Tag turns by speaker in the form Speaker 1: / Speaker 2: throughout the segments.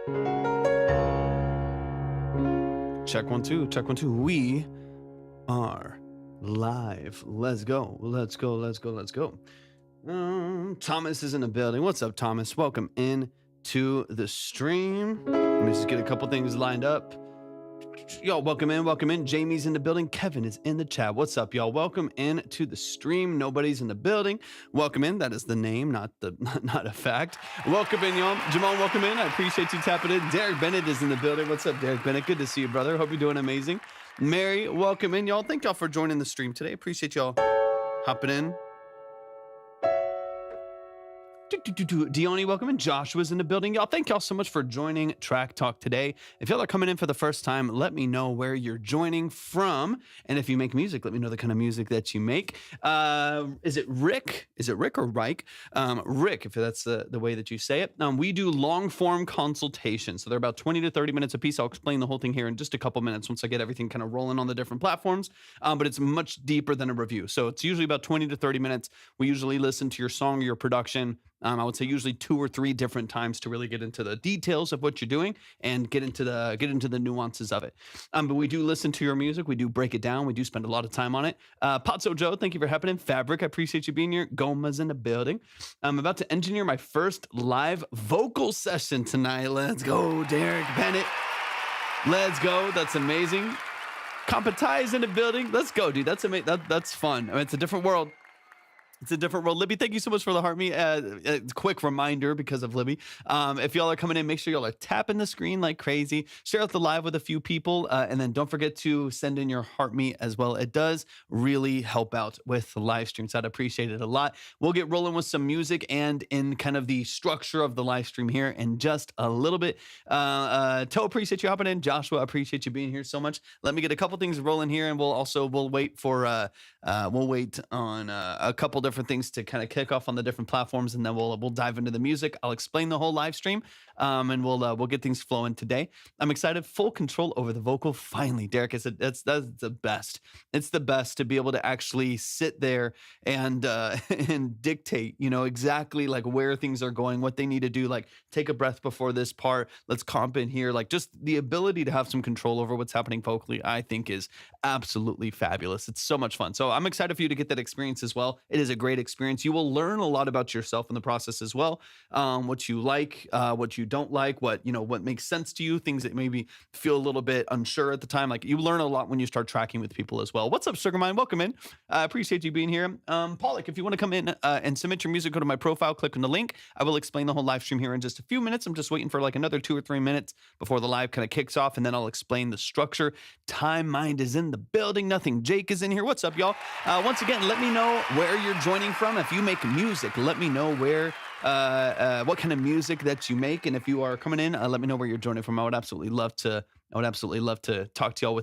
Speaker 1: Check one, two. Check one, two. We are live. Let's go. Let's go. Let's go. Let's go. Thomas is in the building. What's up, Thomas? Welcome in to the stream. Let me just get a couple things lined up. Y'all, welcome in. Welcome in. Jamie's in the building. Kevin is in the chat. What's up, y'all? Welcome in to the stream. Nobody's in the building. Welcome in. That is the name, not a fact. Welcome in, y'all. Jamal, welcome in. I appreciate you tapping in. Derek Bennett is in the building. What's up, Derek Bennett? Good to see you, brother. Hope you're doing amazing. Mary, welcome in, y'all. Thank y'all for joining the stream today. Appreciate y'all hopping in. Dione, welcome in. Joshua's in the building. Y'all, thank y'all so much for joining Track Talk today. If y'all are coming in for the first time, let me know where you're joining from. And if you make music, let me know the kind of music that you make. Is it Rick? Is it Rick or Reich? Rick, if that's the way that you say it. We do long form consultations. So they're about 20 to 30 minutes a piece. I'll explain the whole thing here in just a couple minutes once I get everything kind of rolling on the different platforms. But it's much deeper than a review. So it's usually about 20 to 30 minutes. We usually listen to your song or your production. I would say usually 2 or 3 different times to really get into the details of what you're doing and get into the nuances of it. But we do listen to your music. We do break it down. We do spend a lot of time on it. Potso Joe, thank you for happening. Fabric, I appreciate you being here. Goma's in the building. I'm about to engineer my first live vocal session tonight. Let's go, Derek Bennett. Let's go. That's amazing. Competai's in the building. Let's go, dude. That's amazing. That's fun. I mean, it's a different world. It's a different world. Libby, thank you so much for the heart me. Quick reminder because of Libby. If y'all are coming in, make sure y'all are tapping the screen like crazy. Share out the live with a few people. And then don't forget to send in your heart me as well. It does really help out with the live streams. I'd appreciate it a lot. We'll get rolling with some music and in kind of the structure of the live stream here in just a little bit. Toe, appreciate you hopping in. Joshua, appreciate you being here so much. Let me get a couple things rolling here, and we'll wait on a couple different things to kind of kick off on the different platforms, and then we'll dive into the music. I'll explain the whole live stream, and we'll get things flowing today. I'm excited. Full control over the vocal. Finally, Derek, that's the best. It's the best to be able to actually sit there and and dictate, exactly like where things are going, what they need to do. Like take a breath before this part. Let's comp in here. Like just the ability to have some control over what's happening vocally, I think is absolutely fabulous. It's so much fun. So I'm excited for you to get that experience as well. It is a great experience. You will learn a lot about yourself in the process as well. What you like, what you don't like, what makes sense to you, things that maybe feel a little bit unsure at the time. Like you learn a lot when you start tracking with people as well. What's up, Sugarmine? Welcome in. I appreciate you being here. Pollock, if you want to come in and submit your music, go to my profile, click on the link. I will explain the whole live stream here in just a few minutes. I'm just waiting for like another 2 or 3 minutes before the live kind of kicks off, and then I'll explain the structure. Time Mind is in the building. Nothing Jake is in here. What's up, y'all? Once again, let me know where you're joining from. If you make music, let me know where what kind of music that you make, and if you are coming in, let me know where you're joining from. I would absolutely love to talk to y'all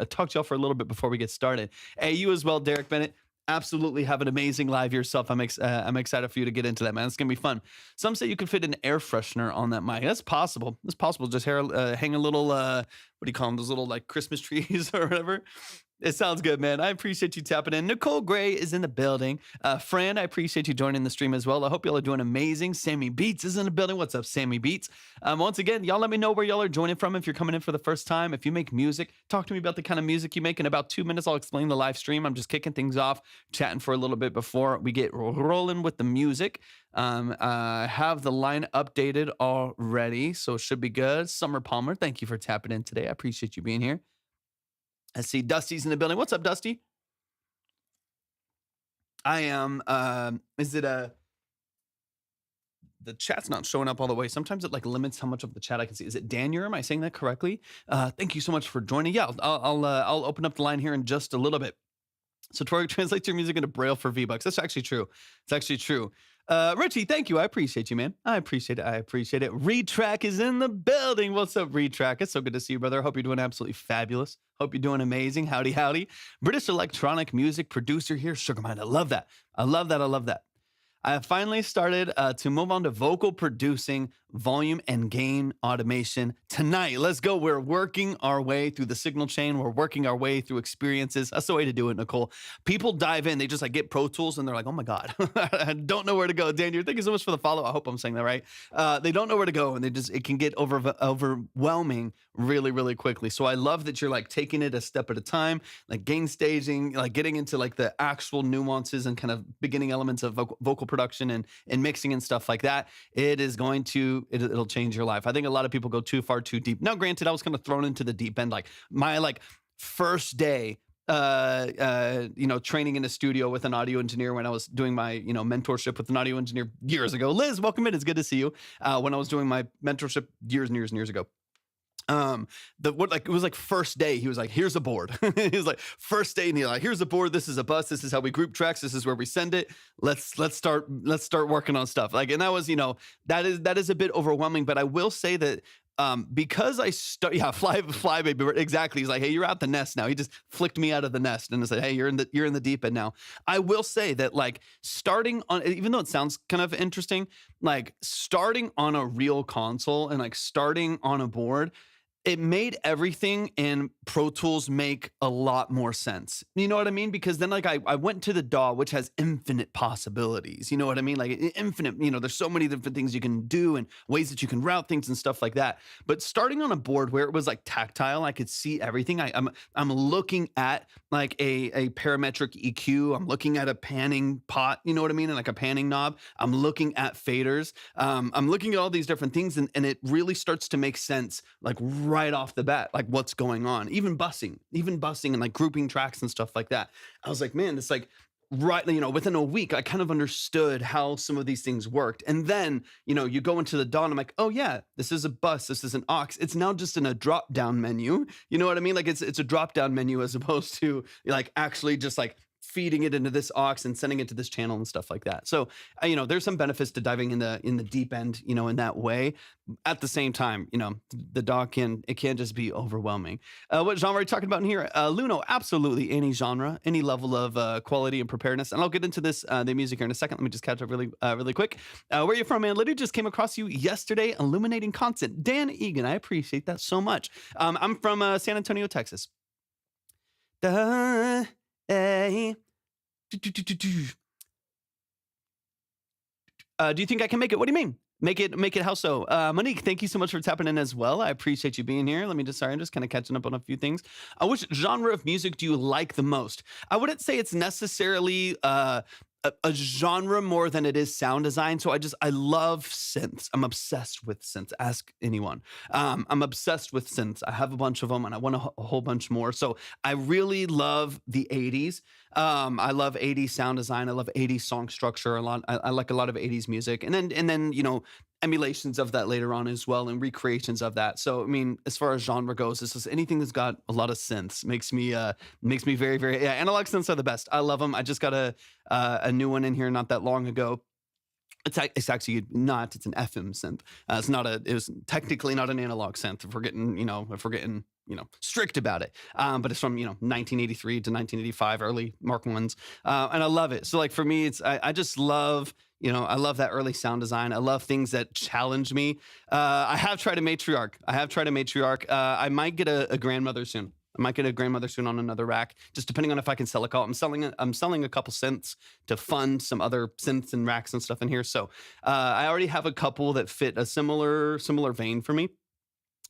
Speaker 1: talk to y'all for a little bit before we get started. Hey, you as well, Derek Bennett. Absolutely have an amazing live yourself. I'm excited for you to get into that, man. It's gonna be fun. Some say you could fit an air freshener on that mic. That's possible. It's possible. Just hang a little what do you call them? Those little like Christmas trees or whatever. It sounds good, man. I appreciate you tapping in. Nicole Gray is in the building. Fran, I appreciate you joining the stream as well. I hope y'all are doing amazing. Sammy Beats is in the building. What's up, Sammy Beats? Once again, y'all let me know where y'all are joining from if you're coming in for the first time. If you make music, talk to me about the kind of music you make. In about 2 minutes, I'll explain the live stream. I'm just kicking things off, chatting for a little bit before we get rolling with the music. I have the line updated already, so it should be good. Summer Palmer, thank you for tapping in today. I appreciate you being here. I see Dusty's in the building. What's up, Dusty? I am, the chat's not showing up all the way. Sometimes it like limits how much of the chat I can see. Is it Daniel? Am I saying that correctly? Thank you so much for joining. Yeah, I'll open up the line here in just a little bit. So Torvik translates your music into Braille for V-Bucks. That's actually true. It's actually true. Richie, thank you. I appreciate you, man. I appreciate it. Retrack is in the building. What's up, Retrack? It's so good to see you, brother. Hope you're doing absolutely fabulous. Hope you're doing amazing. Howdy, howdy. British electronic music producer here, Sugarmind. I love that. I love that. I have finally started to move on to vocal producing volume and gain automation tonight. Let's go. We're working our way through the signal chain. We're working our way through experiences. That's the way to do it, Nicole. People dive in, they just like get Pro Tools and they're like, oh my God, I don't know where to go. Dan, thank you so much for the follow. I hope I'm saying that right. They don't know where to go and it can get overwhelming really, really quickly. So I love that you're like taking it a step at a time, like gain staging, like getting into like the actual nuances and kind of beginning elements of vocal production and mixing and stuff like that. It'll change your life. I think a lot of people go too far, too deep. Now, granted, I was kind of thrown into the deep end, like my first day training in a studio with an audio engineer when I was doing my, mentorship with an audio engineer years ago. Liz, welcome in. It's good to see you. When I was doing my mentorship years and years and years ago. It was like first day, he was like, here's a board. He was like, first day, and he's like, here's a board, this is a bus, this is how we group tracks, this is where we send it. Let's start working on stuff. Like, and that was, that is a bit overwhelming, but I will say that because fly baby, exactly. He's like, hey, you're out the nest now. He just flicked me out of the nest and said, hey, you're in the deep end now. I will say that like starting on, even though it sounds kind of interesting, like starting on a real console and like starting on a board, it made everything in Pro Tools make a lot more sense. You know what I mean? Because then like I went to the DAW, which has infinite possibilities. You know what I mean? Like infinite, there's so many different things you can do and ways that you can route things and stuff like that. But starting on a board where it was like tactile, I could see everything. I'm looking at like a parametric EQ. I'm looking at a panning pot, you know what I mean? And like a panning knob. I'm looking at faders. I'm looking at all these different things and it really starts to make sense like right off the bat, like what's going on, even bussing and like grouping tracks and stuff like that. I was like, man, it's like right, within a week, I kind of understood how some of these things worked. And then, you go into the DAW and I'm like, oh yeah, this is a bus, this is an aux. It's now just in a drop down menu. You know what I mean? Like it's a drop down menu as opposed to like actually just like feeding it into this aux and sending it to this channel and stuff like that. So, there's some benefits to diving in the deep end, in that way. At the same time, the DAW can just be overwhelming. What genre are you talking about in here? Luno, absolutely any genre, any level of quality and preparedness. And I'll get into this, the music here in a second. Let me just catch up really quick. Where are you from, man? Literally just came across you yesterday, illuminating content. Dan Egan, I appreciate that so much. I'm from San Antonio, Texas. Hey. Do you think I can make it? What do you mean? Make it how so? Monique, thank you so much for tapping in as well. I appreciate you being here. I'm just kind of catching up on a few things. Which genre of music do you like the most? I wouldn't say it's necessarily a genre more than it is sound design. So I love synths. I'm obsessed with synths. Ask anyone. I'm obsessed with synths. I have a bunch of them and I want a whole bunch more. So I really love the 80s. I love 80s sound design. I love 80s song structure a lot. I like a lot of 80s music. And then, emulations of that later on as well and recreations of that. So, as far as genre goes, this is anything that's got a lot of synths makes me very, very, yeah, analog synths are the best. I love them. I just got a new one in here not that long ago. It's actually not, it's an FM synth. It was technically not an analog synth if we're getting, strict about it. But it's from, 1983 to 1985, early Mark ones. And I love it. So like for me, I just love, I love that early sound design. I love things that challenge me. I have tried a matriarch. I might get a grandmother soon. I might get a grandmother soon on another rack, just depending on if I can sell a call. I'm selling a couple synths to fund some other synths and racks and stuff in here. So I already have a couple that fit a similar vein for me.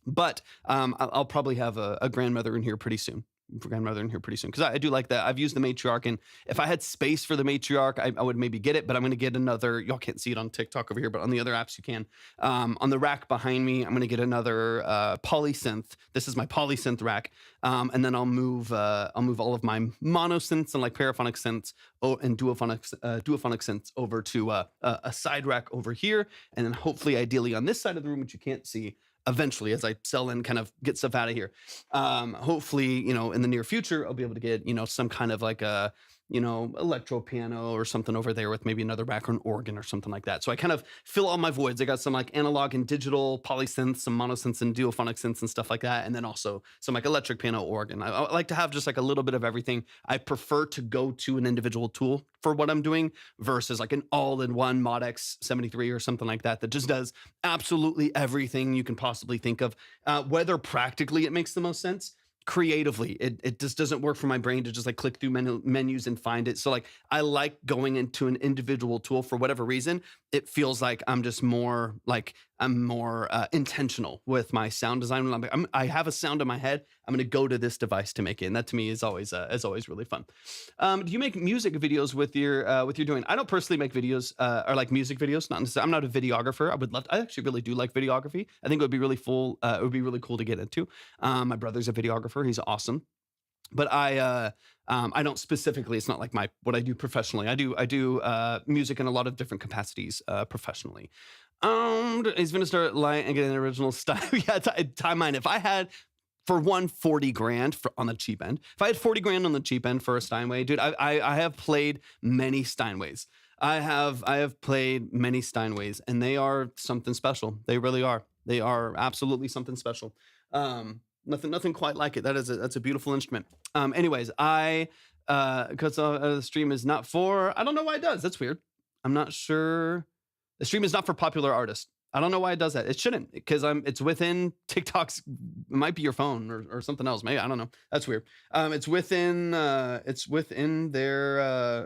Speaker 1: But I'll probably have a grandmother in here pretty soon. Because I do like that. I've used the matriarch, and if I had space for the matriarch, I would maybe get it, but I'm going to get another. Y'all can't see it on TikTok over here, but on the other apps you can. On the rack behind me, I'm going to get another polysynth. This is my polysynth rack, and then I'll move all of my monosynths and like paraphonic synths and duophonic synths over to a side rack over here, and then hopefully, ideally, on this side of the room, which you can't see. Eventually, as I sell and kind of get stuff out of here, hopefully, in the near future, I'll be able to get, some kind of like a electro piano or something over there with maybe another background organ or something like that. So I kind of fill all my voids. I got some like analog and digital polysynths, some monosynths and duophonic synths and stuff like that. And then also some like electric piano organ. I like to have just like a little bit of everything. I prefer to go to an individual tool for what I'm doing versus like an all-in-one Mod X 73 or something like that just does absolutely everything you can possibly think of. Whether practically it makes the most sense, creatively it just doesn't work for my brain to just like click through menus and find it. So like I like going into an individual tool for whatever reason. It feels like I'm more intentional with my sound design. When I have a sound in my head, I'm going to go to this device to make it, and that to me is always really fun. Do you make music videos with your doing? I don't personally make videos or like music videos. Not necessarily. I'm not a videographer. I actually really do like videography. I think it would be really full. It would be really cool to get into. My brother's a videographer. He's awesome. But I don't specifically. It's not like what I do professionally. I do music in a lot of different capacities professionally. He's gonna start lying and get an original style. Yeah, timeline. If I had for 140 grand on the cheap end, if I had 40 grand on the cheap end for a Steinway, dude, I have played many Steinways. I have played many Steinways, and they are something special. They really are. They are absolutely something special. Nothing quite like it. That's a beautiful instrument. Anyways, because the stream is not for. I don't know why it does. That's weird. I'm not sure. The stream is not for popular artists. I don't know why it does that. It shouldn't, because it's within TikTok's. It might be your phone or something else. Maybe, I don't know. That's weird. It's within their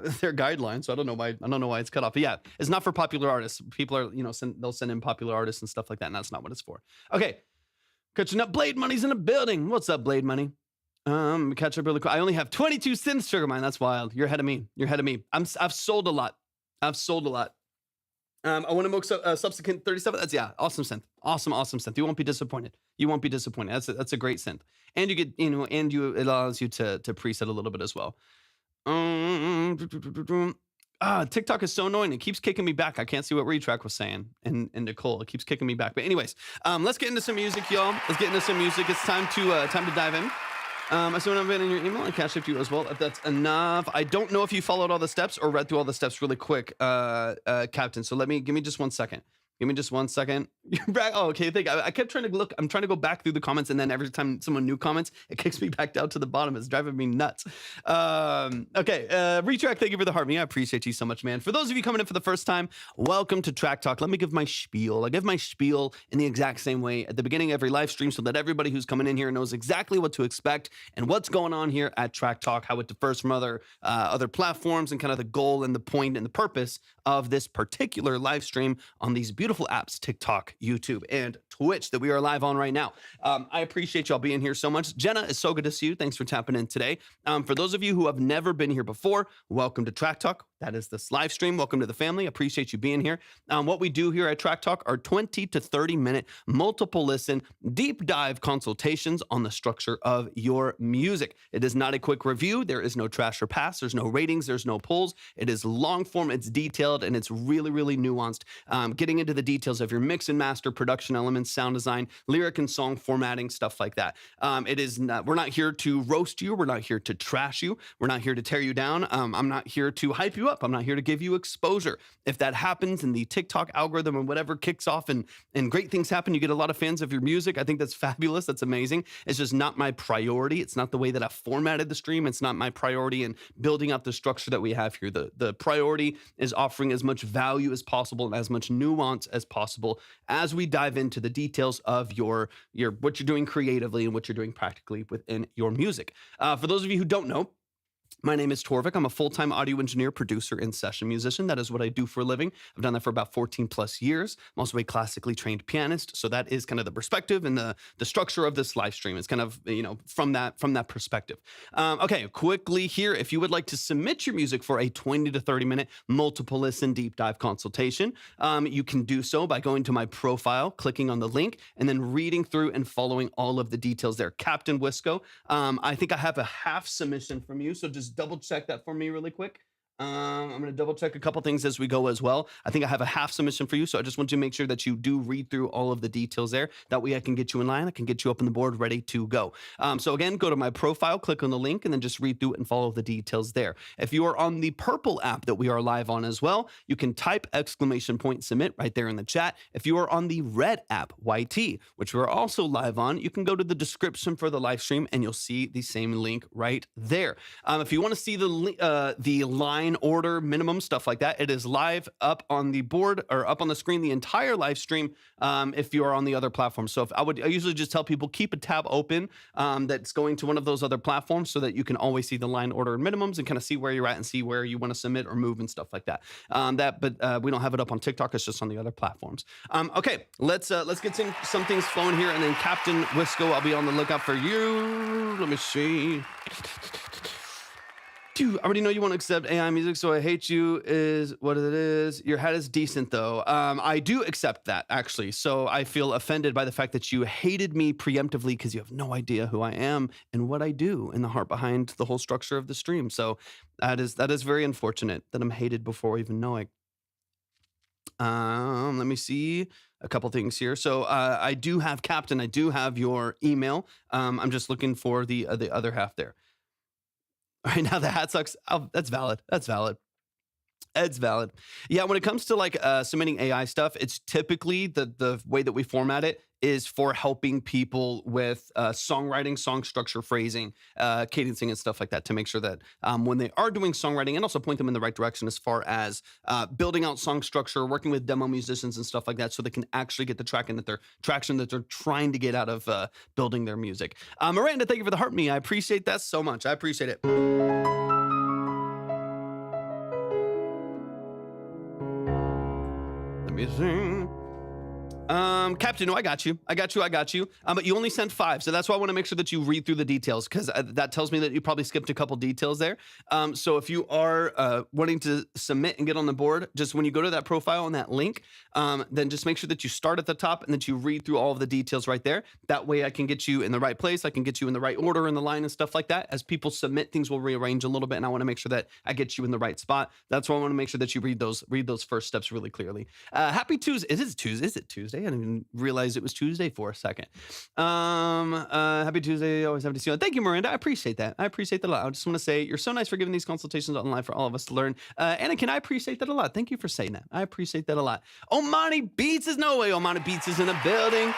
Speaker 1: their guidelines. So I don't know why it's cut off. But yeah, it's not for popular artists. People are they'll send in popular artists and stuff like that, and that's not what it's for. Okay, catching up. Blade Money's in the building. What's up, Blade Money? Catch up really quick. I only have 22 synths, Sugar Mine. That's wild. You're ahead of me. I've sold a lot. I want to make subsequent 37. That's awesome synth. Awesome synth. You won't be disappointed. That's a great synth. And you get, it allows you to preset a little bit as well. TikTok is so annoying. It keeps kicking me back. I can't see what Retrack was saying. And Nicole, it keeps kicking me back. But anyways, let's get into some music, y'all. Let's get into some music. It's time to dive in. I see when I'm in your email and cash shift you as well. If that's enough. I don't know if you followed all the steps or read through all the steps really quick, Captain. So give me just 1 second. Give me just 1 second. You're back. Oh, okay. I kept trying to look. I'm trying to go back through the comments, and then every time someone new comments, it kicks me back down to the bottom. It's driving me nuts. Okay. Retrack, thank you for the heart. I appreciate you so much, man. For those of you coming in for the first time, welcome to Track Talk. Let me give my spiel. I give my spiel in the exact same way at the beginning of every live stream, so that everybody who's coming in here knows exactly what to expect and what's going on here at Track Talk, how it differs from other platforms, and kind of the goal and the point and the purpose of this particular live stream on these beautiful apps, TikTok, YouTube, and Twitch, that we are live on right now. I appreciate y'all being here so much. Jenna, it's so good to see you. Thanks for tapping in today. For those of you who have never been here before, welcome to Track Talk. That is this live stream. Welcome to the family. Appreciate you being here. What we do here at Track Talk are 20 to 30 minute multiple listen, deep dive consultations on the structure of your music. It is not a quick review. There is no trash or pass. There's no ratings. There's no polls. It is long form. It's detailed, and it's really, really nuanced. Getting into the details of your mix and master, production elements, sound design, lyric and song formatting, stuff like that. We're not here to roast you. We're not here to trash you. We're not here to tear you down. I'm not here to hype you up. I'm not here to give you exposure. If that happens and the TikTok algorithm and whatever kicks off and great things happen, you get a lot of fans of your music, I think that's fabulous. That's amazing. It's just not my priority. It's not the way that I formatted the stream. It's not my priority in building up the structure that we have here. The priority is offering as much value as possible and as much nuance as possible as we dive into the details of your what you're doing creatively and what you're doing practically within your music. For those of you who don't know, my name is Torvik. I'm a full-time audio engineer, producer, and session musician. That is what I do for a living. I've done that for about 14 plus years. I'm also a classically trained pianist. So that is kind of the perspective and the structure of this live stream. It's kind of, from that perspective. Okay, quickly here, if you would like to submit your music for a 20 to 30 minute multiple listen deep dive consultation, you can do so by going to my profile, clicking on the link, and then reading through and following all of the details there. Captain Wisco, I think I have a half submission from you. So just double check that for me really quick. I'm going to double check a couple things as we go as well. I think I have a half submission for you. So I just want you to make sure that you do read through all of the details there. That way I can get you in line. I can get you up on the board ready to go. So again, go to my profile, click on the link, and then just read through it and follow the details there. If you are on the purple app that we are live on as well, you can type !submit right there in the chat. If you are on the red app, YT, which we're also live on, you can go to the description for the live stream and you'll see the same link right there. If you want to see the line order minimum stuff like that, it is live up on the board or up on the screen the entire live stream. If you are on the other platform, so I usually just tell people keep a tab open that's going to one of those other platforms so that you can always see the line order and minimums and kind of see where you're at and see where you want to submit or move and stuff like that. But we don't have it up on TikTok. It's just on the other platforms. Okay, let's get some things flowing here, and then Captain Wisco, I'll be on the lookout for you. Let me see. I already know you want to accept AI music, so I hate you is what it is. Your hat is decent, though. I do accept that, actually. So I feel offended by the fact that you hated me preemptively because you have no idea who I am and what I do in the heart behind the whole structure of the stream. So that is very unfortunate that I'm hated before even knowing. Let me see a couple things here. So I do have Captain. I do have your email. I'm just looking for the other half there. All right, now the hat sucks. Oh, that's valid. That's valid. It's valid. Yeah, when it comes to like submitting AI stuff, it's typically the way that we format it is for helping people with songwriting, song structure, phrasing, cadencing, and stuff like that to make sure that when they are doing songwriting, and also point them in the right direction as far as building out song structure, working with demo musicians and stuff like that, so they can actually get the traction that they're trying to get out of building their music. Miranda, thank you for the heart me. I appreciate that so much. I appreciate it. Let me see. Captain, no, I got you. But you only sent 5, so that's why I want to make sure that you read through the details, because that tells me that you probably skipped a couple details there. So if you are wanting to submit and get on the board, just when you go to that profile and that link, then just make sure that you start at the top and that you read through all of the details right there. That way I can get you in the right place. I can get you in the right order in the line and stuff like that. As people submit, things will rearrange a little bit, and I want to make sure that I get you in the right spot. That's why I want to make sure that you read those first steps really clearly. Happy Tuesday. Is it Tuesday? I didn't even realize it was Tuesday for a second. Happy Tuesday. Always happy to see you. Thank you, Miranda. I appreciate that. I appreciate that a lot. I just want to say you're so nice for giving these consultations online for all of us to learn. Anakin, I appreciate that a lot. Thank you for saying that. I appreciate that a lot. Omani Beats is no way. Omani Beats is in the building.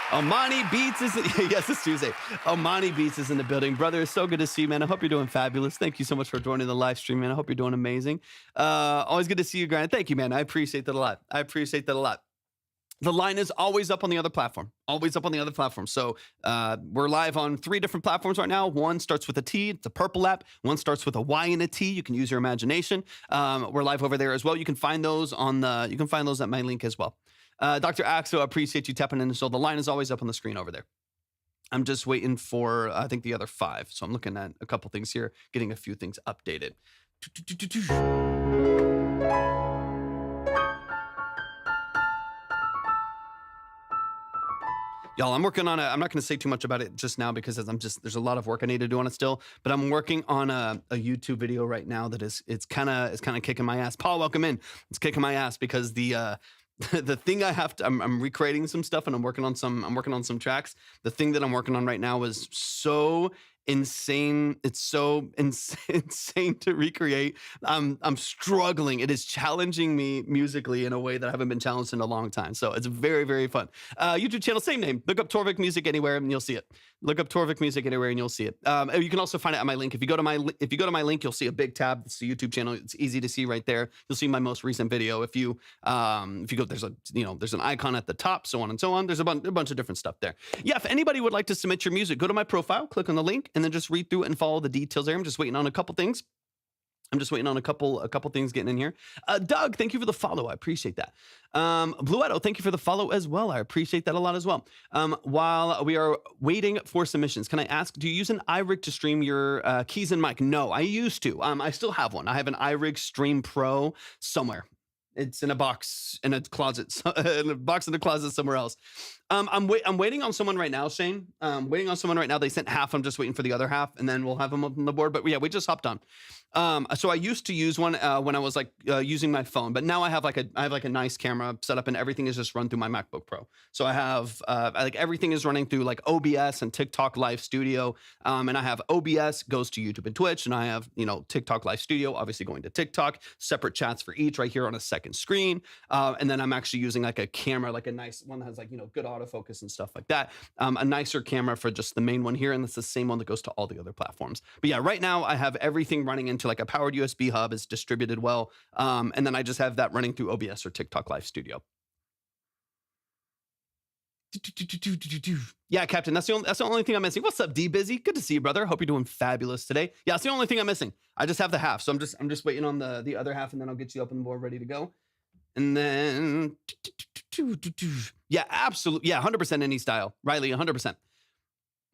Speaker 1: Omani Beats is, yes, it's Tuesday. Omani Beats is in the building. Brother, it's so good to see you, man. I hope you're doing fabulous. Thank you so much for joining the live stream, man. I hope you're doing amazing. Always good to see you, Grant. Thank you, man. I appreciate that a lot. The line is always up on the other platform. So we're live on 3 different platforms right now. One starts with a T. It's a purple app. One starts with a Y and a T. You can use your imagination. We're live over there as well. You can find those at my link as well. Dr. Axo, I appreciate you tapping in. So the line is always up on the screen over there. I'm just waiting for, I think, the other 5. So I'm looking at a couple things here, getting a few things updated. Y'all, I'm working on I'm not going to say too much about it just now because there's a lot of work I need to do on it still, but I'm working on a YouTube video right now that it's kind of kicking my ass. Paul, welcome in. It's kicking my ass because the thing I'm recreating some stuff and I'm working on some tracks. The thing that I'm working on right now is so insane. It's so insane to recreate. I'm struggling. It is challenging me musically in a way that I haven't been challenged in a long time. So it's very, very fun. YouTube channel, same name. Look up Torvik Music anywhere and you'll see it. You can also find it at my link. If you go to my link, you'll see a big tab. It's the YouTube channel. It's easy to see right there. You'll see my most recent video. If you go, there's an icon at the top, so on and so on. There's a bunch of different stuff there. Yeah, if anybody would like to submit your music, go to my profile, click on the link, and then just read through it and follow the details there. I'm just waiting on a couple things. Things getting in here. Doug, thank you for the follow. I appreciate that. Blue Edo, thank you for the follow as well. I appreciate that a lot as well. While we are waiting for submissions, can I ask, do you use an iRig to stream your keys and mic? No, I used to. I still have one. I have an iRig Stream Pro somewhere. It's in a box in a closet, in a box in a closet somewhere else. I'm waiting on someone right now, Shane. Waiting on someone right now. They sent half. I'm just waiting for the other half, and then we'll have them up on the board. But yeah, we just hopped on. So I used to use one when I was like using my phone, but now I have like a nice camera set up, and everything is just run through my MacBook Pro. So I have like everything is running through like OBS and TikTok Live Studio, and I have OBS goes to YouTube and Twitch, and I have TikTok Live Studio obviously going to TikTok. Separate chats for each right here on a second screen, and then I'm actually using like a camera, like a nice one that has like good autofocus and stuff like that. A nicer camera for just the main one here, and that's the same one that goes to all the other platforms. But yeah, right now I have everything running into like a powered USB hub. It's distributed well, and then I just have that running through OBS or TikTok Live Studio. Yeah, Captain, that's the only thing I'm missing. What's up, D Busy? Good to see you, brother. Hope you're doing fabulous today. Yeah, it's the only thing I'm missing. I just have the half, so I'm just waiting on the other half, and then I'll get you up on the board ready to go. And then yeah, absolutely, yeah, 100% any style, Riley, 100%.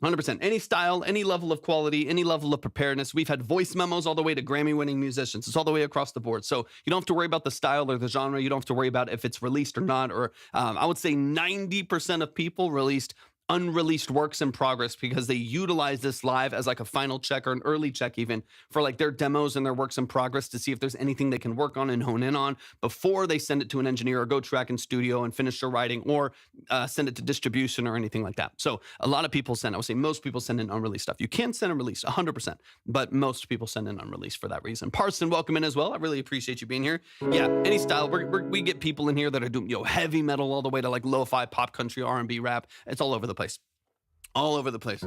Speaker 1: 100%. Any style, any level of quality, any level of preparedness. We've had voice memos all the way to Grammy-winning musicians. It's all the way across the board. So you don't have to worry about the style or the genre. You don't have to worry about if it's released or not. Or I would say 90% of people released unreleased works in progress because they utilize this live as like a final check or an early check even for like their demos and their works in progress to see if there's anything they can work on and hone in on before they send it to an engineer or go track in studio and finish their writing or send it to distribution or anything like that. So a lot of people send, I would say most people send in unreleased stuff. You can send unreleased 100%, but most people send in unreleased for that reason. Parson, welcome in as well. I really appreciate you being here. Yeah, any style. We get people in here that are doing heavy metal all the way to like lo-fi, pop, country, R&B, rap. It's all over the place. All over the place.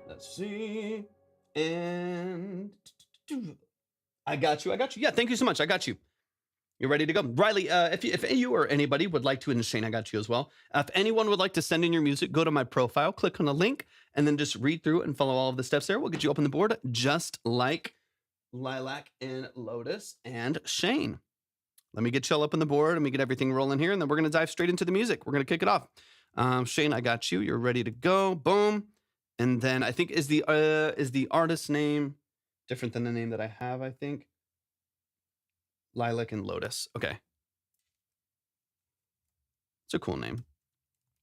Speaker 1: Let's see. And I got you. Yeah, thank you so much. I got you. You're ready to go. Riley, if you or anybody would like to, and Shane, I got you as well. If anyone would like to send in your music, go to my profile, click on a link, and then just read through and follow all of the steps there. We'll get you up on the board, just like Lilac and Lotus and Shane. Let me get y'all up on the board. Let me get everything rolling here, and then we're going to dive straight into the music. We're going to kick it off. Shane, I got you. You're ready to go. Boom. And then I think is the artist name different than the name that I have, I think? Lilac and Lotus. Okay. It's a cool name.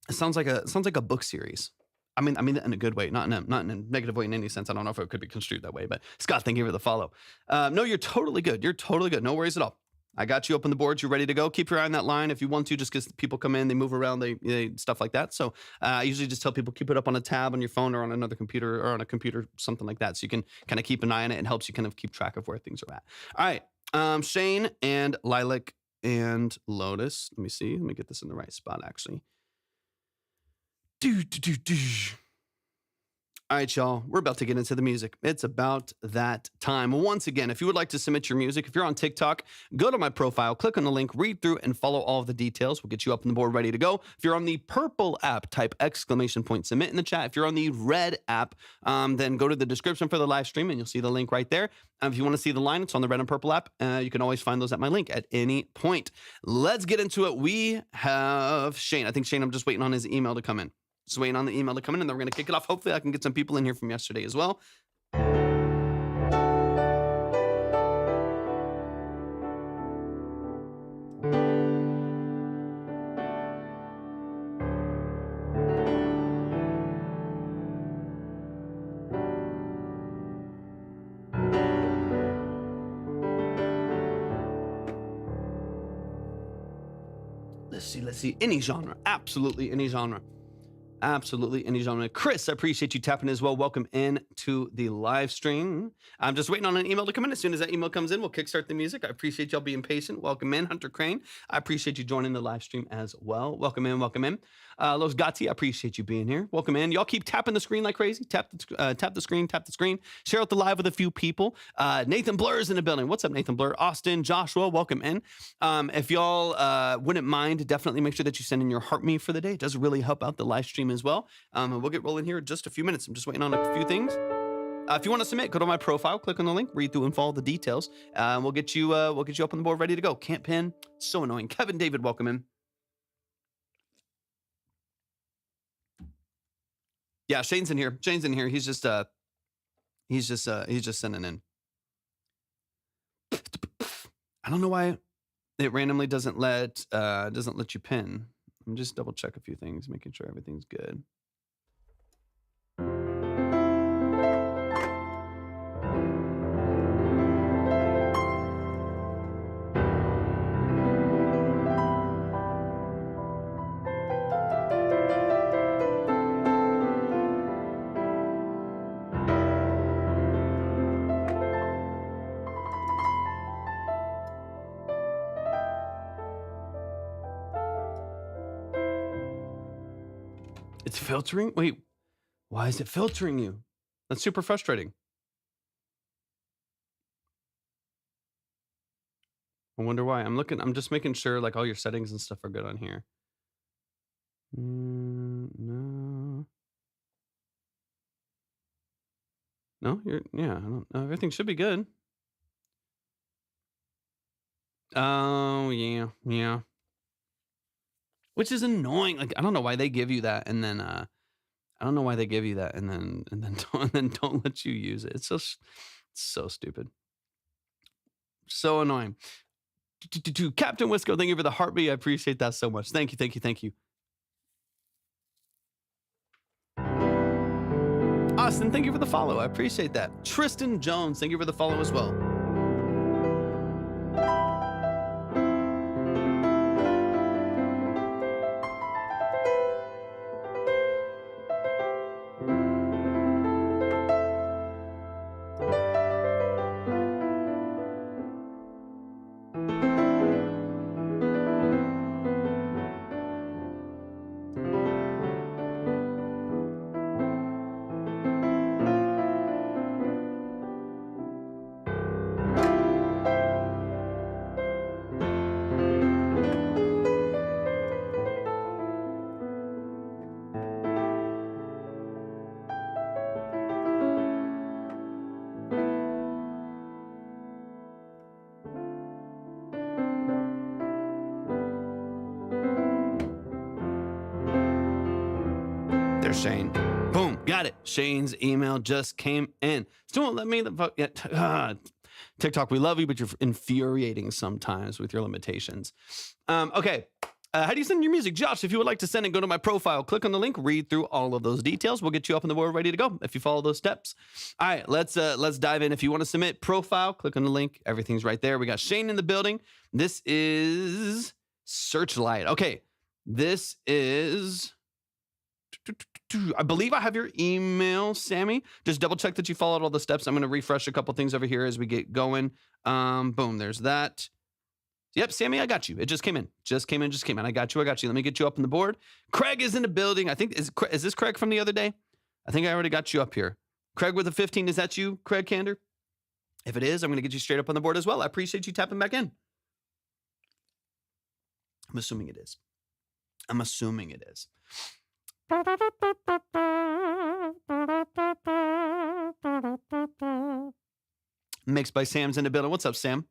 Speaker 1: It sounds like a book series. I mean in a good way, not in a negative way in any sense. I don't know if it could be construed that way, but Scott, thank you for the follow. No, you're totally good. You're totally good. No worries at all. I got you up on the board. You're ready to go. Keep your eye on that line if you want to, just because people come in, they move around, they stuff like that. So I usually just tell people keep it up on a tab on your phone or on another computer or on a computer, something like that. So you can kind of keep an eye on it. It helps you kind of keep track of where things are at. All right. Shane and Lilac and Lotus. Let me see. Let me get this in the right spot, actually. All right, y'all, we're about to get into the music. It's about that time. Once again, if you would like to submit your music, if you're on TikTok, go to my profile, click on the link, read through, and follow all of the details. We'll get you up on the board ready to go. If you're on the purple app, type ! Submit in the chat. If you're on the red app, then go to the description for the live stream, and you'll see the link right there. If you want to see the line, it's on the red and purple app. You can always find those at my link at any point. Let's get into it. We have Shane. I think Shane, I'm just waiting on his email to come in. Just waiting on the email to come in, and then we're going to kick it off. Hopefully, I can get some people in here from yesterday as well. Let's see. Any genre. Absolutely any genre. Absolutely any genre. Chris, I appreciate you tapping as well. Welcome in to the live stream. I'm just waiting on an email to come in. As soon as that email comes in, we'll kickstart the music. I appreciate y'all being patient. Welcome in, Hunter Crane. I appreciate you joining the live stream as well. Welcome in, welcome in. Los Gatti, I appreciate you being here. Welcome in. Y'all keep tapping the screen like crazy. Tap the screen. Share out the live with a few people. Nathan Blur is in the building. What's up, Nathan Blur? Austin, Joshua, welcome in. If y'all wouldn't mind, definitely make sure that you send in your heart me for the day. It does really help out the live stream as well. And we'll get rolling here in just a few minutes. I'm just waiting on a few things. If you want to submit, go to my profile, click on the link, read through and follow the details. We'll get you up on the board, ready to go. Can't pin. So annoying. Kevin David, welcome in. Yeah, Shane's in here. Shane's in here. He's just sending in. I don't know why it randomly doesn't let you pin. I'm just double check a few things, making sure everything's good. It's filtering? Wait, why is it filtering you? That's super frustrating. I wonder why. I'm just making sure like all your settings and stuff are good on here. No. No, I don't know. Everything should be good. Oh, yeah. Which is annoying. Like, I don't know why they give you that and then don't let you use it. It's so stupid. So annoying. Captain Wisco, thank you for the heartbeat. I appreciate that so much. Thank you. Austin, thank you for the follow. I appreciate that. Tristan Jones, thank you for the follow as well. Shane. Boom. Got it. Shane's email just came in. Still won't let me the fuck yet. TikTok, we love you, but you're infuriating sometimes with your limitations. Okay. How do you send your music? Josh, if you would like to send it, go to my profile, click on the link, read through all of those details. We'll get you up on the board ready to go if you follow those steps. All right, let's dive in. If you want to submit profile, click on the link. Everything's right there. We got Shane in the building. This is Searchlight. Okay. This is... I believe I have your email, Sammy. Just double check that you followed all the steps. I'm going to refresh a couple things over here as we get going. Boom, there's that. Yep, Sammy, I got you. It just came in. I got you. Let me get you up on the board. Craig is in the building. I think, is this Craig from the other day? I think I already got you up here. Craig with a 15, is that you, Craig Kander? If it is, I'm going to get you straight up on the board as well. I appreciate you tapping back in. I'm assuming it is. Mixed by Sam's in the building. What's up, Sam?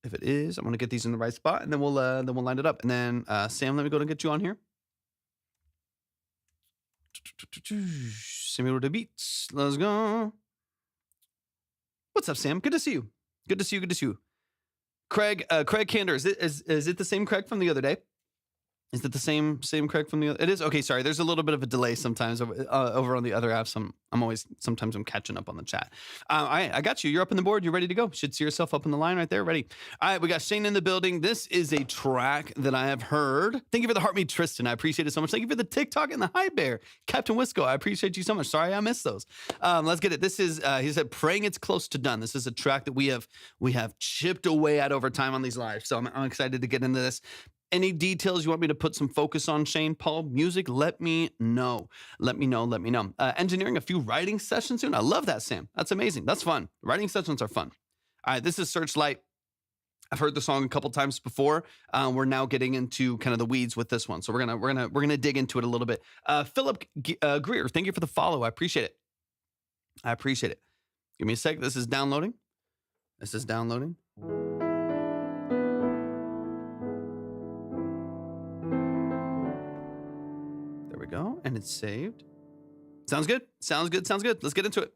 Speaker 1: If it is, I'm gonna get these in the right spot, and then we'll line it up. And then Sam, let me go and get you on here. Send me with the beats. Let's go. What's up, Sam? Good to see you. Craig Kander. Is it the same Craig from the other day? Is it the same Craig from the other? It is? Okay, sorry. There's a little bit of a delay sometimes over on the other apps. Sometimes I'm catching up on the chat. All right, I got you. You're up on the board. You're ready to go. Should see yourself up in the line right there. Ready. All right, we got Shane in the building. This is a track that I have heard. Thank you for the heartbeat, Tristan. I appreciate it so much. Thank you for the TikTok and the hi bear. Captain Wisco, I appreciate you so much. Sorry I missed those. Let's get it. This is, he said, praying it's close to done. This is a track that we have chipped away at over time on these lives. So I'm excited to get into this. Any details you want me to put some focus on, Shane, Paul, music, let me know. Engineering a few writing sessions soon. I love that, Sam. That's amazing. That's fun. Writing sessions are fun. All right, this is Searchlight. I've heard the song a couple times before. We're now getting into kind of the weeds with this one. So we're gonna dig into it a little bit. Philip Greer, thank you for the follow. I appreciate it. I appreciate it. Give me a sec. This is downloading. This is downloading. There we go. And it's saved. Sounds good. Sounds good. Sounds good. Let's get into it.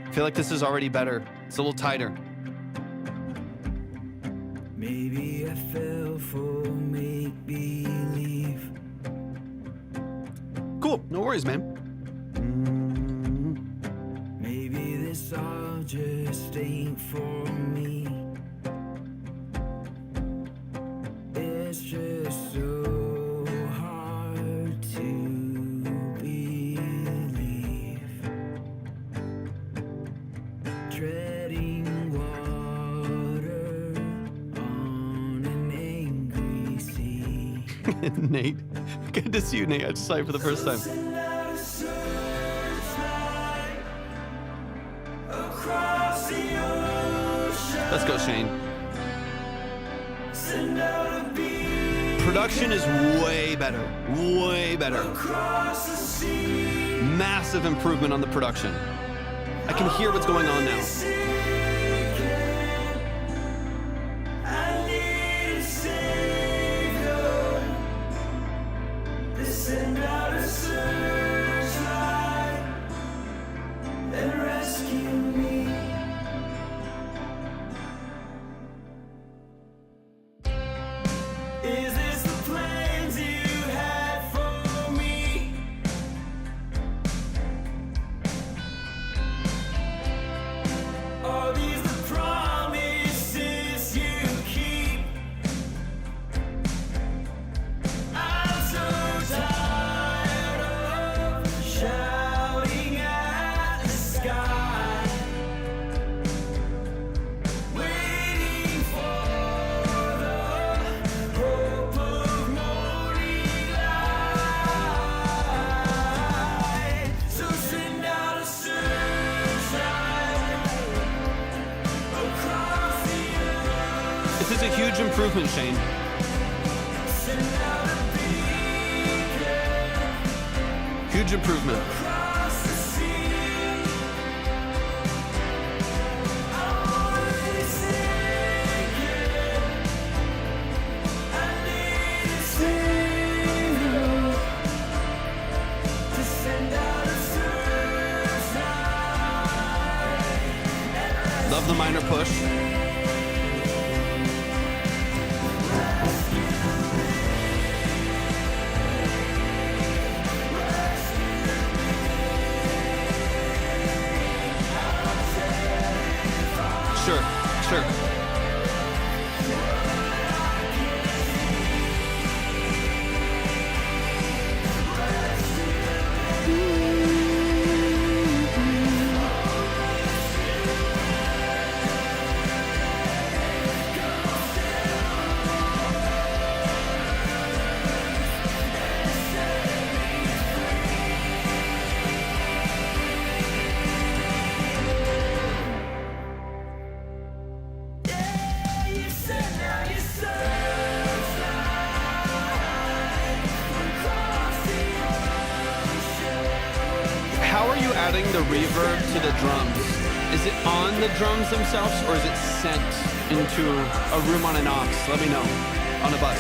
Speaker 1: I feel like this is already better. It's a little tighter.
Speaker 2: Maybe I fell for make-believe.
Speaker 1: Cool. No worries, man.
Speaker 2: Maybe this all just ain't for me. It's just so hard to believe. Treading water on an angry sea.
Speaker 1: Nate. Good to see you, Nate. I just saw you for the first time. Let's go, Shane. Production is way better. Way better. Massive improvement on the production. I can hear what's going on now. This is a huge improvement, Shane. Huge improvement. Love the minor push. Sure. How are you adding the reverb to the drums? Is it on the drums themselves, or is it sent into a room on an aux? Let me know. On a bus.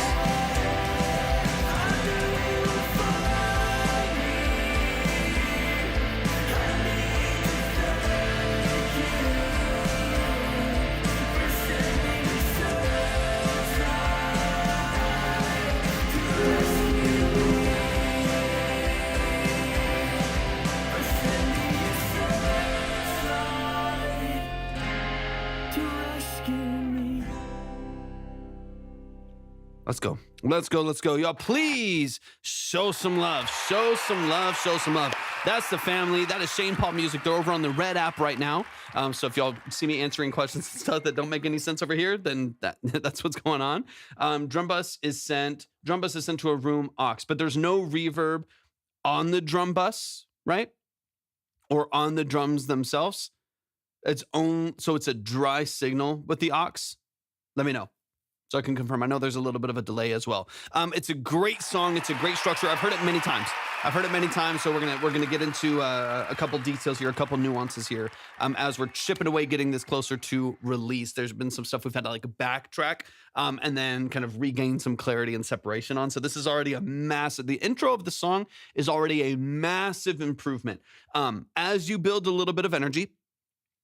Speaker 1: Let's go. Let's go. Let's go. Y'all, please show some love. Show some love. Show some love. That's the family. That is Shane Paul Music. They're over on the Red app right now. So if y'all see me answering questions and stuff that don't make any sense over here, then that's what's going on. Drum bus is sent to a room aux, but there's no reverb on the drum bus, right? Or on the drums themselves. So it's a dry signal with the aux. Let me know. So I can confirm. I know there's a little bit of a delay as well. It's a great song. It's a great structure. I've heard it many times. So we're gonna get into a couple details here, a couple nuances here, as we're chipping away, getting this closer to release. There's been some stuff we've had to like backtrack, and then kind of regain some clarity and separation on. So this is already a massive. The intro of the song is already a massive improvement. As you build a little bit of energy.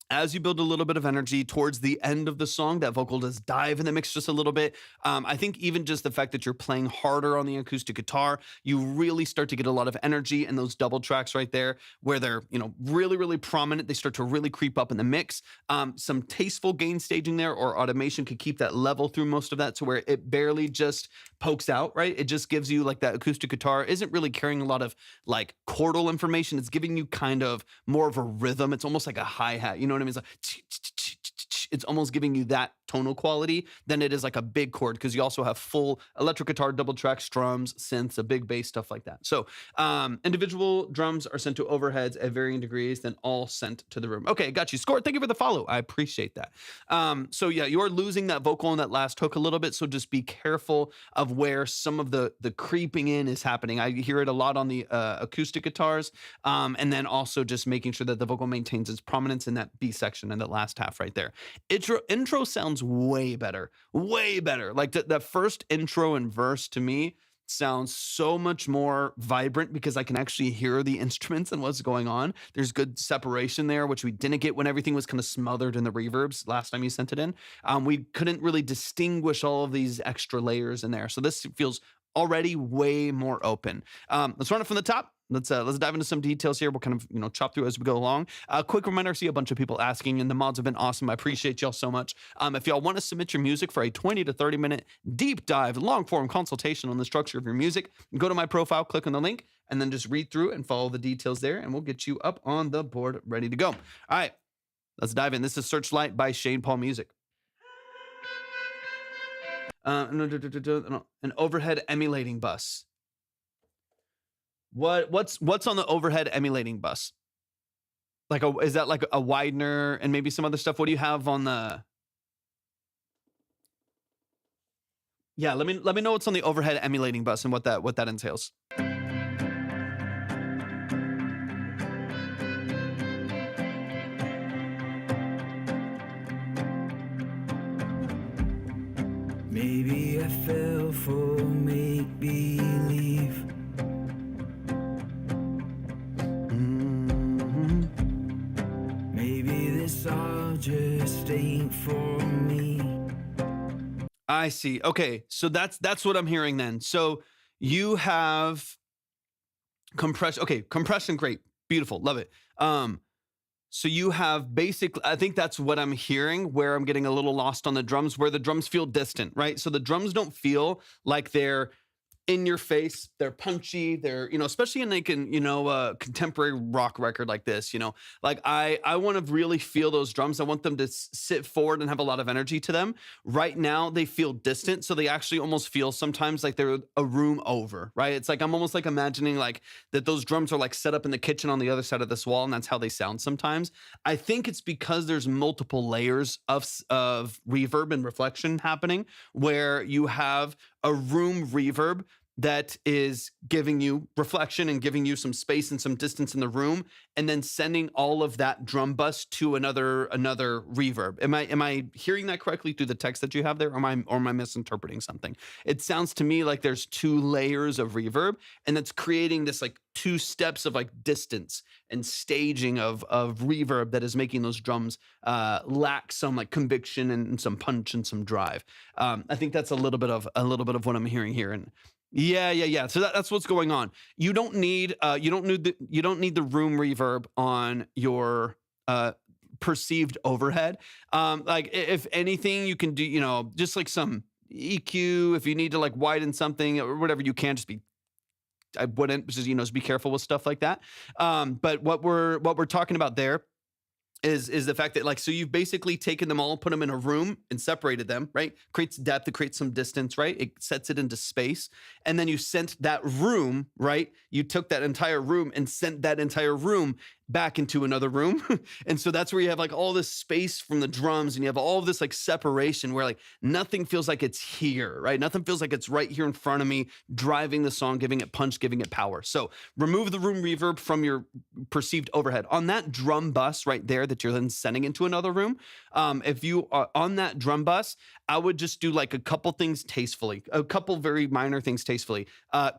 Speaker 1: As you build a little bit of energy towards the end of the song, that vocal does dive in the mix just a little bit. I think even just the fact that you're playing harder on the acoustic guitar, you really start to get a lot of energy, and those double tracks right there, where they're really, really prominent, they start to really creep up in the mix. Some tasteful gain staging there or automation could keep that level through most of that, to where it barely just pokes out, right? It just gives you like that acoustic guitar isn't really carrying a lot of like chordal information. It's giving you kind of more of a rhythm. It's almost like a hi-hat, you know what I mean? It's like it's almost giving you that tonal quality than it is like a big chord, because you also have full electric guitar, double tracks, drums, synths, a big bass, stuff like that. So individual drums are sent to overheads at varying degrees, then all sent to the room. Okay, got you. Score. Thank you for the follow. I appreciate that. So yeah, you're losing that vocal in that last hook a little bit, so just be careful of where some of the creeping in is happening. I hear it a lot on the acoustic guitars, and then also just making sure that the vocal maintains its prominence in that B section in that last half right there. Intro sounds way better, way better. Like that first intro and verse to me sounds so much more vibrant, because I can actually hear the instruments and what's going on. There's good separation there, which we didn't get when everything was kind of smothered in the reverbs last time you sent it in. We couldn't really distinguish all of these extra layers in there. So this feels already way more open. Let's run it from the top. Let's dive into some details here. We'll kind of chop through as we go along. Quick reminder: I see a bunch of people asking, and the mods have been awesome. I appreciate y'all so much. If y'all want to submit your music for a 20 to 30 minute deep dive, long form consultation on the structure of your music, go to my profile, click on the link, and then just read through and follow the details there, and we'll get you up on the board, ready to go. All right, let's dive in. This is Searchlight by Shane Paul Music. An overhead emulating bus. What's on the overhead emulating bus? Like is that like a widener and maybe some other stuff? What do you have on the? Yeah, let me know what's on the overhead emulating bus and what that entails.
Speaker 2: Maybe I fell for make-believe. Maybe this all just ain't for me.
Speaker 1: I see. Okay, so that's what I'm hearing then. So you have compression. Okay, compression, great, beautiful, love it. So you have basically, I think that's what I'm hearing, where I'm getting a little lost on the drums, where the drums feel distant, right? So the drums don't feel like they're in your face, they're punchy, they're, especially in like a contemporary rock record like this, like I want to really feel those drums. I want them to sit forward and have a lot of energy to them. Right now they feel distant, so they actually almost feel sometimes like they're a room over, right? It's like I'm almost like imagining like that those drums are like set up in the kitchen on the other side of this wall, and that's how they sound sometimes. I think it's because there's multiple layers of reverb and reflection happening, where you have a room reverb that is giving you reflection and giving you some space and some distance in the room, and then sending all of that drum bus to another reverb. Am I hearing that correctly through the text that you have there, or am I misinterpreting something? It sounds to me like there's two layers of reverb, and that's creating this like two steps of like distance and staging of reverb that is making those drums lack some like conviction and some punch and some drive. I think that's a little bit of what I'm hearing here. And yeah. So that's what's going on. You don't need the room reverb on your perceived overhead. Like if anything, you can do just like some EQ if you need to like widen something or whatever. You can just be. I wouldn't just be careful with stuff like that. But what we're talking about there is the fact that like, so you've basically taken them all, put them in a room and separated them, right? Creates depth, it creates some distance, right? It sets it into space. And then you sent that room, right? You took that entire room and sent that entire room back into another room. And so that's where you have like all this space from the drums and you have all of this like separation where like nothing feels like it's here, right? Nothing feels like it's right here in front of me, driving the song, giving it punch, giving it power. So remove the room reverb from your perceived overhead. On that drum bus right there that you're then sending into another room, if you are on that drum bus, I would just do like a couple things tastefully, a couple very minor things tastefully.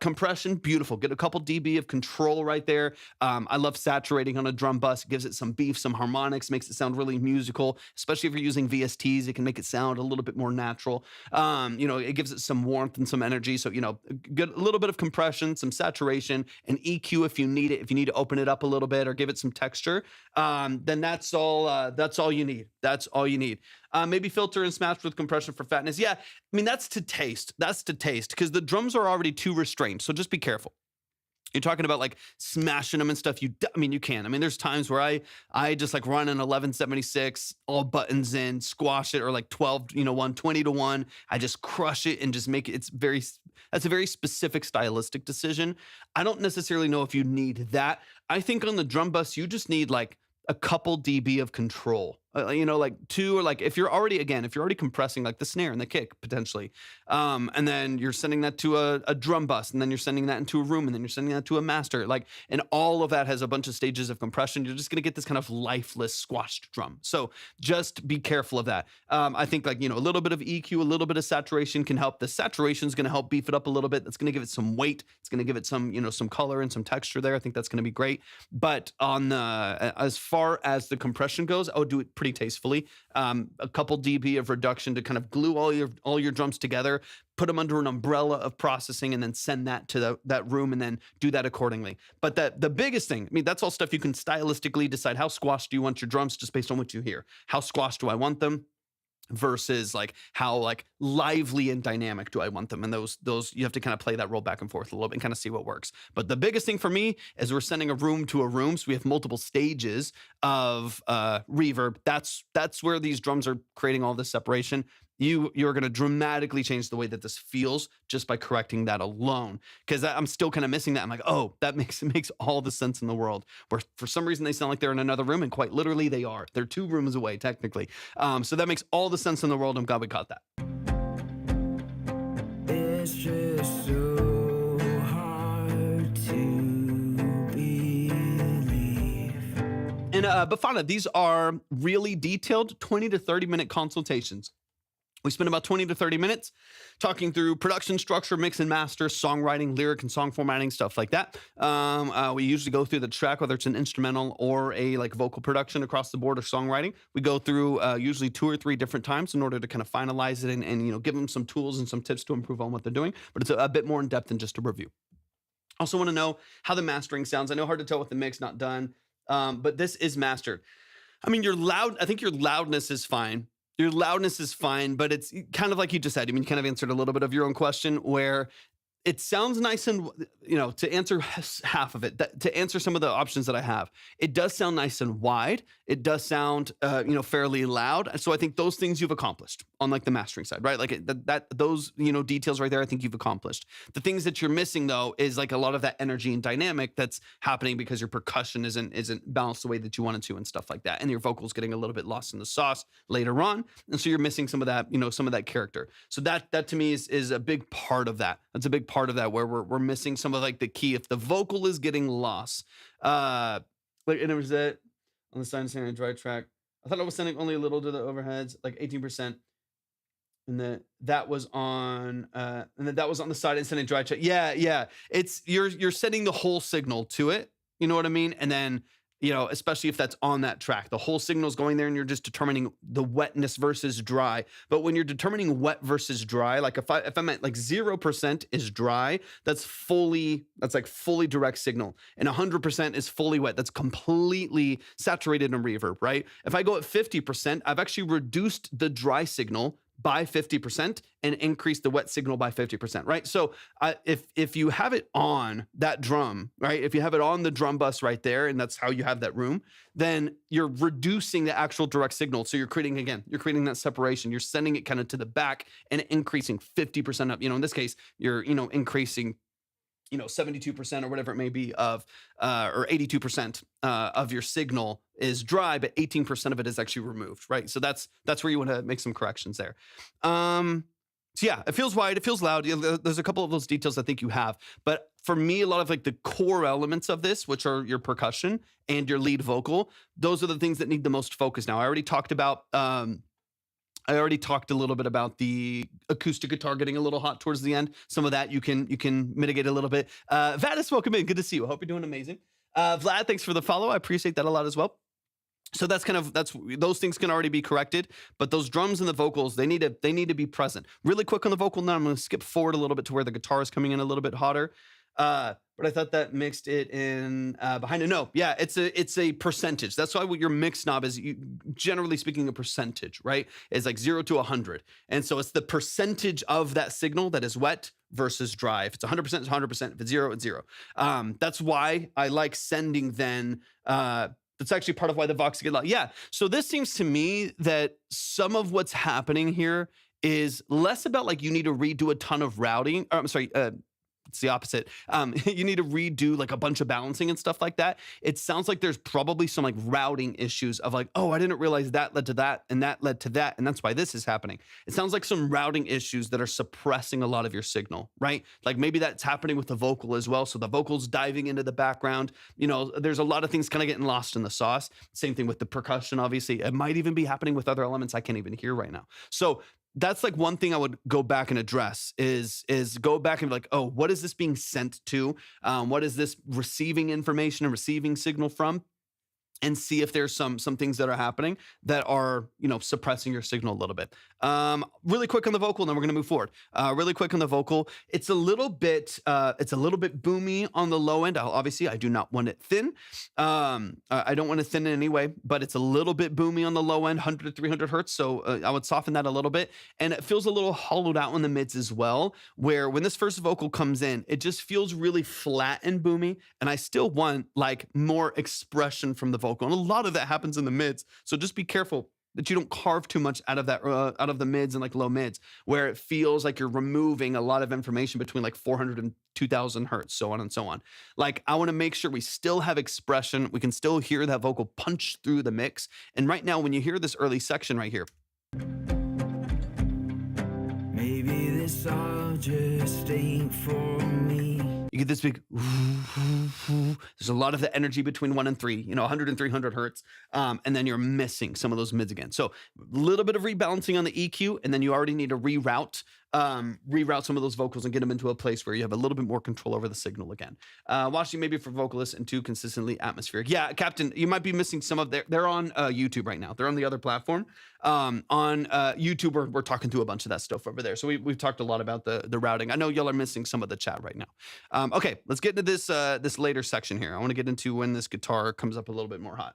Speaker 1: Compression, beautiful. Get a couple dB of control right there. I love saturating on a drum bus. It gives it some beef, some harmonics, makes it sound really musical, especially if you're using VSTs. It can make it sound a little bit more natural. It gives it some warmth and some energy. So, get a little bit of compression, some saturation, and EQ if you need it. If you need to open it up a little bit or give it some texture, then that's all you need. That's all you need. Maybe filter and smash with compression for fatness. Yeah, I mean, that's to taste. That's to taste because the drums are already too restrained. So just be careful. You're talking about like smashing them and stuff. You can. I mean, there's times where I just like run an 1176, all buttons in, squash it, or like 12, 120 to 1. I just crush it and just make it. That's a very specific stylistic decision. I don't necessarily know if you need that. I think on the drum bus, you just need like a couple dB of control, like two, or like if you're already compressing like the snare and the kick potentially, and then you're sending that to a drum bus, and then you're sending that into a room, and then you're sending that to a master, and all of that has a bunch of stages of compression. You're just going to get this kind of lifeless squashed drum. So just be careful of that. I think a little bit of EQ, a little bit of saturation can help. The saturation is going to help beef it up a little bit. That's going to give it some weight. It's going to give it some, some color and some texture there. I think that's going to be great. But as far as the compression goes, I would do it pretty tastefully. A couple dB of reduction to kind of glue all your drums together, put them under an umbrella of processing, and then send that to that room, and then do that accordingly. But the biggest thing, I mean, that's all stuff you can stylistically decide. How squashed do you want your drums, just based on what you hear? How squashed do I want them? Versus like how like lively and dynamic do I want them? And those you have to kind of play that role back and forth a little bit and kind of see what works. But the biggest thing for me is we're sending a room to a room, so we have multiple stages of reverb. That's where these drums are creating all this separation. You're going to dramatically change the way that this feels just by correcting that alone. Because I'm still kind of missing that. I'm like, oh, it makes all the sense in the world. Where for some reason they sound like they're in another room, and quite literally they are. They're 2 rooms away technically. So that makes all the sense in the world. I'm glad we caught that.
Speaker 2: It's just so hard to believe.
Speaker 1: And Bafana, these are really detailed 20 to 30 minute consultations. We spend about 20 to 30 minutes talking through production structure, mix and master, songwriting, lyric and song formatting, stuff like that. We usually go through the track, whether it's an instrumental or a like vocal production across the board, or songwriting. We go through usually 2 or 3 different times in order to kind of finalize it and give them some tools and some tips to improve on what they're doing. But it's a bit more in depth than just a review. Also want to know how the mastering sounds. I know hard to tell with the mix, not done, but this is mastered. I mean, I think your loudness is fine. Your loudness is fine, but it's kind of like you just said. I mean, you kind of answered a little bit of your own question where it sounds nice and, to answer half of it, to answer some of the options that I have, it does sound nice and wide. It does sound, fairly loud. So I think those things you've accomplished on like the mastering side, right? Like those, details right there, I think you've accomplished. The things that you're missing though, is like a lot of that energy and dynamic that's happening because your percussion isn't balanced the way that you wanted to and stuff like that. And your vocals getting a little bit lost in the sauce later on. And so you're missing some of that, some of that character. So that to me is a big part of that. That's a big part of that where we're missing some of like the key. If the vocal is getting lost, and it was that on the side and sending a dry track. I thought I was sending only a little to the overheads, like 18%. And that was on the side and sending dry track. Yeah. It's you're sending the whole signal to it. You know what I mean? And then, especially if that's on that track, the whole signal is going there and you're just determining the wetness versus dry. But when you're determining wet versus dry, like if I meant like 0% is dry, that's like fully direct signal. And 100% is fully wet. That's completely saturated in reverb, right? If I go at 50%, I've actually reduced the dry signal by 50% and increase the wet signal by 50%, right? So if you have it on that drum, right? If you have it on the drum bus right there, and that's how you have that room, then you're reducing the actual direct signal. So you're creating that separation. You're sending it kind of to the back and increasing 50% up. In this case, you're, increasing 72% or whatever it may be of, or 82% of your signal is dry, but 18% of it is actually removed, right? So that's where you want to make some corrections there. So yeah, it feels wide, it feels loud. There's a couple of those details I think you have, but for me, a lot of like the core elements of this, which are your percussion and your lead vocal, those are the things that need the most focus. Now, I already talked a little bit about the acoustic guitar getting a little hot towards the end. Some of that you can mitigate a little bit. Vadis, welcome in. Good to see you. I hope you're doing amazing. Vlad, thanks for the follow. I appreciate that a lot as well. So that's those things can already be corrected, but those drums and the vocals, they need to be present. Really quick on the vocal now, I'm going to skip forward a little bit to where the guitar is coming in a little bit hotter. But I thought that mixed it in behind it. No, yeah, it's a percentage. That's why what your mix knob is, generally speaking, a percentage, right? It's like 0 to 100. And so it's the percentage of that signal that is wet versus dry. If it's 100%, it's 100%. If it's 0, it's 0. That's why I like sending then, that's actually part of why the Vox get loud. Yeah, so this seems to me that some of what's happening here is less about like you need to redo a ton of routing. It's the opposite. You need to redo like a bunch of balancing and stuff like that. It sounds like there's probably some like routing issues of like, oh, I didn't realize that led to that and that led to that, and that's why this is happening. It sounds like some routing issues that are suppressing a lot of your signal, right? Like maybe that's happening with the vocal as well. So the vocal's diving into the background. There's a lot of things kind of getting lost in the sauce. Same thing with the percussion, obviously. It might even be happening with other elements I can't even hear right now. So that's like one thing I would go back and address is go back and be like, oh, what is this being sent to? What is this receiving information and receiving signal from? And see if there's some things that are happening that are, suppressing your signal a little bit. Really quick on the vocal, and then we're gonna move forward. Really quick on the vocal. It's a little bit boomy on the low end. Obviously, I do not want it thin. I don't want to thin it anyway, but it's a little bit boomy on the low end, 100 to 300 hertz. So I would soften that a little bit. And it feels a little hollowed out in the mids as well, where when this first vocal comes in, it just feels really flat and boomy. And I still want like more expression from the vocal. And a lot of that happens in the mids. So just be careful that you don't carve too much out of that, out of the mids and like low mids, where it feels like you're removing a lot of information between like 400 and 2000 hertz, so on and so on. Like I want to make sure we still have expression. We can still hear that vocal punch through the mix. And right now, when you hear this early section right here,
Speaker 2: maybe this all just ain't for me.
Speaker 1: you get this big, there's a lot of the energy between 1 and 3, 100 and 300 hertz. And then you're missing some of those mids again. So a little bit of rebalancing on the EQ, and then you already need to reroute some of those vocals and get them into a place where you have a little bit more control over the signal again. Watching maybe for vocalists and too consistently atmospheric. Yeah, Captain, you might be missing some of they're on YouTube right now. They're on the other platform. On YouTube, we're talking through a bunch of that stuff over there. So we've talked a lot about the routing. I know y'all are missing some of the chat right now. Okay, let's get into this later section here. I want to get into when this guitar comes up a little bit more hot.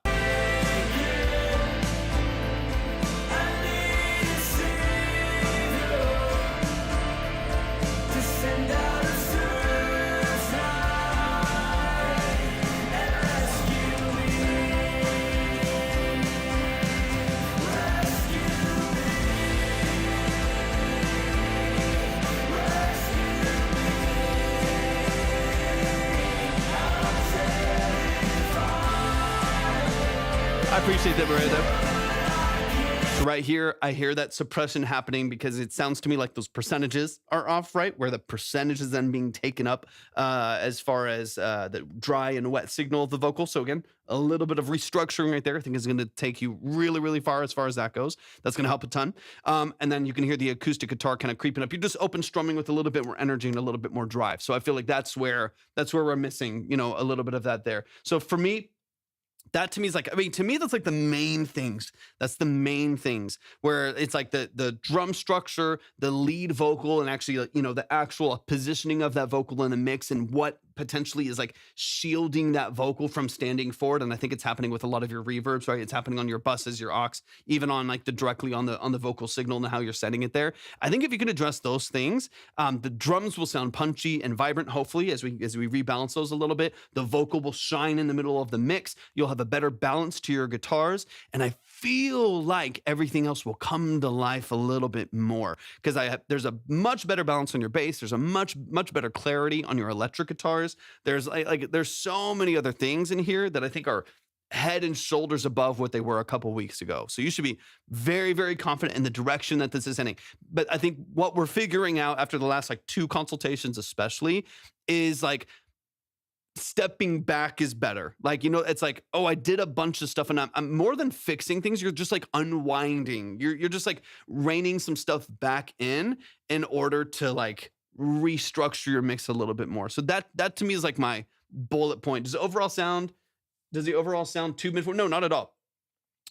Speaker 1: I appreciate that, Miranda. So right here, I hear that suppression happening because it sounds to me like those percentages are off, right? Where the percentage is then being taken up as far as the dry and wet signal of the vocal. So again, a little bit of restructuring right there I think is going to take you really, really far as that goes. That's going to help a ton. And then you can hear the acoustic guitar kind of creeping up. You're just open strumming with a little bit more energy and a little bit more drive. So I feel like that's where we're missing, a little bit of that there. So for me, that to me is like, to me, that's like the main things. That's the main things where it's like the drum structure, the lead vocal, and actually, the actual positioning of that vocal in the mix and what potentially is like shielding that vocal from standing forward. And I think it's happening with a lot of your reverbs, right? It's happening on your buses, your aux, even on like directly on the vocal signal and how you're setting it there. I think if you can address those things, the drums will sound punchy and vibrant, hopefully, as we rebalance those a little bit. The vocal will shine in the middle of the mix. You'll have a better balance to your guitars. And I feel like everything else will come to life a little bit more because there's a much better balance on your bass. There's a much better clarity on your electric guitars. There's there's so many other things in here that I think are head and shoulders above what they were a couple weeks ago. So you should be very, very confident in the direction that this is heading. But I think what we're figuring out after the last like 2 consultations, especially, is like stepping back is better. Like, it's like, oh, I did a bunch of stuff and I'm more than fixing things. You're just like unwinding. You're just like reining some stuff back in order to like restructure your mix a little bit more. So that to me is like my bullet point. Does the overall sound too mid? No, not at all.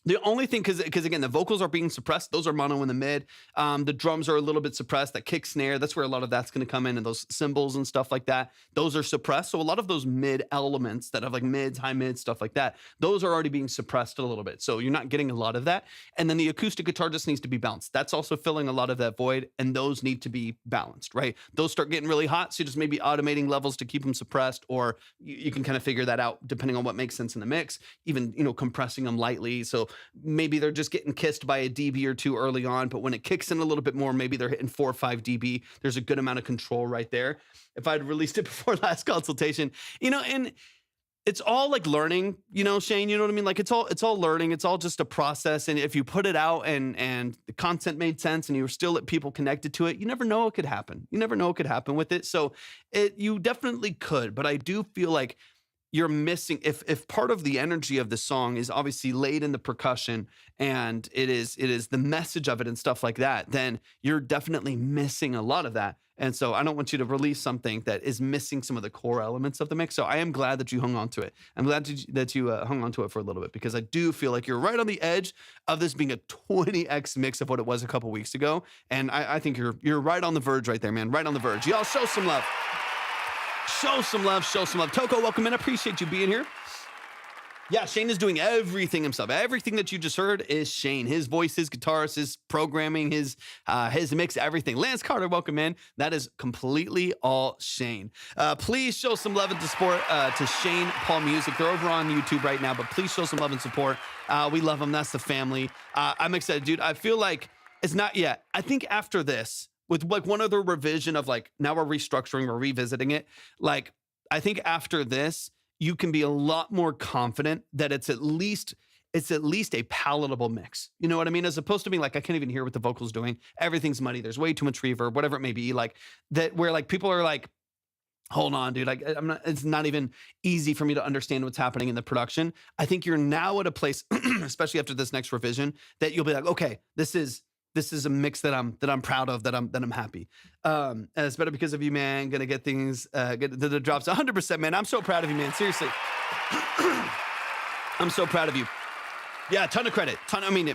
Speaker 1: The only thing, because again, the vocals are being suppressed. Those are mono in the mid. The drums are a little bit suppressed. That kick snare, that's where a lot of that's going to come in, and those cymbals and stuff like that, those are suppressed. So a lot of those mid elements that have like mids, high mids, stuff like that, those are already being suppressed a little bit. So you're not getting a lot of that. And then the acoustic guitar just needs to be balanced. That's also filling a lot of that void, and those need to be balanced, right? Those start getting really hot, so you just maybe automating levels to keep them suppressed, or you can kind of figure that out depending on what makes sense in the mix, even, compressing them lightly. So maybe they're just getting kissed by a dB or 2 early on, but when it kicks in a little bit more, maybe they're hitting 4 or 5 dB. There's a good amount of control right there. If I'd released it before last consultation, and it's all like learning, Shane, you know what I mean? Like it's all learning. It's all just a process. And if you put it out and the content made sense and you were still people connected to it, you never know what could happen. You never know what could happen with it. So you definitely could, but I do feel like you're missing, if part of the energy of the song is obviously laid in the percussion and it is the message of it and stuff like that, then you're definitely missing a lot of that. And so I don't want you to release something that is missing some of the core elements of the mix. So I am glad that you hung on to it. I'm glad that you hung on to it for a little bit, because I do feel like you're right on the edge of this being a 20x mix of what it was a couple weeks ago. And I think you're right on the verge right there, man. Right on the verge. Y'all show some love. Show some love. Toko, welcome in. I appreciate you being here. Yeah, Shane is doing everything himself. Everything that you just heard is Shane. His voice, his guitars, his programming, his mix, everything. Lance Carter, welcome in. That is completely all Shane. Please show some love and support to Shane Paul Music. They're over on YouTube right now, but please show some love and support. We love them. That's the family. I'm excited, dude. I feel like it's not yet. I think after this, with like one other revision of like, now we're restructuring or revisiting it. Like, I think after this, you can be a lot more confident that it's at least a palatable mix. You know what I mean? As opposed to being like, I can't even hear what the vocal's doing. Everything's muddy. There's way too much reverb, whatever it may be. Like that, where like people are like, hold on, dude. Like it's not even easy for me to understand what's happening in the production. I think you're now at a place, especially after this next revision, that you'll be like, okay, this is a mix that I'm proud of, that I'm happy. And it's better because of you, man. Gonna get things, get the drops 100%, man. I'm so proud of you, man. Seriously. I'm so proud of you. Yeah, ton of credit. I mean,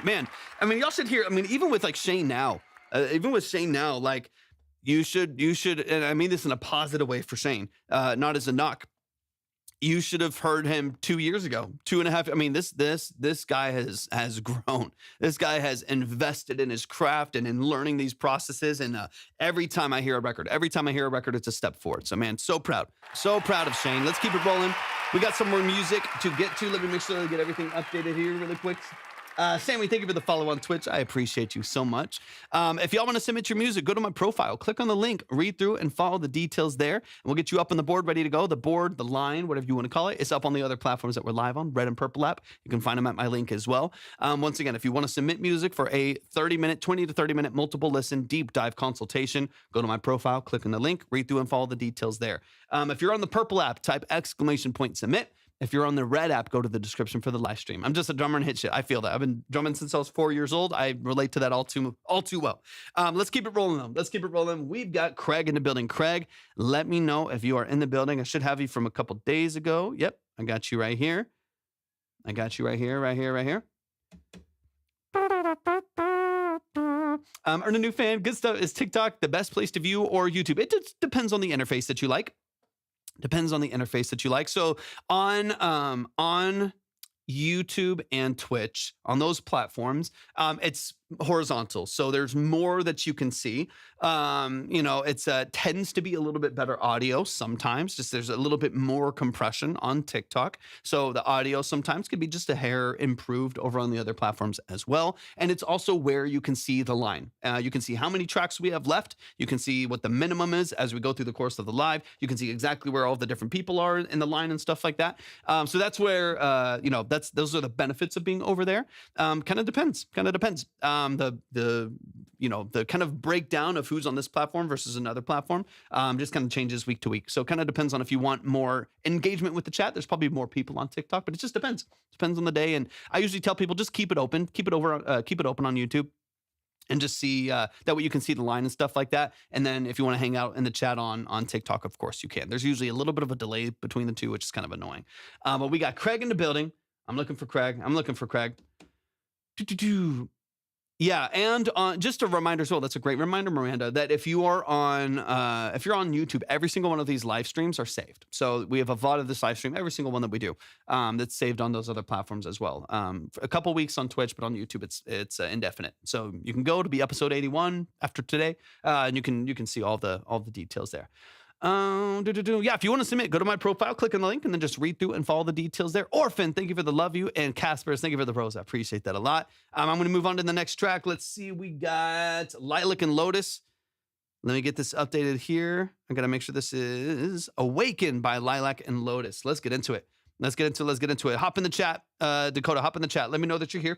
Speaker 1: y'all should hear, even with like Shane now, like you should, and I mean this in a positive way for Shane, not as a knock. You should have heard him 2 years ago, 2.5. I mean, this guy has grown. This guy has invested in his craft and in learning these processes. And every time I hear a record, it's a step forward. So, man, so proud of Shane. Let's keep it rolling. We got some more music to get to. Let me make sure I get everything updated here really quick. Sammy, thank you for the follow on Twitch. I appreciate you so much. If y'all want to submit your music, go to my profile, click on the link, read through and follow the details there. And we'll get you up on the board, ready to go. The board, the line, whatever you want to call it, is up on the other platforms that we're live on, Red and Purple app. You can find them at my link as well. Once again, if you want to submit music for a 20 to 30 minute multiple listen, deep dive consultation, go to my profile, click on the link, read through and follow the details there. If you're on the Purple app, type !submit. If you're on the Red app, go to the description for the live stream. I'm just a drummer and hit shit. I feel that. I've been drumming since I was 4 years old. I relate to that all too well. Let's keep it rolling, though. We've got Craig in the building. Craig, let me know if you are in the building. I should have you from a couple days ago. Yep, I got you right here. Right here. Earn a new fan. Good stuff. Is TikTok the best place to view, or YouTube? It just depends on the interface that you like. So on YouTube and Twitch, on those platforms, it's horizontal, so there's more that you can see. It's tends to be a little bit better audio sometimes. Just there's a little bit more compression on TikTok, so the audio sometimes could be just a hair improved over on the other platforms as well. And it's also where you can see the line. You can see how many tracks we have left. You can see what the minimum is as we go through the course of the live. You can see exactly where all the different people are in the line and stuff like that. So that's where those are the benefits of being over there. Kind of depends. The kind of breakdown of who's on this platform versus another platform just kind of changes week to week. So it kind of depends on if you want more engagement with the chat. There's probably more people on TikTok, but it just depends. Depends on the day. And I usually tell people just keep it open, keep it open on YouTube. And just see that way you can see the line and stuff like that. And then if you want to hang out in the chat on TikTok, of course you can. There's usually a little bit of a delay between the two, which is kind of annoying. But we got Craig in the building. I'm looking for Craig. Yeah, and just a reminder as well. That's a great reminder, Miranda, that if you're on YouTube, every single one of these live streams are saved. So we have a VOD of this live stream, every single one that we do, that's saved on those other platforms as well. For a couple weeks on Twitch, but on YouTube it's indefinite. So you can go to be episode 81 after today, and you can see all the details there. Yeah, if you want to submit, go to my profile, click on the link, and then just read through and follow the details there. Orphan, thank you for the love you, and Casper, thank you for the rose. I appreciate that a lot. I'm going to move on to the next track. Let's see, we got Lilac and Lotus. Let me get this updated here. I got to make sure this is Awaken by Lilac and Lotus. Let's get into it. Let's get into it. Hop in the chat, Dakota. Hop in the chat. Let me know that you're here.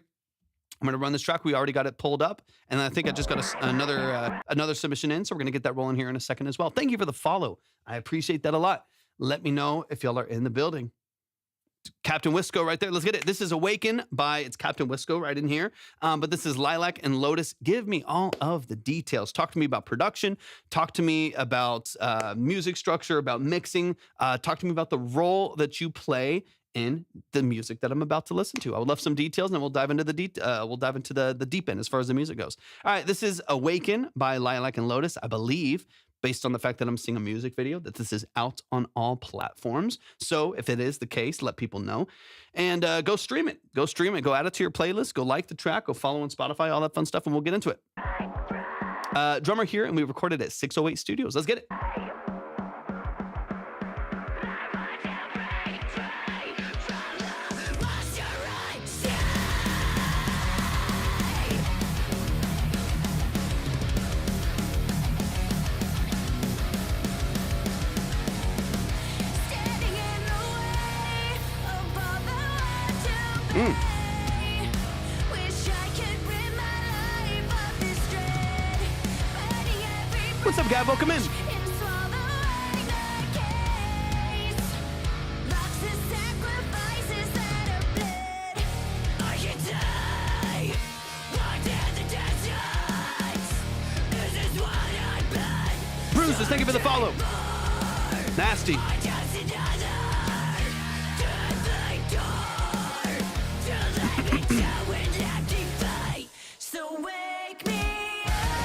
Speaker 1: I'm going to run this track. We already got it pulled up. And I think I just got another submission in. So we're going to get that rolling here in a second as well. Thank you for the follow. I appreciate that a lot. Let me know if y'all are in the building. Captain Wisco right there. Let's get it. This is Awaken by, it's Captain Wisco right in here. But this is Lilac and Lotus. Give me all of the details. Talk to me about production. Talk to me about music structure, about mixing. Talk to me about the role that you play in the music that I'm about to listen to. I would love some details, and then we'll dive into the deep end as far as the music goes. All right, this is Awaken by Lilac and Lotus. I believe, based on the fact that I'm seeing a music video, that this is out on all platforms. So if it is the case, let people know. And go stream it. Go add it to your playlist. Go like the track. Go follow on Spotify, all that fun stuff, and we'll get into it. Drummer here, and we recorded at 608 Studios. Let's get it. What's up, Gab? Welcome in. Bruises, thank you for the follow. Nasty.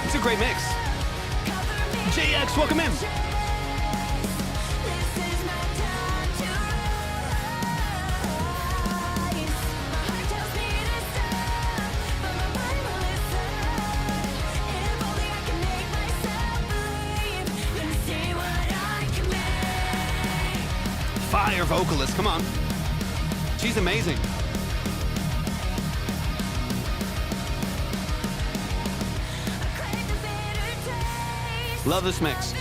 Speaker 1: It's a great mix. JX, welcome in. Fire vocalist, come on. She's amazing. Love this mix.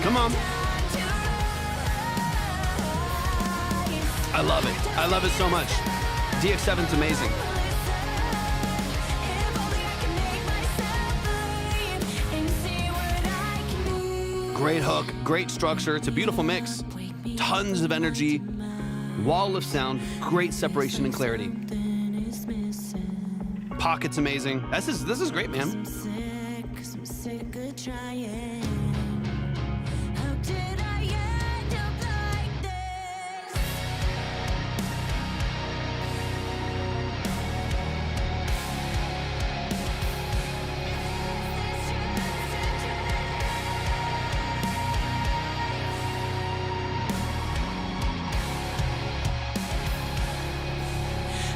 Speaker 1: Come on. I love it. I love it so much. DX7's amazing. Great hook, great structure. It's a beautiful mix. Tons of energy, wall of sound, great separation and clarity.
Speaker 3: Pocket's amazing. This is great, man.
Speaker 2: I'm sick of trying. How did I end up like this?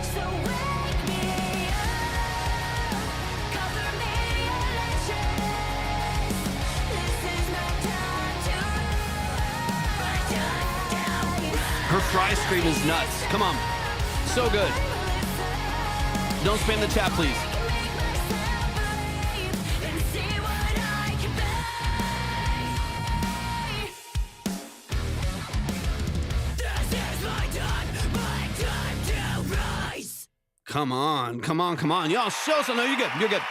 Speaker 2: So wake me up, cover me in ashes. This is my time to run.
Speaker 3: Her fry scream is nuts. Come on. So good. Don't spam the chat, please.
Speaker 2: And see what I can be. This is my time to rise.
Speaker 3: Come on. Y'all show some. No, you're good.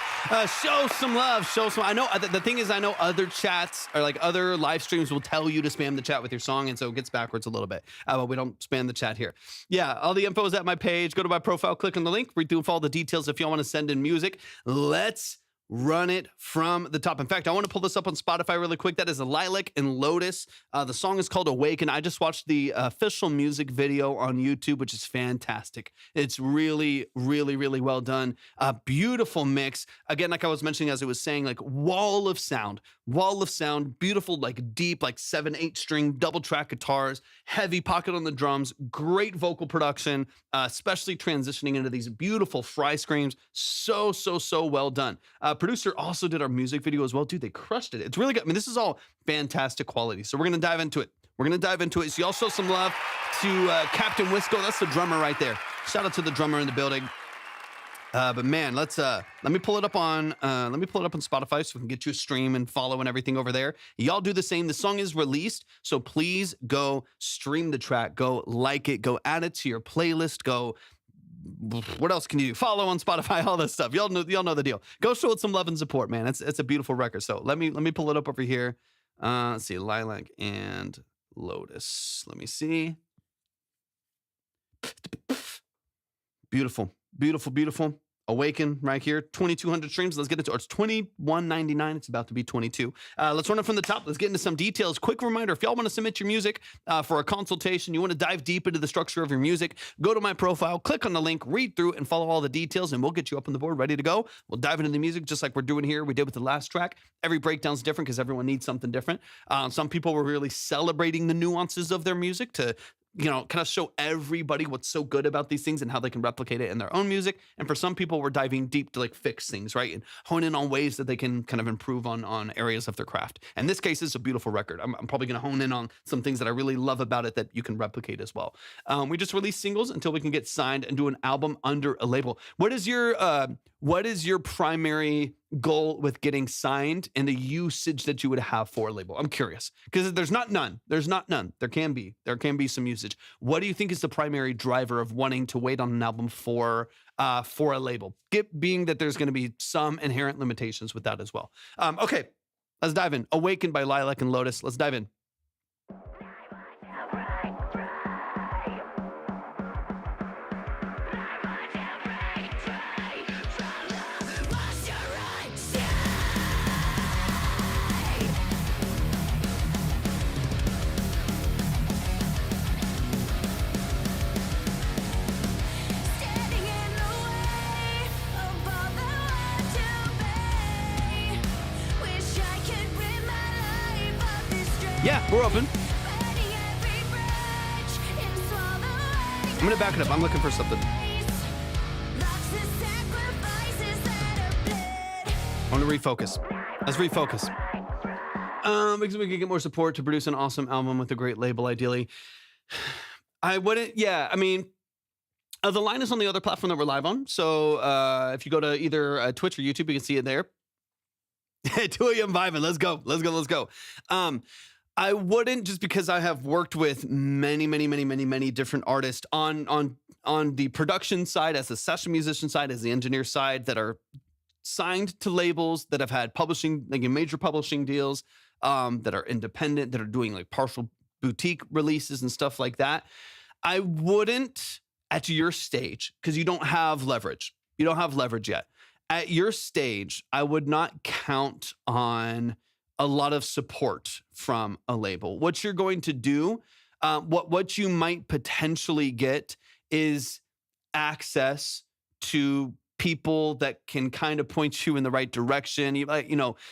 Speaker 3: Show some love. I know the thing is, I know other chats or like other live streams will tell you to spam the chat with your song, and so it gets backwards a little bit. But we don't spam the chat here. Yeah, all the info is at my page. Go to my profile, click on the link, read through all the details if y'all want to send in music. Let's run it from the top. In fact, I want to pull this up on Spotify really quick. That is a Lilac and Lotus. The song is called Awaken. I just watched the official music video on YouTube, which is fantastic. It's really, really, really well done. Beautiful mix. Again, like I was mentioning, as I was saying, like wall of sound, beautiful, like deep, like 7/8 string, double track guitars, heavy pocket on the drums, great vocal production, especially transitioning into these beautiful fry screams. So well done. Producer also did our music video as well. Dude, they crushed it. It's really good. I mean, this is all fantastic quality. So we're going to dive into it. So y'all show some love to Captain Wisco. That's the drummer right there. Shout out to the drummer in the building. But man, let me pull it up on Spotify so we can get you a stream and follow and everything over there. Y'all do the same. The song is released, so please go stream the track, go like it, go add it to your playlist, go. What else can you do? Follow on Spotify, all this stuff. Y'all know the deal. Go show it some love and support, man. It's a beautiful record. So let me pull it up over here. Let's see, Lilac and Lotus. Let me see. Beautiful. Awaken right here, 2,200 streams. Let's get it to, or it's 21.99. It's about to be 22. Let's run it from the top. Let's get into some details. Quick reminder, if y'all want to submit your music for a consultation, you want to dive deep into the structure of your music, go to my profile, click on the link, read through and follow all the details, and we'll get you up on the board ready to go. We'll dive into the music just like we're doing here. We did with the last track. Every breakdown's different because everyone needs something different. Some people were really celebrating the nuances of their music to kind of show everybody what's so good about these things and how they can replicate it in their own music. And for some people, we're diving deep to like fix things, right? And hone in on ways that they can kind of improve on areas of their craft. And this case is a beautiful record. I'm probably going to hone in on some things that I really love about it that you can replicate as well. We just released singles until we can get signed and do an album under a label. What is your primary goal with getting signed and the usage that you would have for a label? I'm curious because there's not none. There can be some usage. What do you think is the primary driver of wanting to wait on an album for a label? Being that there's going to be some inherent limitations with that as well. Okay, let's dive in. Awakened by Lilac and Lotus. Let's dive in. Yeah, we're open. I'm gonna back it up. I'm looking for something. I want to refocus. Let's refocus. Because we can get more support to produce an awesome album with a great label, ideally. I wouldn't, yeah, I mean, the line is on the other platform that we're live on. So if you go to either Twitch or YouTube, you can see it there. 2 a.m. vibing. Let's go. I wouldn't, just because I have worked with many different artists on the production side, as the session musician side, as the engineer side, that are signed to labels, that have had publishing, like major publishing deals, that are independent, that are doing like partial boutique releases and stuff like that. I wouldn't, at your stage, because you don't have leverage. You don't have leverage yet. At your stage, I would not count on a lot of support from a label. What you're going to do, what you might potentially get is access to people that can kind of point you in the right direction.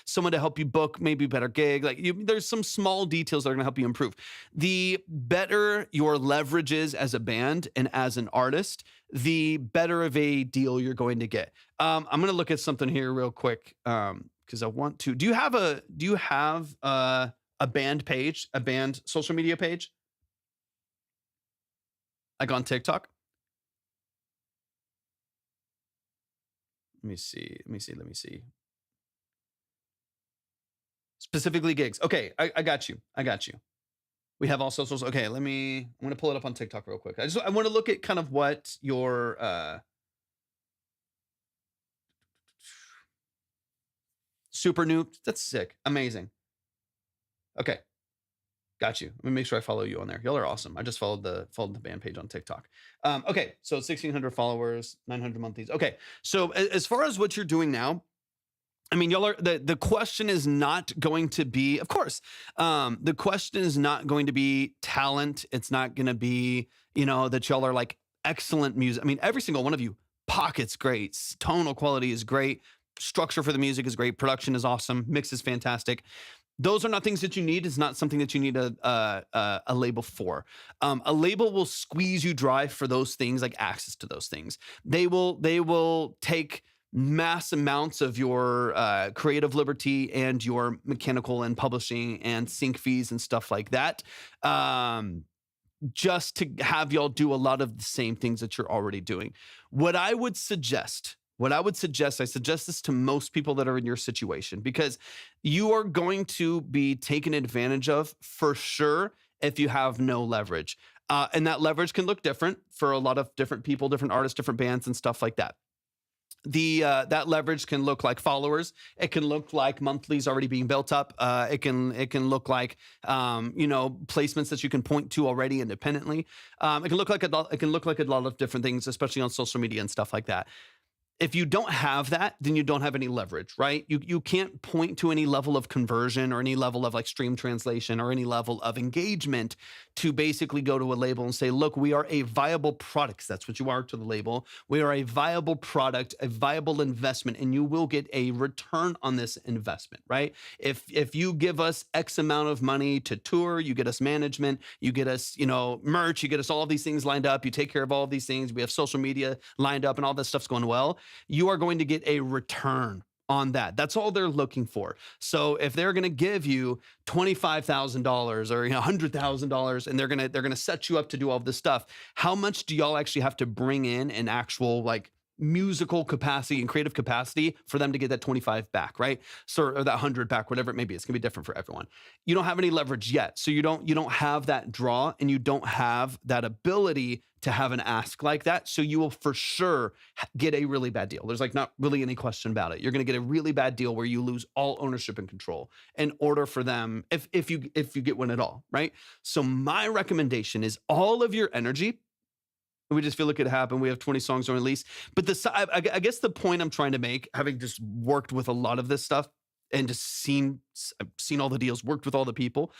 Speaker 3: Someone to help you book maybe a better gig. There's some small details that are going to help you improve. The better your leverage is as a band and as an artist, the better of a deal you're going to get. I'm going to look at something here real quick because I want to. Do you have a band page, a band social media page, like on TikTok? Let me see. Specifically gigs. Okay, I got you. We have all socials. Okay, I'm going to pull it up on TikTok real quick. I want to look at kind of what your super new. That's sick. Amazing. Okay. Got you. Let me make sure I follow you on there. Y'all are awesome. I just followed the band page on TikTok. Okay, so 1,600 followers, 900 monthlies. Okay, so as far as what you're doing now, I mean, y'all are the question is not going to be, of course, the question is not going to be talent. It's not going to be, that y'all are like excellent music. I mean, every single one of you, pocket's great, tonal quality is great, structure for the music is great, production is awesome, mix is fantastic. Those are not things that you need. It's not something that you need a label for. A label will squeeze you dry for those things, like access to those things. They will take mass amounts of your creative liberty and your mechanical and publishing and sync fees and stuff like that, just to have y'all do a lot of the same things that you're already doing. What I suggest, I suggest this to most people that are in your situation, because you are going to be taken advantage of for sure if you have no leverage. And that leverage can look different for a lot of different people, different artists, different bands and stuff like that. That leverage can look like followers. It can look like monthlies already being built up. It can look like placements that you can point to already independently. It can look like a lot of different things, especially on social media and stuff like that. If you don't have that, then you don't have any leverage, right? You can't point to any level of conversion or any level of like stream translation or any level of engagement to basically go to a label and say, look, we are a viable product. That's what you are to the label. We are a viable product, a viable investment, and you will get a return on this investment, right? If you give us X amount of money to tour, you get us management, you get us, merch, you get us all of these things lined up, you take care of all of these things, we have social media lined up and all this stuff's going well, you are going to get a return on that. That's all they're looking for. So if they're going to give you $25,000 or $100,000 and they're going to set you up to do all of this stuff, how much do y'all actually have to bring in actual like musical capacity and creative capacity for them to get that 25 back, right? So, or that 100 back, whatever it may be. It's gonna be different for everyone. You don't have any leverage yet. So you don't have that draw and you don't have that ability to have an ask like that. So you will for sure get a really bad deal. There's like not really any question about it. You're gonna get a really bad deal where you lose all ownership and control in order for them, if you get one at all, right? So my recommendation is all of your energy. We just feel it could happen. We have 20 songs on release. But I guess the point I'm trying to make, having just worked with a lot of this stuff and just seen all the deals, worked with all the people,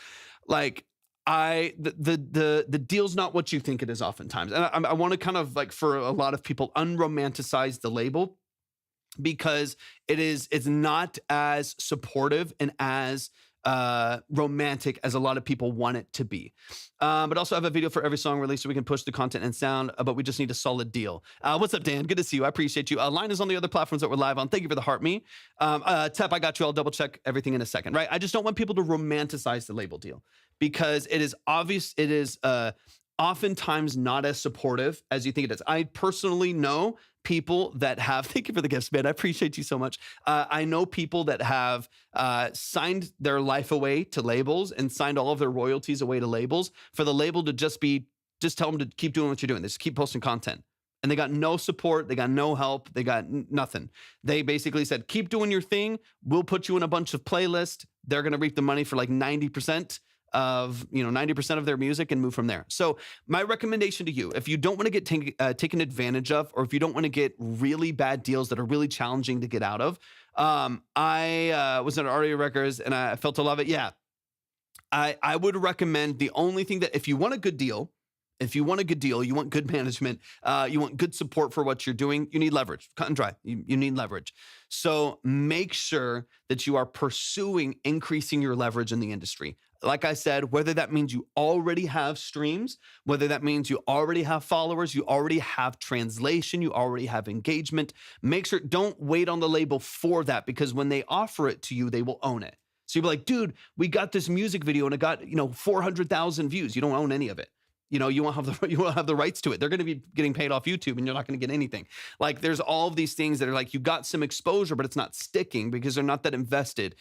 Speaker 3: like the deal's not what you think it is oftentimes. And I want to kind of like, for a lot of people, unromanticize the label, because it's not as supportive and as romantic as a lot of people want it to be. But also have a video for every song released so we can push the content and sound, but we just need a solid deal. What's up, Dan? Good to see you. I appreciate you. Line is on the other platforms that we're live on. Thank you for the heart me. Tep, I got you. I'll double check everything in a second, right? I just don't want people to romanticize the label deal, because it is obvious. It is oftentimes not as supportive as you think it is. I personally know people that have, thank you for the gifts, man. I appreciate you so much. I know people that have signed their life away to labels and signed all of their royalties away to labels for the label to just tell them to keep doing what you're doing. They just keep posting content. And they got no support. They got no help. They got nothing. They basically said, keep doing your thing. We'll put you in a bunch of playlists. They're going to reap the money for like 90%.
Speaker 1: of 90% of their music and move from there. So my recommendation to you, if you don't want to get taken advantage of, or if you don't want to get really bad deals that are really challenging to get out of, I was at Aria Records and I felt to love it. Yeah, I would recommend the only thing that if you want a good deal, you want good management, you want good support for what you're doing, you need leverage. Cut and dry. You need leverage. So make sure that you are pursuing increasing your leverage in the industry. Like I said, whether that means you already have streams, whether that means you already have followers, you already have translation, you already have engagement, make sure, don't wait on the label for that, because when they offer it to you, they will own it. So you'll be like, dude, we got this music video and it got, 400,000 views. You don't own any of it. You won't have the rights to it. They're going to be getting paid off YouTube and you're not going to get anything. Like there's all of these things that are like, you got some exposure, but it's not sticking because they're not that invested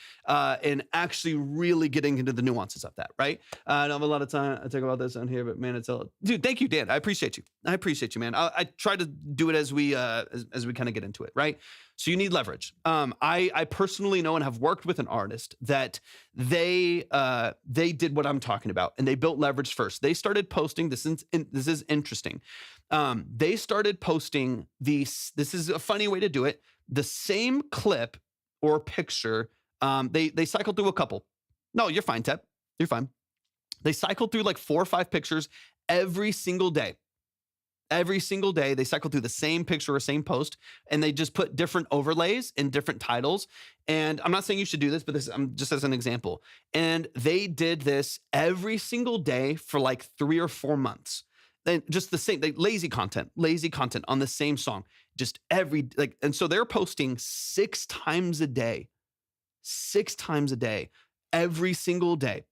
Speaker 1: in actually really getting into the nuances of that. Right. I don't have a lot of time to talk about this on here, but man, dude, thank you, Dan. I appreciate you, man. I try to do it as we kind of get into it. Right. So you need leverage. I personally know and have worked with an artist that they did what I'm talking about, and they built leverage first. They started posting. This is interesting. They started posting these. This is a funny way to do it. The same clip or picture. They cycled through a couple. No, you're fine, Ted. You're fine. They cycled through like 4 or 5 pictures every single day. Every single day, they cycle through the same picture or same post, and they just put different overlays and different titles. And I'm not saying you should do this, but this just as an example. And they did this every single day for like 3 or 4 months. Then just the same, lazy content on the same song, just and so they're posting 6 times a day, every single day,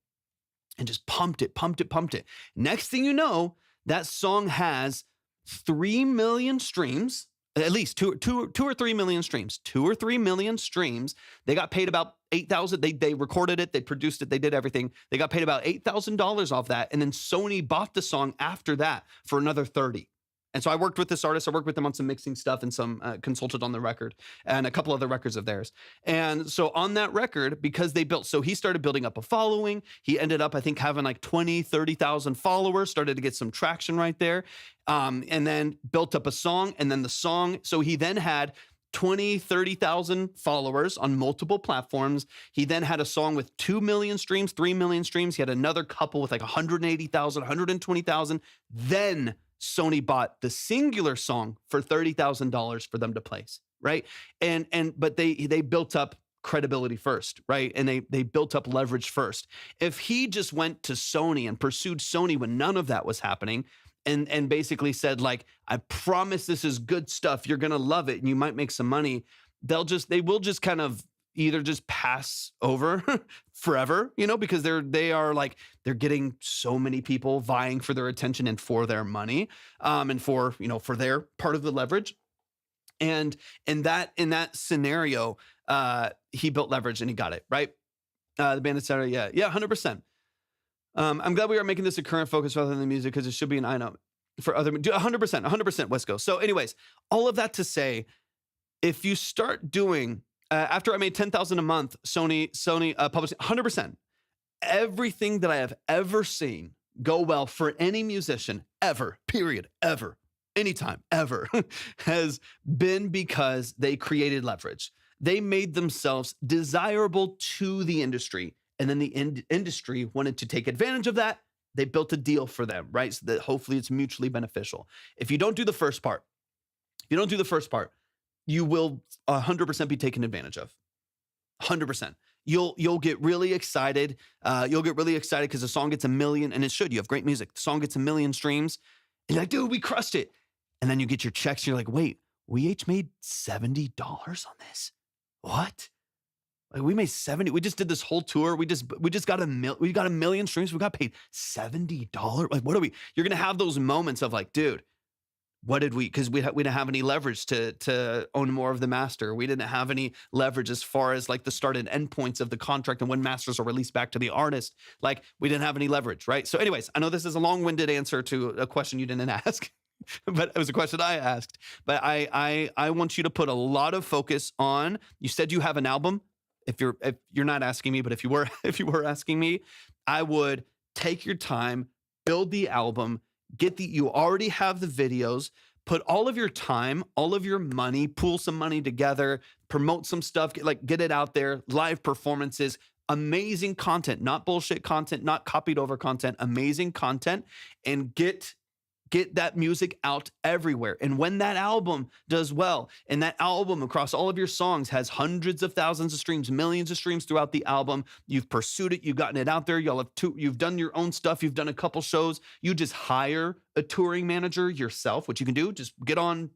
Speaker 1: and just pumped it. Next thing you know, that song has 3 million streams, at least two or 3 million streams, 2 or 3 million streams. They got paid about $8,000. They recorded it, they produced it, they did everything. They got paid about $8,000 off that. And then Sony bought the song after that for another 30. And so I worked with this artist. I worked with them on some mixing stuff and some consulted on the record and a couple other records of theirs. And so on that record, because so he started building up a following. He ended up, I think, having like 20, 30,000 followers, started to get some traction right there. And then built up a song, and then the song. So he then had 20, 30,000 followers on multiple platforms. He then had a song with 2 million streams, 3 million streams. He had another couple with like 180,000, 120,000. Then Sony bought the singular song for $30,000 for them to place, right? But they built up credibility first, right? And they built up leverage first. If he just went to Sony and pursued Sony when none of that was happening, and basically said like, I promise this is good stuff, you're gonna love it, and you might make some money, they will just kind of either just pass over forever, because they're getting so many people vying for their attention and for their money, and for their part of the leverage. And in that scenario, he built leverage and he got it right. The band, etc. Yeah, 100%. I'm glad we are making this a current focus rather than the music, because it should be an item for other. 100%, West Coast. So, anyways, all of that to say, if you start doing after I made $10,000 a month, Sony publishing 100%. Everything that I have ever seen go well for any musician ever, period, ever, anytime, ever, has been because they created leverage. They made themselves desirable to the industry. And then the industry wanted to take advantage of that. They built a deal for them, right? So that hopefully it's mutually beneficial. If you don't do the first part, you will 100% be taken advantage of. 100%. You'll get really excited. You'll get really excited because the song gets 1 million, and it should. You have great music. The song gets 1 million streams. And you're like, dude, we crushed it. And then you get your checks. And you're like, wait, we each made $70 on this. What? Like we made 70. We just did this whole tour. We just got we got 1 million streams. We got paid $70. Like, what are we? You're gonna have those moments of like, dude, what did we? Because we didn't have any leverage to own more of the master. We didn't have any leverage as far as like the start and end points of the contract and when masters are released back to the artist. Like we didn't have any leverage, right? So, anyways, I know this is a long-winded answer to a question you didn't ask. But it was a question I asked. But I want you to put a lot of focus on, you said you have an album. if you're not asking me, but if you were if you were asking me, I would take your time, build the album, you already have the videos, put all of your time, all of your money, pool some money together, promote some stuff, get it out there, live performances, amazing content, not bullshit content, not copied over content, amazing content, and get that music out everywhere. And when that album does well, and that album across all of your songs has hundreds of thousands of streams, millions of streams throughout the album, you've pursued it, you've gotten it out there, you've done your own stuff, you've done a couple shows, you just hire a touring manager yourself, which you can do, just get online.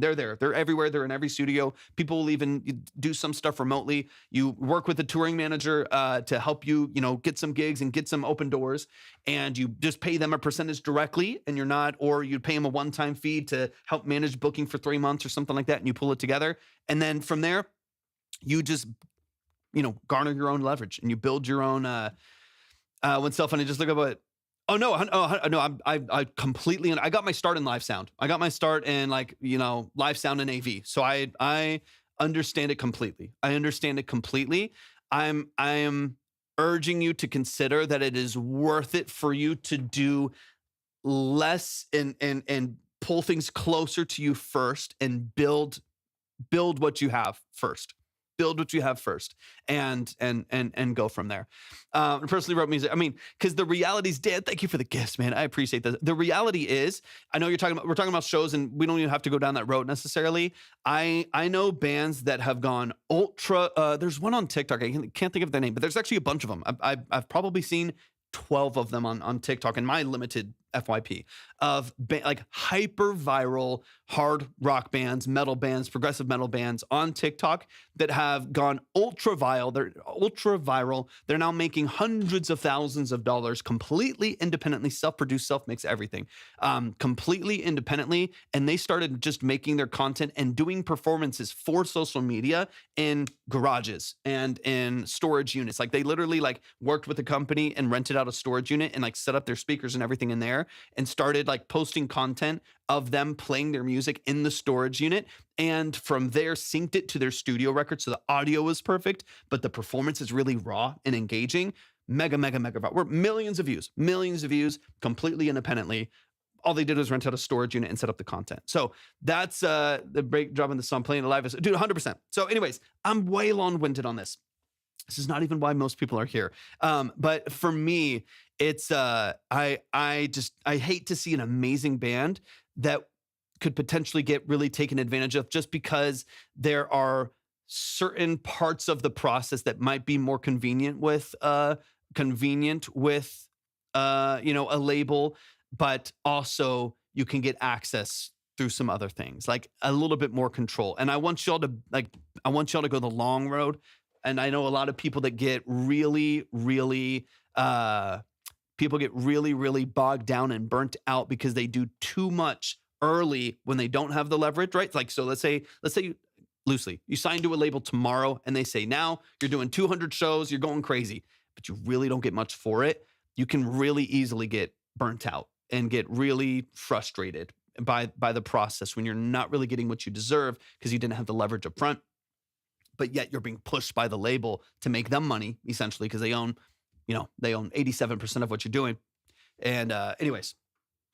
Speaker 1: They're there. They're everywhere. They're in every studio. People will even do some stuff remotely. You work with a touring manager to help you, get some gigs and get some open doors, and you just pay them a percentage directly, and or you pay them a one-time fee to help manage booking for 3 months or something like that, and you pull it together. And then from there, you just, garner your own leverage and you build your own, when self, and I just look up what, oh no, I completely, I got my start in live sound. I got my start in live sound and AV. So I understand it completely. I am urging you to consider that it is worth it for you to do less and pull things closer to you first and build what you have first. Build what you have first and go from there. Personally wrote music. I mean, because the reality is, Dan, thank you for the gifts, man. I appreciate that. The reality is, I know we're talking about shows, and we don't even have to go down that road necessarily. I know bands that have gone ultra. There's one on TikTok. I can't think of their name, but there's actually a bunch of them. I've probably seen 12 of them on TikTok in my limited FYP of hyper viral hard rock bands, metal bands, progressive metal bands on TikTok that have gone ultra viral. They're ultra viral. They're now making hundreds of thousands of dollars completely independently, self-produced, self-mix everything, completely independently. And they started just making their content and doing performances for social media in garages and in storage units. Like they literally worked with a company and rented out a storage unit and set up their speakers and everything in there and started posting content of them playing their music in the storage unit. And from there, synced it to their studio record. So the audio was perfect, but the performance is really raw and engaging. Mega viral. We're millions of views, completely independently. All they did was rent out a storage unit and set up the content. So that's the break dropping the song, playing it live. Dude, 100%. So anyways, I'm way long-winded on this. This is not even why most people are here. But for me, it's I hate to see an amazing band that could potentially get really taken advantage of just because there are certain parts of the process that might be more convenient with a label, but also you can get access through some other things, like a little bit more control. And I want y'all to go the long road. And I know a lot of people that get really bogged down and burnt out because they do too much early when they don't have the leverage, right? So let's say loosely, you sign to a label tomorrow and they say, now you're doing 200 shows, you're going crazy, but you really don't get much for it. You can really easily get burnt out and get really frustrated by the process when you're not really getting what you deserve because you didn't have the leverage up front. But yet you're being pushed by the label to make them money, essentially, because they own 87% of what you're doing. And anyways,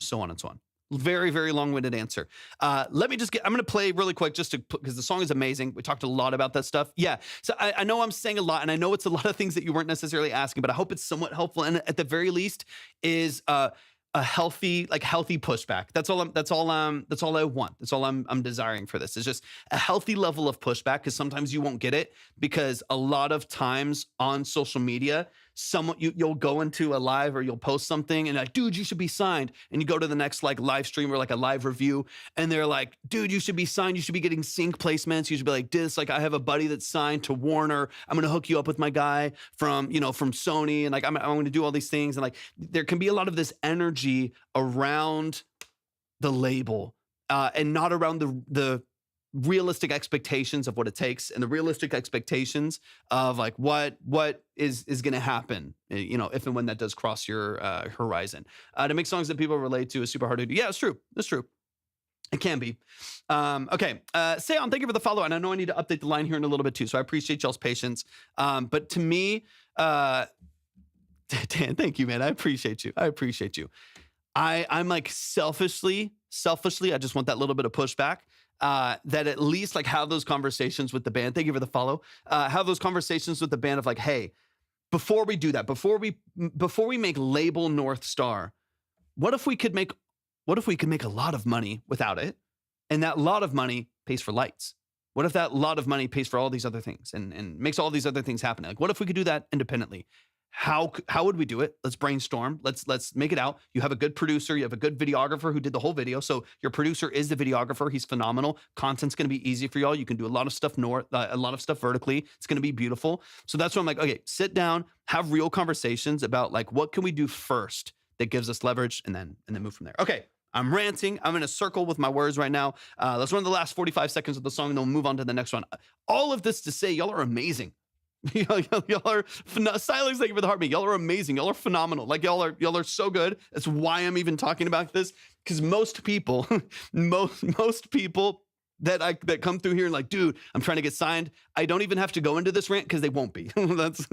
Speaker 1: so on and so on. Very, very long-winded answer. Let me I'm going to play really quick because the song is amazing. We talked a lot about that stuff. Yeah. So I know I'm saying a lot, and I know it's a lot of things that you weren't necessarily asking, but I hope it's somewhat helpful. And at the very least is a healthy pushback. That's all I want. That's all I'm desiring for this. Is just a healthy level of pushback, because sometimes you won't get it, because a lot of times on social media, you'll go into a live or you'll post something and dude, you should be signed. And you go to the next live stream or a live review, and they're like, dude, you should be signed. You should be getting sync placements. You should be like this. I have a buddy that's signed to Warner. I'm going to hook you up with my guy from Sony. And I'm going to do all these things. And there can be a lot of this energy around the label and not around the realistic expectations of what it takes and the realistic expectations of what is going to happen, if and when that does cross your horizon. To make songs that people relate to is super hard to do. Yeah, it's true. That's true.
Speaker 3: It can be. Okay. Seon, thank you for the follow. And I know I need to update the line here in a little bit too. So I appreciate y'all's patience. But to me, Dan, thank you, man. I appreciate you. I appreciate you. I'm like selfishly, I just want that little bit of pushback. That at least like have those conversations with the band. Thank you for the follow. Have those conversations with the band of like, hey, before we do that, before we make label North Star, what if we could make a lot of money without it? And that lot of money pays for lights. What if that lot of money pays for all these other things and makes all these other things happen? Like, what if we could do that independently? How would we do it? Let's brainstorm. Let's make it out. You have a good producer. You have a good videographer who did the whole video. So your producer is the videographer. He's phenomenal. Content's going to be easy for y'all. You can do a lot of stuff a lot of stuff vertically. It's going to be beautiful. So that's why I'm like, okay, sit down, have real conversations about like, what can we do first that gives us leverage, and then move from there. Okay. I'm ranting. I'm in a circle with my words right now. Let's run the last 45 seconds of the song, and then we'll move on to the next one. All of this to say, y'all are amazing. y'all are Silex, thank you for the heartbeat. Y'all are amazing. Y'all are phenomenal. Like y'all are so good. That's why I'm even talking about this, because most people, most people that come through here and like, dude, I'm trying to get signed. I don't even have to go into this rant because they won't be. let's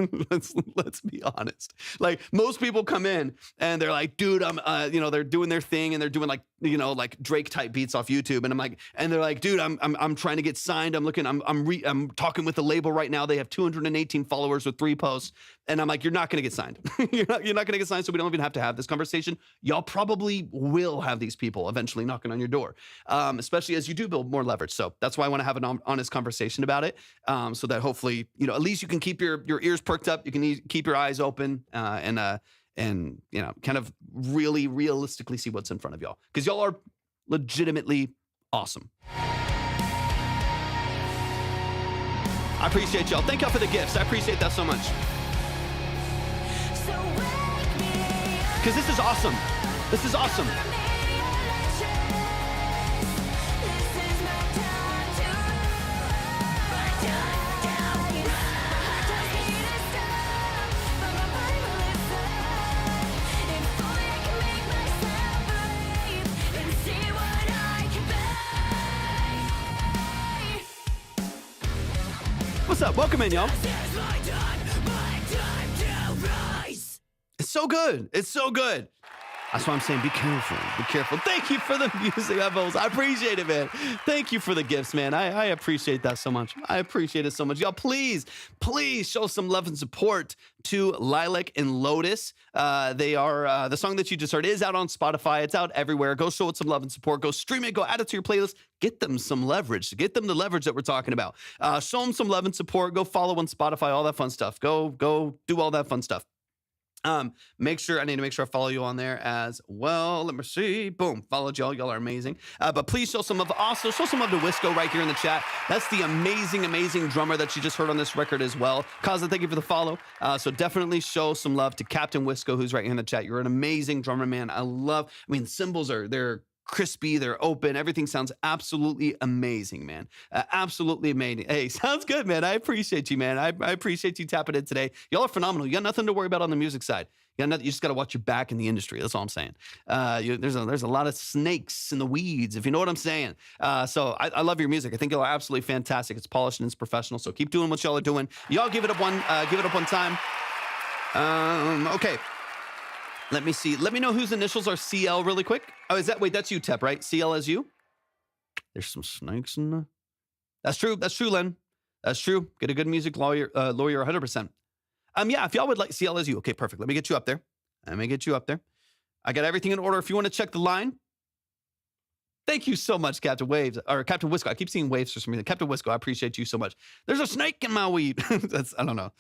Speaker 3: be honest. Like most people come in and they're like, dude, I'm they're doing their thing and they're doing like, like Drake type beats off YouTube. And I'm like, and they're like, dude, I'm trying to get signed. I'm talking with the label right now. They have 218 followers with 3 posts. And I'm like, you're not going to get signed. you're not going to get signed. So we don't even have to have this conversation. Y'all probably will have these people eventually knocking on your door, especially as you do build more leverage. So that's why I want to have an honest conversation about it. So that hopefully, at least you can keep your ears perked up. You can keep your eyes open, and kind of really realistically see what's in front of y'all. Because y'all are legitimately awesome. I appreciate y'all. Thank y'all for the gifts. I appreciate that so much.
Speaker 2: So wake me up.
Speaker 3: Because this is awesome. This is awesome. What's up? Welcome in, y'all. It's so good. It's so good. That's why I'm saying be careful. Be careful. Thank you for the music, Evos. I appreciate it, man. Thank you for the gifts, man. I appreciate that so much. I appreciate it so much. Y'all, please show some love and support to Lilac and Lotus. They are, the song that you just heard is out on Spotify. It's out everywhere. Go show it some love and support. Go stream it. Go add it to your playlist. Get them some leverage. Get them the leverage that we're talking about. Show them some love and support. Go follow on Spotify, all that fun stuff. Go do all that fun stuff. I need to make sure I follow you on there as well. Let me see. Boom. Followed y'all. Y'all are amazing. But please show some love. Also, show some love to Wisco right here in the chat. That's the amazing drummer that you just heard on this record as well. Kaza, thank you for the follow. So definitely show some love to Captain Wisco, who's right here in the chat. You're an amazing drummer, man. Cymbals they're crispy, they're open, everything sounds absolutely amazing, man. Absolutely amazing. Hey, sounds good, man. I appreciate you, man. I appreciate you tapping in today. Y'all are phenomenal. You got nothing to worry about on the music side. You just got to watch your back in the industry. That's all I'm saying. There's a lot of snakes in the weeds, if you know what I'm saying. So I love your music. I think y'all are absolutely fantastic. It's polished and it's professional. So keep doing what y'all are doing. Y'all give it up one time. Okay. Let me see. Let me know whose initials are CL really quick. Oh, that's you, Tep, right? CL as you? There's some snakes in the... That's true, Len. That's true. Get a good music lawyer 100%. Yeah, if y'all would like CL as you. Okay, perfect. Let me get you up there. I got everything in order. If you want to check the line, thank you so much, Captain Waves, or Captain Wisco. I keep seeing waves for some reason. Captain Wisco, I appreciate you so much. There's a snake in my weed. I don't know.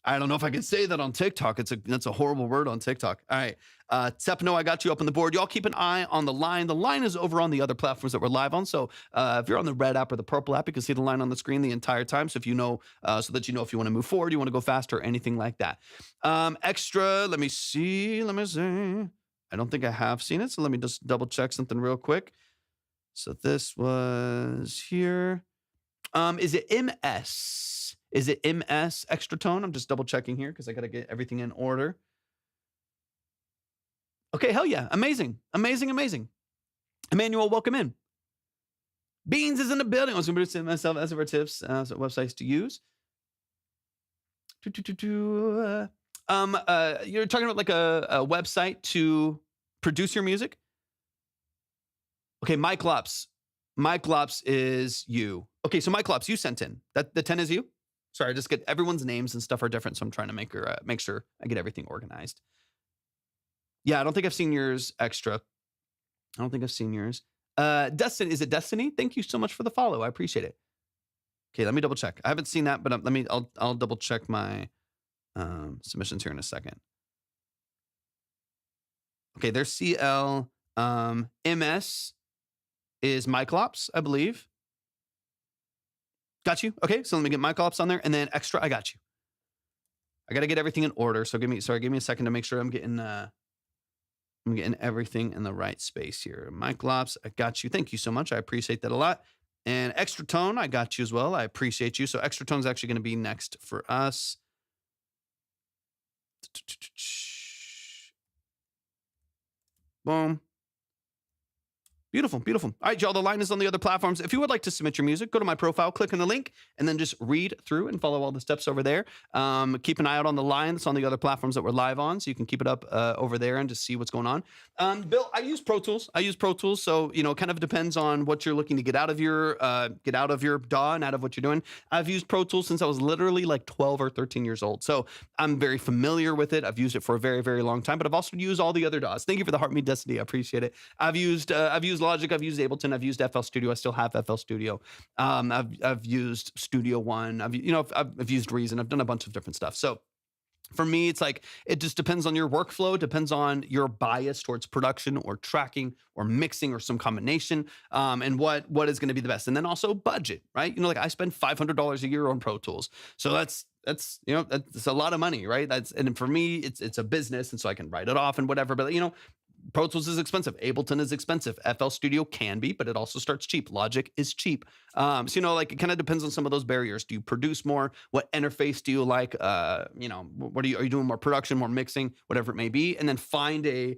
Speaker 3: I don't know if I can say that on TikTok. That's a horrible word on TikTok. All right. Tepno, I got you up on the board. Y'all keep an eye on the line. The line is over on the other platforms that we're live on. So if you're on the red app or the purple app, you can see the line on the screen the entire time. So if you know, so that you know if you want to move forward, you want to go faster, or anything like that. Extra, let me see. I don't think I have seen it. So let me just double check something real quick. So this was here. Is it MS? Is it MS extra tone? I'm just double checking here because I got to get everything in order. Okay, hell yeah. Amazing. Emmanuel, welcome in.
Speaker 1: Beans is in the building. I was going to myself as of our tips, so websites to use. You're talking about like a website to produce your music. Okay, Mike Lops. Mike Lops is you. Okay, so Mike Lops, you sent in. That the 10 is you? Sorry, I just get everyone's names and stuff are different, so I'm trying to make sure I get everything organized. Yeah, I don't think I've seen yours extra. I don't think I've seen yours. Destiny, is it Destiny? Thank you so much for the follow. I appreciate it. Okay, let me double check. I haven't seen that, but I'll double check my submissions here in a second. Okay, there's CL. MS is Myclops, I believe. Got you. Okay, so let me get Myclops on there, and then extra. I got you. I got to get everything in order. So give me a second to make sure I'm getting everything in the right space here. Myclops, I got you. Thank you so much. I appreciate that a lot. And Extra Tone, I got you as well. I appreciate you. So Extra Tone is actually going to be next for us. Boom. Beautiful, beautiful. All right, y'all, the line is on the other platforms. If you would like to submit your music, go to my profile, click on the link, and then just read through and follow all the steps over there. Keep an eye out on the line that's on the other platforms that we're live on, so you can keep it up over there and just see what's going on. Bill, I use Pro Tools. So, it kind of depends on what you're looking to get out of your DAW and out of what you're doing. I've used Pro Tools since I was literally like 12 or 13 years old, so I'm very familiar with it. I've used it for a very, very long time, but I've also used all the other DAWs. Thank you for the Heart Me Destiny. I appreciate it. I've used Logic, I've used Ableton, I've used FL Studio. I still have FL Studio. I've used Studio One. I've used Reason. I've done a bunch of different stuff. So for me, it's like it just depends on your workflow, depends on your bias towards production or tracking or mixing or some combination, and what is going to be the best. And then also budget, right? Like I spend $500 a year on Pro Tools, so that's a lot of money, right? And for me, it's a business, and so I can write it off and whatever. But Pro Tools is expensive. Ableton is expensive. FL Studio can be, but it also starts cheap. Logic is cheap. So, it kind of depends on some of those barriers. Do you produce more? What interface do you like? Are you doing more production, more mixing, whatever it may be? And then find a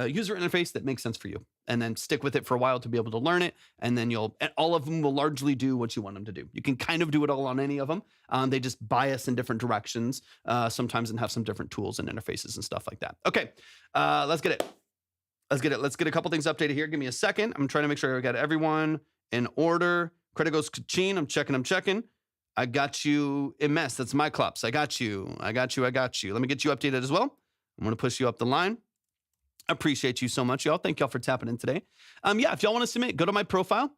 Speaker 1: user interface that makes sense for you. And then stick with it for a while to be able to learn it. And then all of them will largely do what you want them to do. You can kind of do it all on any of them. They just bias in different directions sometimes and have some different tools and interfaces and stuff like that. Okay, let's get it. Let's get a couple things updated here. Give me a second. I'm trying to make sure I got everyone in order. Credit goes to Kachin. I'm checking. I got you. MS. That's Myclops. I got you. Let me get you updated as well. I'm going to push you up the line. Appreciate you so much, y'all. Thank y'all for tapping in today. If y'all want to submit, go to my profile.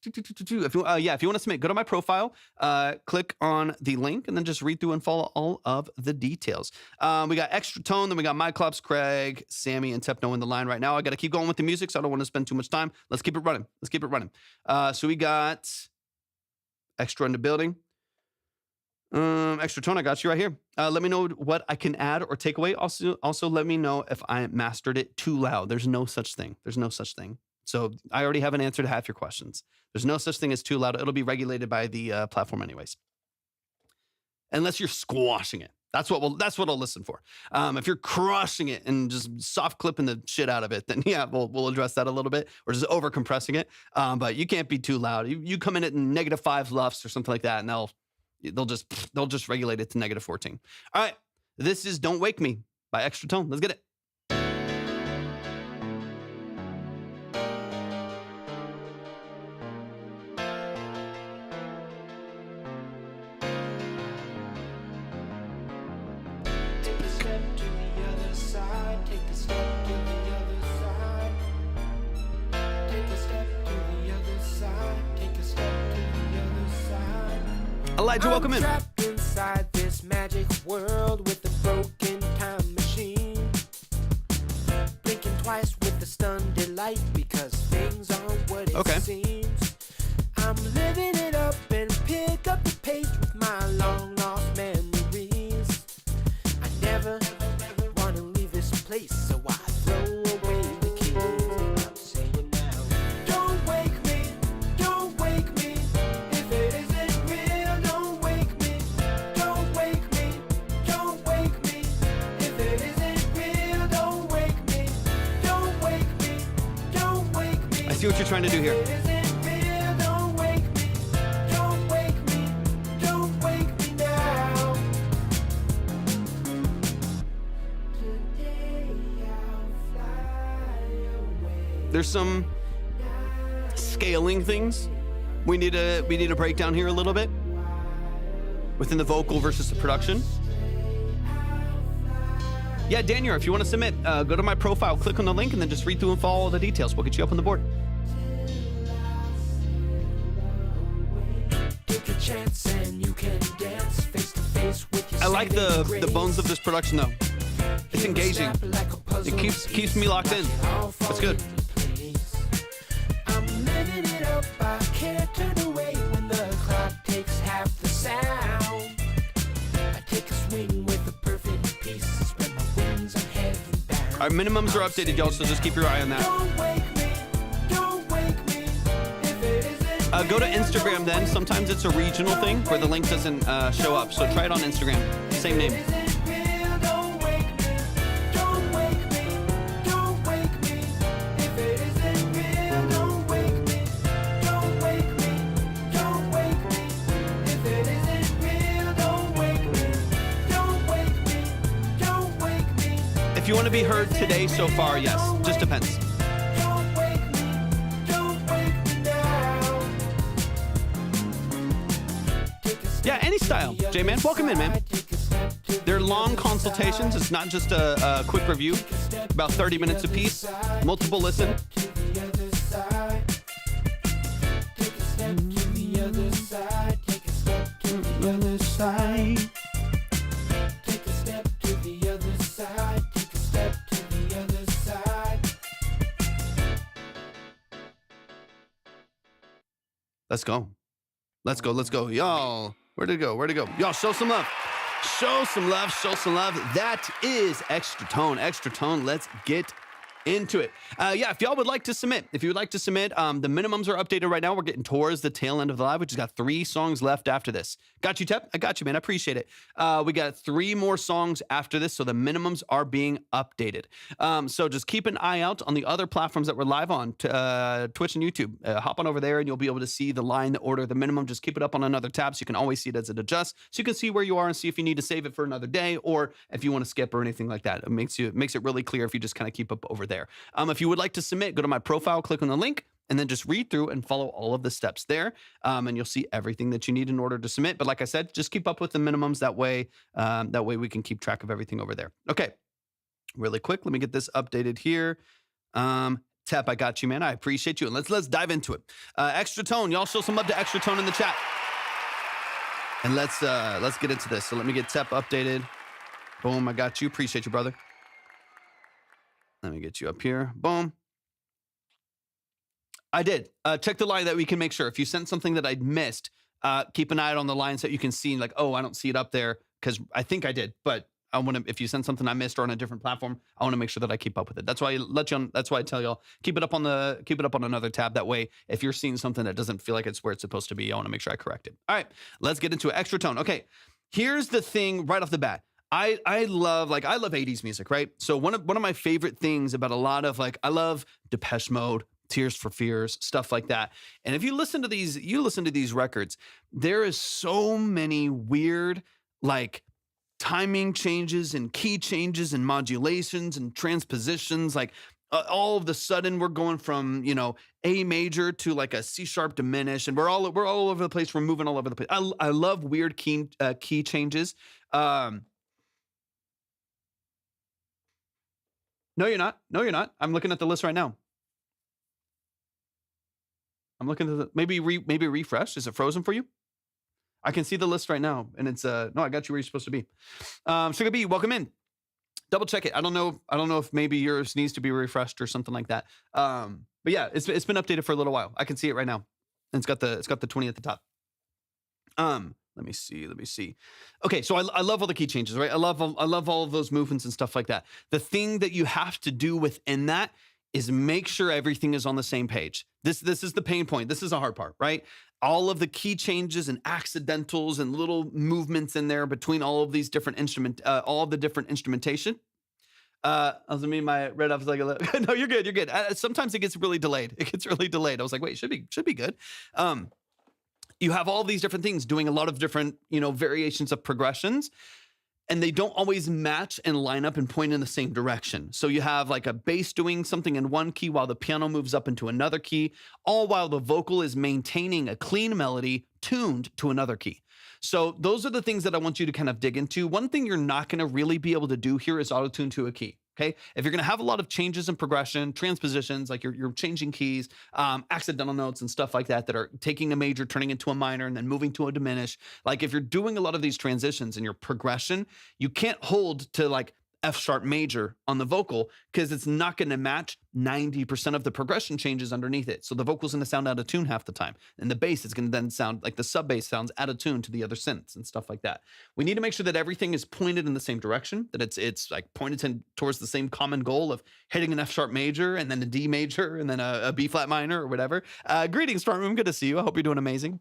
Speaker 1: If you want to submit, go to my profile, click on the link, and then just read through and follow all of the details. We got Extra Tone, then we got Myclops, Craig, Sammy, and Tepno in the line right now. I got to keep going with the music, so I don't want to spend too much time. Let's keep it running. So we got Extra in the building. Extra Tone, I got you right here. Let me know what I can add or take away. Also let me know if I mastered it too loud. There's no such thing. So I already have an answer to half your questions. There's no such thing as too loud. It'll be regulated by the platform anyways. Unless you're squashing it. That's what I'll listen for. If you're crushing it and just soft clipping the shit out of it, then yeah, we'll address that a little bit, or just over compressing it. But you can't be too loud. You come in at -5 LUFS or something like that, and they'll just regulate it to -14. All right, this is "Don't Wake Me" by Extra Tone. Let's get it. Elijah, welcome in.
Speaker 4: Trapped inside this magic world with a broken time machine. Blinking twice with the stunned delight because things aren't what it seems. I'm living it up and pick up the pace with my long lost memories. I never want to leave this place, so I throw away the keys. I'm saying now, don't wake me, don't wake me. If it isn't real, don't wake me, don't wake me, don't wake me. If it isn't real, don't wake me, don't wake me, don't wake me.
Speaker 1: I see what you're trying to do here.
Speaker 4: If it isn't
Speaker 3: there's some scaling things we need to break down here a little bit within the vocal versus the production. Yeah, Daniel, if you want to submit, go to my profile, click on the link, and then just read through and follow all the details. We'll get you up on the board.
Speaker 4: Take a chance and you can dance face to face with your
Speaker 3: I like the
Speaker 4: saving
Speaker 3: bones of
Speaker 4: grace.
Speaker 3: this production, though. It's engaging.
Speaker 4: Snap like a puzzle.
Speaker 3: It keeps me locked in. That's good.
Speaker 4: I'm living it up. I can't turn away when the clock takes half the sound. I take a swing with the perfect piece. Spread my wings, I'm heaven bound.
Speaker 3: Our minimums are updated, y'all, so just keep your eye on that.
Speaker 4: Don't wake me, don't wake me. If it isn't
Speaker 3: Go to Instagram then. Sometimes it's a regional thing where the link doesn't show up. So try it on Instagram. Same name.
Speaker 4: isn't real, don't wake me, don't wake me, don't wake me. If it isn't real, don't wake me, don't wake me, don't wake me. If it isn't real, don't wake me, don't wake me, don't wake me.
Speaker 3: If you want to be heard today so far, yes. Just depends.
Speaker 4: Don't wake me now. Take a step
Speaker 3: Yeah, any style.
Speaker 4: to the
Speaker 3: J-Man,
Speaker 4: other
Speaker 3: welcome in, man.
Speaker 4: side, take a step to the
Speaker 3: They're long
Speaker 4: other
Speaker 3: consultations.
Speaker 4: side.
Speaker 3: It's not just a quick review. About 30 minutes apiece. Multiple listen.
Speaker 4: To the other side. Take a step to the other side. Take a step to the other side. Take a step to the other side. Take a step to the other side.
Speaker 3: Let's go. Let's go. Let's go. Y'all, where'd it go? Where'd it go? Y'all, show some love. Show some love. Show some love. That is Extra Tone. Extra Tone. Let's get into it. Yeah, if y'all would like to submit, the minimums are updated right now. We're getting towards the tail end of the live, which has got 3 songs left after this. Got you, Tep? I got you, man. I appreciate it. We got 3 more songs after this, so the minimums are being updated. So just keep an eye out on the other platforms that we're live on, Twitch and YouTube. Hop on over there and you'll be able to see the line, the order, the minimum. Just keep it up on another tab so you can always see it as it adjusts. So you can see where you are and see if you need to save it for another day or if you want to skip or anything like that. It makes it really clear if you just kind of keep up over there. If you would like to submit, go to my profile, click on the link, and then just read through and follow all of the steps there. And you'll see everything that you need in order to submit. But like I said, just keep up with the minimums. That way we can keep track of everything over there. Okay, really quick, let me get this updated here. Tep, I got you, man. I appreciate you. And let's dive into it. Extra Tone, y'all show some love to Extra Tone in the chat. And let's get into this. So let me get Tep updated. Boom, I got you. Appreciate you, brother. Let me get you up here. Boom. I did. Check the line that we can make sure. If you sent something that I'd missed, keep an eye out on the line so you can see like, oh, I don't see it up there because I think I did. But I want to, if you send something I missed or on a different platform, I want to make sure that I keep up with it. That's why that's why I tell y'all, keep it up on another tab. That way, if you're seeing something that doesn't feel like it's where it's supposed to be, I want to make sure I correct it. All right, let's get into it. Extra Tone. Okay, here's the thing right off the bat. I love 80s music, right? So one of my favorite things about a lot of I love Depeche Mode, Tears for Fears, stuff like that. And if you listen to these records, there is so many weird timing changes and key changes and modulations and transpositions. All of the sudden we're going from, A major to a C sharp diminished, and we're all over the place. We're moving all over the place. I love weird key changes. No, you're not. No, you're not. I'm looking at the list right now. I'm looking at the maybe refresh. Is it frozen for you? I can see the list right now, and it's no. I got you where you're supposed to be. Sugar B, welcome in. Double check it. I don't know if maybe yours needs to be refreshed or something like that. But yeah, it's been updated for a little while. I can see it right now, and it's got the 20 at the top. Let me see. Okay, so I love all the key changes, right? I love all of those movements and stuff like that. The thing that you have to do within that is make sure everything is on the same page. This is the pain point. This is the hard part, right? All of the key changes and accidentals and little movements in there between all of these different all of the different instrumentation. I was mean my red off was no, you're good. You're good. Sometimes it gets really delayed. I was like, wait, should be good. You have all these different things doing a lot of different, variations of progressions.
Speaker 1: and they don't always match and line up and point in the same direction. So you have like a bass doing something in one key while the piano moves up into another key, all while the vocal is maintaining a clean melody tuned to another key. So those are the things that I want you to kind of dig into. One thing you're not going to really be able to do here is auto-tune to a key. Okay. If you're going to have a lot of changes in progression, transpositions, like you're changing keys, accidental notes and stuff like that, that are taking a major, turning into a minor, and then moving to a diminish. Like if you're doing a lot of these transitions in your progression, you can't hold to like F sharp major on the vocal because it's not going to match 90% of the progression changes underneath it. So the vocal's going to sound out of tune half the time. And the bass is going to then sound like the sub bass sounds out of tune to the other synths and stuff like that. We need to make sure that everything is pointed in the same direction, that it's like pointed towards the same common goal of hitting an F sharp major and then a D major and then a B flat minor or whatever. Greetings, front room. Good to see you. I hope you're doing amazing.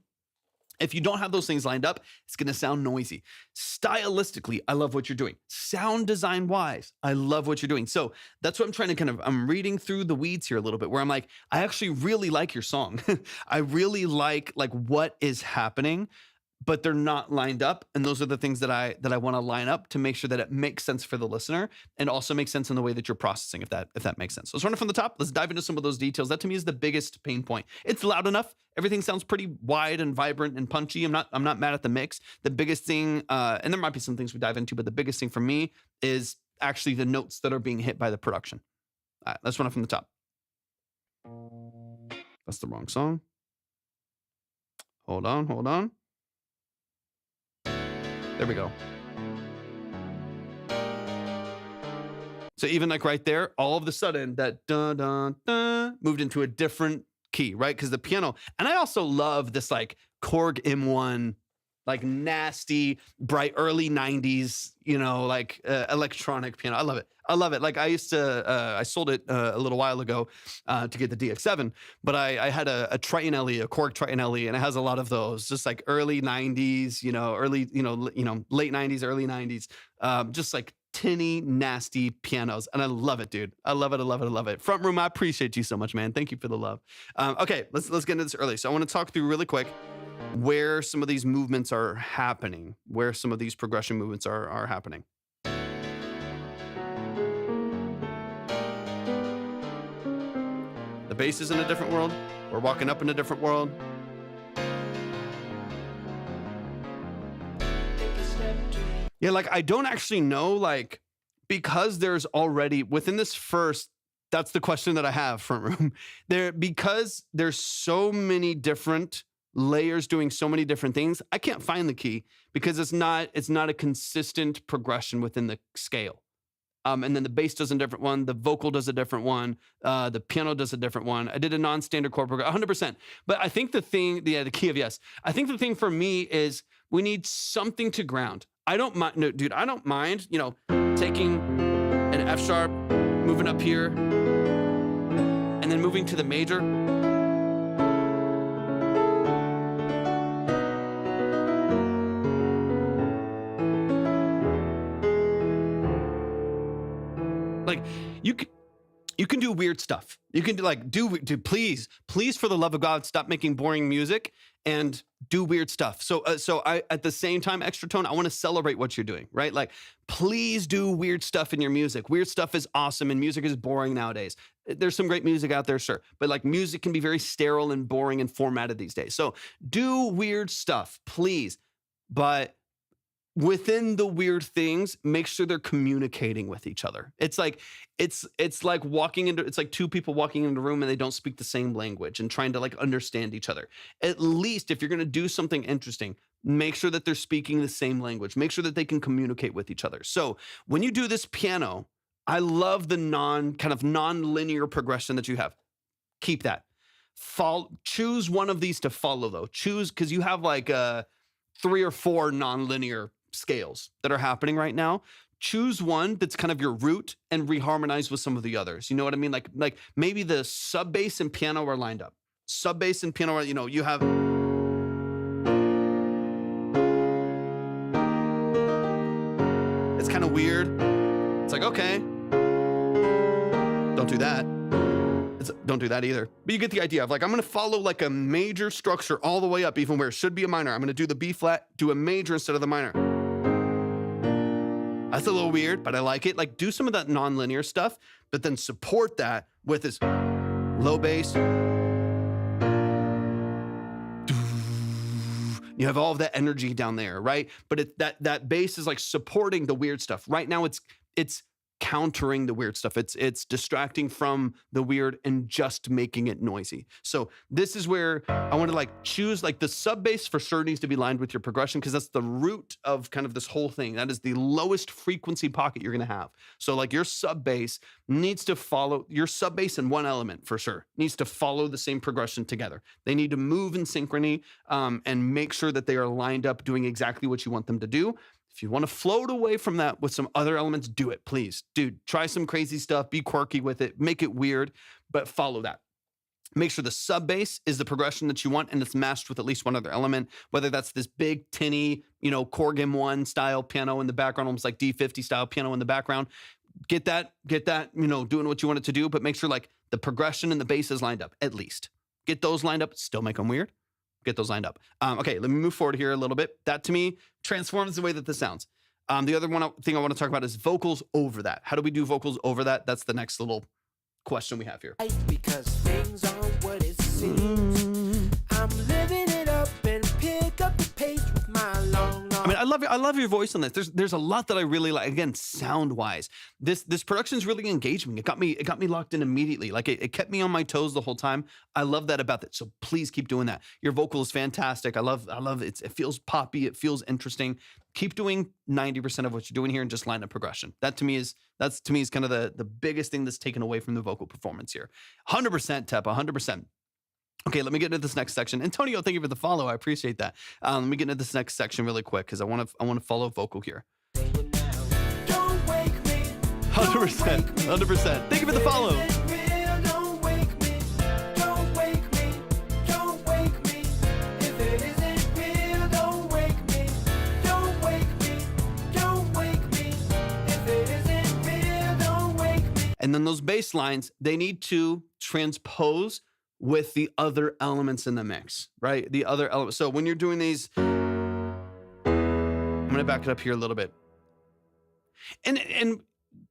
Speaker 1: If you don't have those things lined up, it's going to sound noisy. Stylistically, I love what you're doing. Sound design wise, I love what you're doing. So that's what I'm trying to I'm reading through the weeds here a little bit where I'm like, I actually really like your song. I really like what is happening, but they're not lined up. And those are the things that I want to line up to make sure that it makes sense for the listener and also makes sense in the way that you're processing, if that makes sense. So let's run it from the top. Let's dive into some of those details. That to me is the biggest pain point. It's loud enough. Everything sounds pretty wide and vibrant and punchy. I'm not mad at the mix. The biggest thing, and there might be some things we dive into, but the biggest thing for me is actually the notes that are being hit by the production. All right, let's run it from the top. That's the wrong song. Hold on. There we go. So even like right there, all of a sudden that dun dun dun moved into a different key, right? Because the piano, and I also love this like Korg M1, like nasty, bright early 90s, like electronic piano. I love it. Like I used to, I sold it a little while ago to get the DX7, but I had a Triton LE, a Korg Triton LE, and it has a lot of those, just like early 90s, late 90s, early 90s, just like tinny, nasty pianos. And I love it, dude. I love it. Front room, I appreciate you so much, man. Thank you for the love. Okay, let's get into this early. So I want to talk through really quick where some of these movements are happening, where some of these progression movements are happening. The bass is in a different world. We're walking up in a different world. Yeah, like I don't actually know, like, because there's already within this first, that's the question that I have, front room. Because there's so many different layers doing so many different things, I can't find the key because it's not a consistent progression within the scale. And then the bass does a different one, the vocal does a different one, the piano does a different one. I did a non-standard chord progression, 100%. But I think the key of yes. I think the thing for me is we need something to ground. I don't mind, no, dude, I don't mind, taking an F sharp, moving up here, and then moving to the major. Like you can do weird stuff. You can do please for the love of God, stop making boring music and do weird stuff. So I at the same time, extra tone, I want to celebrate what you're doing, right? Like please do weird stuff in your music. Weird stuff is awesome and music is boring nowadays. There's some great music out there, sure, but like music can be very sterile and boring and formatted these days. So do weird stuff, please, but within the weird things, make sure they're communicating with each other. It's like two people walking into a room and they don't speak the same language and trying to like understand each other. At least if you're going to do something interesting, make sure that they're speaking the same language. Make sure that they can communicate with each other. So when you do this piano, I love the non-linear progression that you have. Keep that. Choose one of these to follow though. Choose, because you have like 3 or 4 non-linear scales that are happening right now. Choose one that's kind of your root and reharmonize with some of the others. You know what I mean? Like maybe the sub bass and piano are lined up. Sub bass and piano are, you have. It's kind of weird. It's like, okay, don't do that. Don't do that either. But you get the idea of like, I'm going to follow like a major structure all the way up, even where it should be a minor. I'm going to do the B flat, do a major instead of the minor.
Speaker 3: That's a little weird, but I like it. Like, do some of that non-linear stuff, but then support that with this low bass. You have all of that energy down there, right? But that bass is like supporting the weird stuff. Right now, it's countering the weird stuff. It's distracting from the weird and just making it noisy. So this is where I want to like choose, like, the sub bass for sure needs to be lined with your progression, because that's the root of kind of this whole thing. That is the lowest frequency pocket you're going to have. So like your sub bass needs to follow, your sub bass in one element for sure needs to follow the same progression together. They need to move in synchrony and make sure that they are lined up doing exactly what you want them to do. If you want to float away from that with some other elements, do it, please. Dude, try some crazy stuff, be quirky with it, make it weird, but follow that. Make sure the sub bass is the progression that you want and it's matched with at least one other element, whether that's this big tinny, Korg M1 style piano in the background, almost like D50 style piano in the background. Get that, doing what you want it to do, but make sure like the progression and the bass is lined up at least. Get those lined up, still make them weird. Get those lined up. Okay, let me move forward here a little bit. That to me transforms the way that this sounds. The other thing I want to talk about is vocals over that. How do we do vocals over that? That's the next little question we have here.
Speaker 4: Because things aren't what it seems. I'm living it up and pick up the pace with my long.
Speaker 3: I mean, I love your voice on this. There's a lot that I really like. Again, sound wise, this production is really engaged me. It got me locked in immediately. Like it kept me on my toes the whole time. I love that about it. So please keep doing that. Your vocal is fantastic. I love it. It feels poppy. It feels interesting. Keep doing 90% of what you're doing here and just line up progression. That's to me is kind of the biggest thing that's taken away from the vocal performance here. 100%, Tep, 100%. Okay, let me get into this next section. Antonio, thank you for the follow. I appreciate that. Let me get into this next section really quick because I want to follow vocal here.
Speaker 4: Don't wake me.
Speaker 3: 100%, 100%. Thank you for the follow.
Speaker 4: Don't wake me. Don't wake me. Don't wake me. If it isn't real, don't wake me. Don't wake me. Don't wake me. If it isn't real, don't wake me.
Speaker 3: And then those bass lines, they need to transpose with the other elements in the mix, right? The other elements. So when you're doing these, I'm gonna back it up here a little bit. And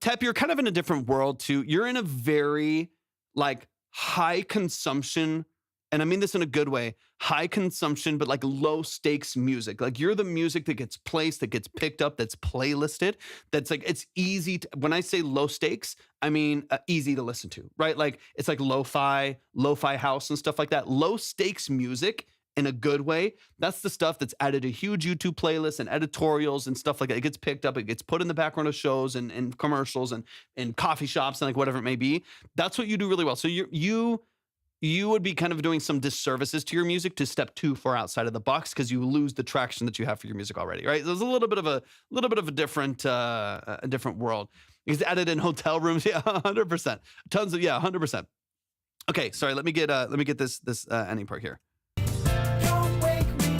Speaker 3: Tep, you're kind of in a different world too. You're in a very like high consumption, and I mean this in a good way, high consumption, but like low stakes music. Like you're the music that gets placed, that gets picked up, that's playlisted. That's like, it's easy to, when I say low stakes, I mean easy to listen to, right? Like it's like lo-fi house and stuff like that. Low stakes music in a good way. That's the stuff that's added a huge YouTube playlist and editorials and stuff like that. It gets picked up, it gets put in the background of shows and commercials and coffee shops and like whatever it may be. That's what you do really well. So you would be kind of doing some disservices to your music to step too far outside of the box because you lose the traction that you have for your music already, right? There's a little bit of a different world. It's added in hotel rooms, yeah, 100%. Tons of 100%. Okay, sorry. Let me get this ending part here.
Speaker 4: Don't wake me.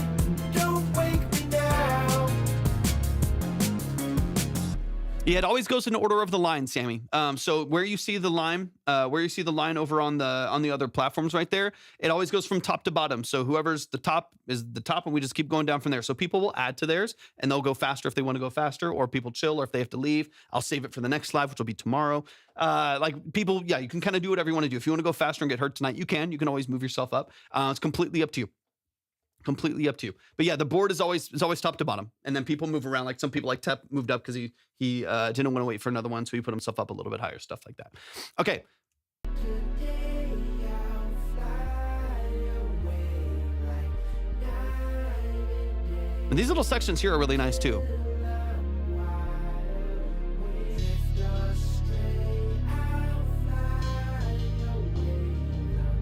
Speaker 4: Don't wake me now.
Speaker 3: Yeah, it always goes in order of the line, Sammy. So where you see the line over on the other platforms right there, it always goes from top to bottom. So whoever's the top is the top, and we just keep going down from there. So people will add to theirs, and they'll go faster if they want to go faster, or people chill, or if they have to leave, I'll save it for the next live, which will be tomorrow. Like people, you can kind of do whatever you want to do. If you want to go faster and get hurt tonight, you can. You can always move yourself up. It's completely up to you. Completely up to you. But yeah, the board is always top to bottom, and then people move around. Like some people, like Tep, moved up because he didn't want to wait for another one, so he put himself up a little bit higher, stuff like that. Okay.
Speaker 4: Today I'll fly away like night and day.
Speaker 3: And these little sections here are really nice too.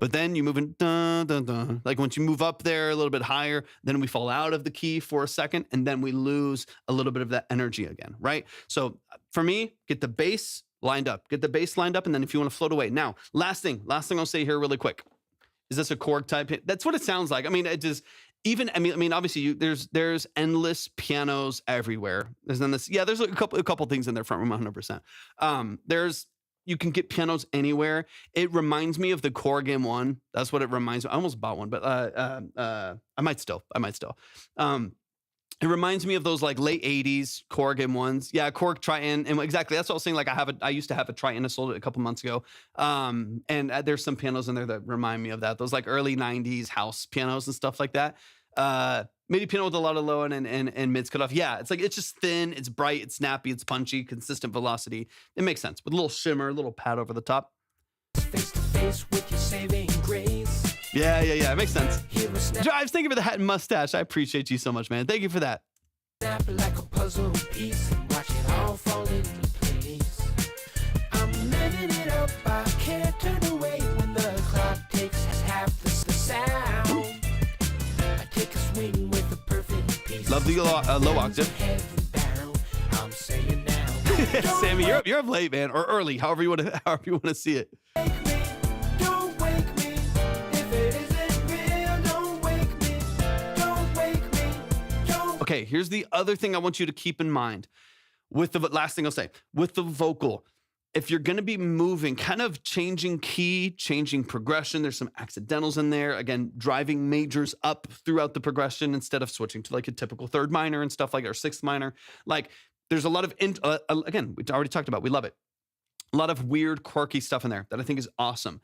Speaker 3: But then you move in, dun, dun, dun. Like once you move up there a little bit higher, then we fall out of the key for a second, and then we lose a little bit of that energy again, right? So for me, get the bass lined up. Get the bass lined up, and then if you want to float away. Now, last thing I'll say here really quick. Is this a Korg type hit? That's what it sounds like. I mean, it just, obviously there's endless pianos everywhere. There's a couple things in there, front room 100%. You can get pianos anywhere. It reminds me of the Korg M1. That's what it reminds me. I almost bought one, but I might still. It reminds me of those like late 80s Korg M1s. Yeah, Korg Triton. And exactly, that's what I was saying. Like I used to have a Triton. I sold it a couple months ago. And there's some pianos in there that remind me of that. Those like early 90s house pianos and stuff like that. MIDI piano with a lot of low and mids cut off. Yeah, it's just thin, it's bright, it's snappy, it's punchy, consistent velocity. It makes sense with a little shimmer, a little pad over the top.
Speaker 4: Face to face with your saving grace.
Speaker 3: Yeah. It makes sense.
Speaker 4: Hear a snap
Speaker 3: Drives, thank you for the hat and mustache. I appreciate you so much, man. Thank you for that.
Speaker 4: like a puzzle piece and watch it all fall into place. I'm living it up, I can't turn away when the clock takes half the sound. I take a swing with a perfect piece.
Speaker 3: Love the low octave.
Speaker 4: Heaven bound, I'm saying now.
Speaker 3: Sammy, you're up late, man, or early, however you want to see it.
Speaker 4: Don't wake me. If it isn't real, don't wake me. Don't wake me. Don't.
Speaker 3: Okay, here's the other thing I want you to keep in mind. With the last thing I'll say, with the vocal, if you're going to be moving, kind of changing key, changing progression, there's some accidentals in there. Again, driving majors up throughout the progression instead of switching to like a typical third minor and stuff like our sixth minor. Like there's a lot of, again, we already talked about, we love it. A lot of weird, quirky stuff in there that I think is awesome.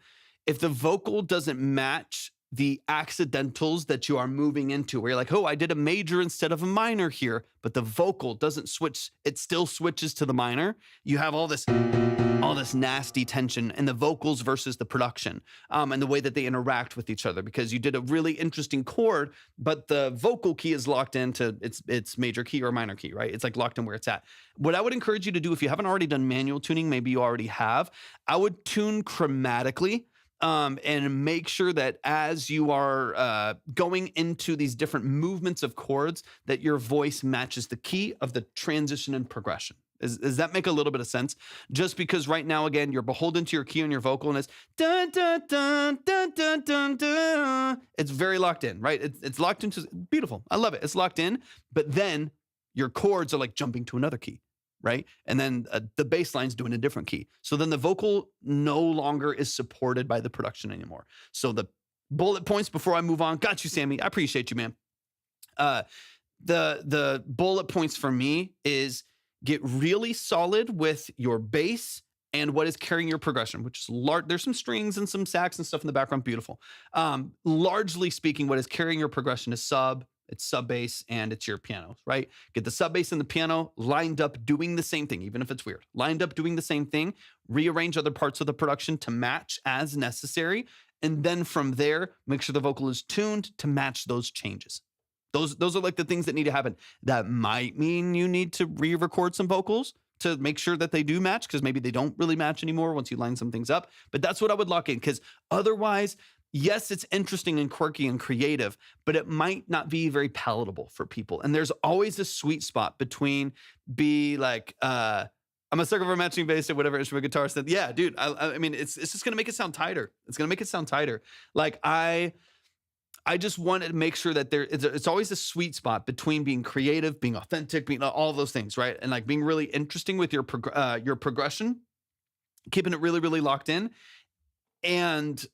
Speaker 3: If the vocal doesn't match the accidentals that you are moving into, where you're like, oh, I did a major instead of a minor here, but the vocal doesn't switch, it still switches to the minor. You have all this nasty tension in the vocals versus the production, and the way that they interact with each other, because you did a really interesting chord, but the vocal key is locked into its major key or minor key, right? It's like locked in where it's at. What I would encourage you to do, if you haven't already done manual tuning, maybe you already have, I would tune chromatically. And make sure that as you are going into these different movements of chords, that your voice matches the key of the transition and progression. Does that make a little bit of sense? Just because right now, again, you're beholden to your key on your vocal, and it's dun dun dun dun dun dun dun. It's very locked in, right? It's locked into, beautiful. I love it. It's locked in, but then your chords are like jumping to another key. Right? And then the bass line's doing a different key. So then the vocal no longer is supported by the production anymore. So the bullet points before I move on, got you, Sammy. I appreciate you, man. The bullet points for me is get really solid with your bass and what is carrying your progression, which is large. There's some strings and some sax and stuff in the background. Beautiful. Largely speaking, what is carrying your progression is it's sub bass, and it's your piano, right? Get the sub bass and the piano lined up doing the same thing, even if it's weird. Lined up doing the same thing, rearrange other parts of the production to match as necessary. And then from there, make sure the vocal is tuned to match those changes. Those are like the things that need to happen. That might mean you need to re-record some vocals to make sure that they do match, because maybe they don't really match anymore once you line some things up. But that's what I would lock in, because otherwise, yes, it's interesting and quirky and creative, but it might not be very palatable for people. And there's always a sweet spot between I'm a sucker for matching bass or whatever instrument guitar said. Yeah, dude. I mean, it's just gonna make it sound tighter. It's gonna make it sound tighter. Like I just wanted to make sure that it's always a sweet spot between being creative, being authentic, being all those things, right? And like being really interesting with your progression, keeping it really, really locked in, and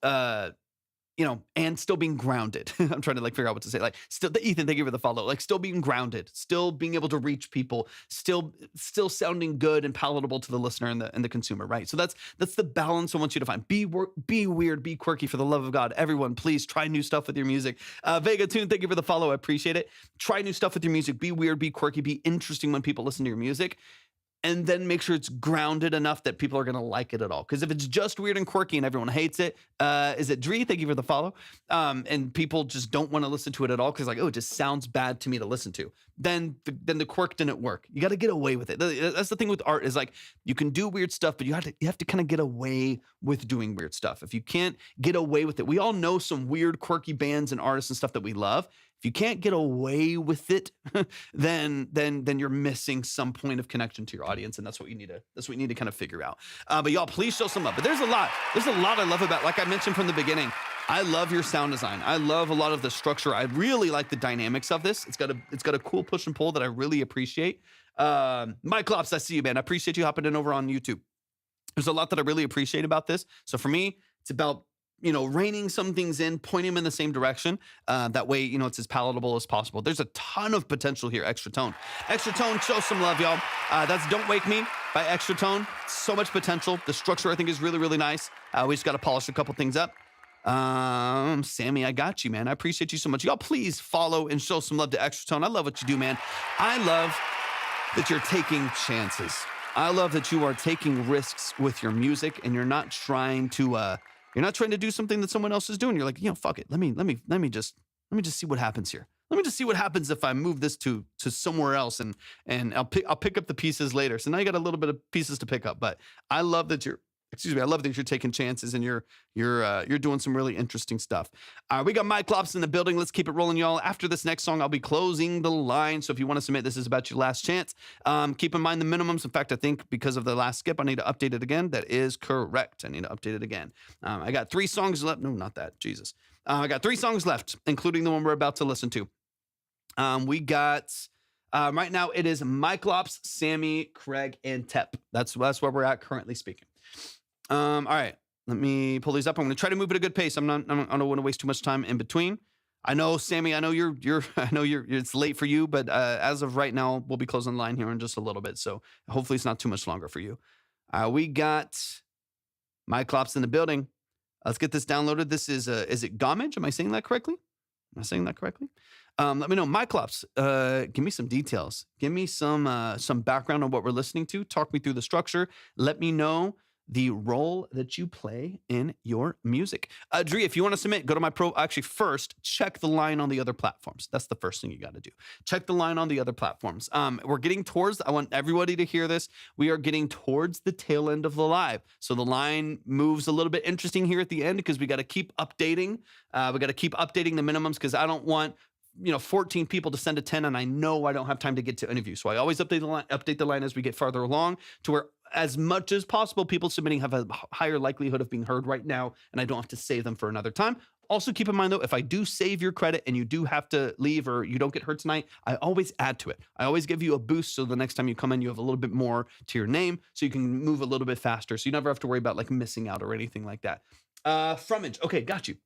Speaker 3: and still being grounded. I'm trying to figure out what to say. Like, still, Ethan, thank you for the follow. Like, still being grounded, still being able to reach people, still sounding good and palatable to the listener and the consumer, right? So that's the balance I want you to find. Be weird, be quirky, for the love of God. Everyone, please try new stuff with your music. Vega Tune, thank you for the follow. I appreciate it. Try new stuff with your music. Be weird, be quirky, be interesting when people listen to your music. And then make sure it's grounded enough that people are going to like it at all. Because if it's just weird and quirky and everyone hates it, is it Dree? Thank you for the follow. And people just don't want to listen to it at all because it just sounds bad to me to listen to. Then the quirk didn't work. You got to get away with it. That's the thing with art, is you can do weird stuff, but you have to kind of get away with doing weird stuff. If you can't get away with it, we all know some weird, quirky bands and artists and stuff that we love. If you can't get away with it, then you're missing some point of connection to your audience, and that's what you need to kind of figure out. But y'all, please show some love. But there's a lot I love about, like I mentioned from the beginning, I love your sound design. I love a lot of the structure. I really like the dynamics of this. It's got a cool push and pull that I really appreciate. Mike Lops, I see you, man. I appreciate you hopping in over on YouTube. There's a lot that I really appreciate about this. So for me, it's about reining some things in, pointing them in the same direction. That way, it's as palatable as possible. There's a ton of potential here. Extra Tone. Extra Tone, show some love, y'all. That's Don't Wake Me by Extra Tone. So much potential. The structure, I think, is really, really nice. We just got to polish a couple things up. Sammy, I got you, man. I appreciate you so much. Y'all, please follow and show some love to Extra Tone. I love what you do, man. I love that you're taking chances. I love that you are taking risks with your music, and you're not trying to do something that someone else is doing. You're like, fuck it. Let me just see what happens here. Let me just see what happens if I move this to somewhere else, and I'll pick up the pieces later. So now you got a little bit of pieces to pick up, but I love that you're taking chances, and you're doing some really interesting stuff. We got Mike Lops in the building. Let's keep it rolling, y'all. After this next song, I'll be closing the line. So if you want to submit, this is about your last chance. Keep in mind the minimums. In fact, I think because of the last skip, I need to update it again. That is correct. I need to update it again. I got 3 songs left. No, not that. Jesus. I got 3 songs left, including the one we're about to listen to. We got right now. It is Mike Lops, Sammy, Craig, and Tep. That's where we're at currently speaking. All right, let me pull these up. I'm going to try to move at a good pace. I don't want to waste too much time in between. I know, Sammy, I know it's late for you, but as of right now, we'll be closing the line here in just a little bit. So hopefully it's not too much longer for you. We got Mike Lops in the building. Let's get this downloaded. This is it Gomage? Am I saying that correctly? Let me know. Mike Lops, give me some details. Give me some background on what we're listening to. Talk me through the structure. Let me know the role that you play in your music. Dre, if you want to submit, go to my actually first, check the line on the other platforms. That's the first thing you got to do. Check the line on the other platforms. We're getting towards, I want everybody to hear this. We are getting towards the tail end of the live. So the line moves a little bit interesting here at the end because we got to keep updating. We got to keep updating the minimums because I don't want 14 people to send a 10, and I know I don't have time to get to interview. So I always update the line as we get farther along to where as much as possible, people submitting have a higher likelihood of being heard right now, and I don't have to save them for another time. Also, keep in mind, though, if I do save your credit and you do have to leave or you don't get heard tonight, I always add to it. I always give you a boost so the next time you come in, you have a little bit more to your name so you can move a little bit faster. So you never have to worry about like missing out or anything like that. Fromage. Okay, got you.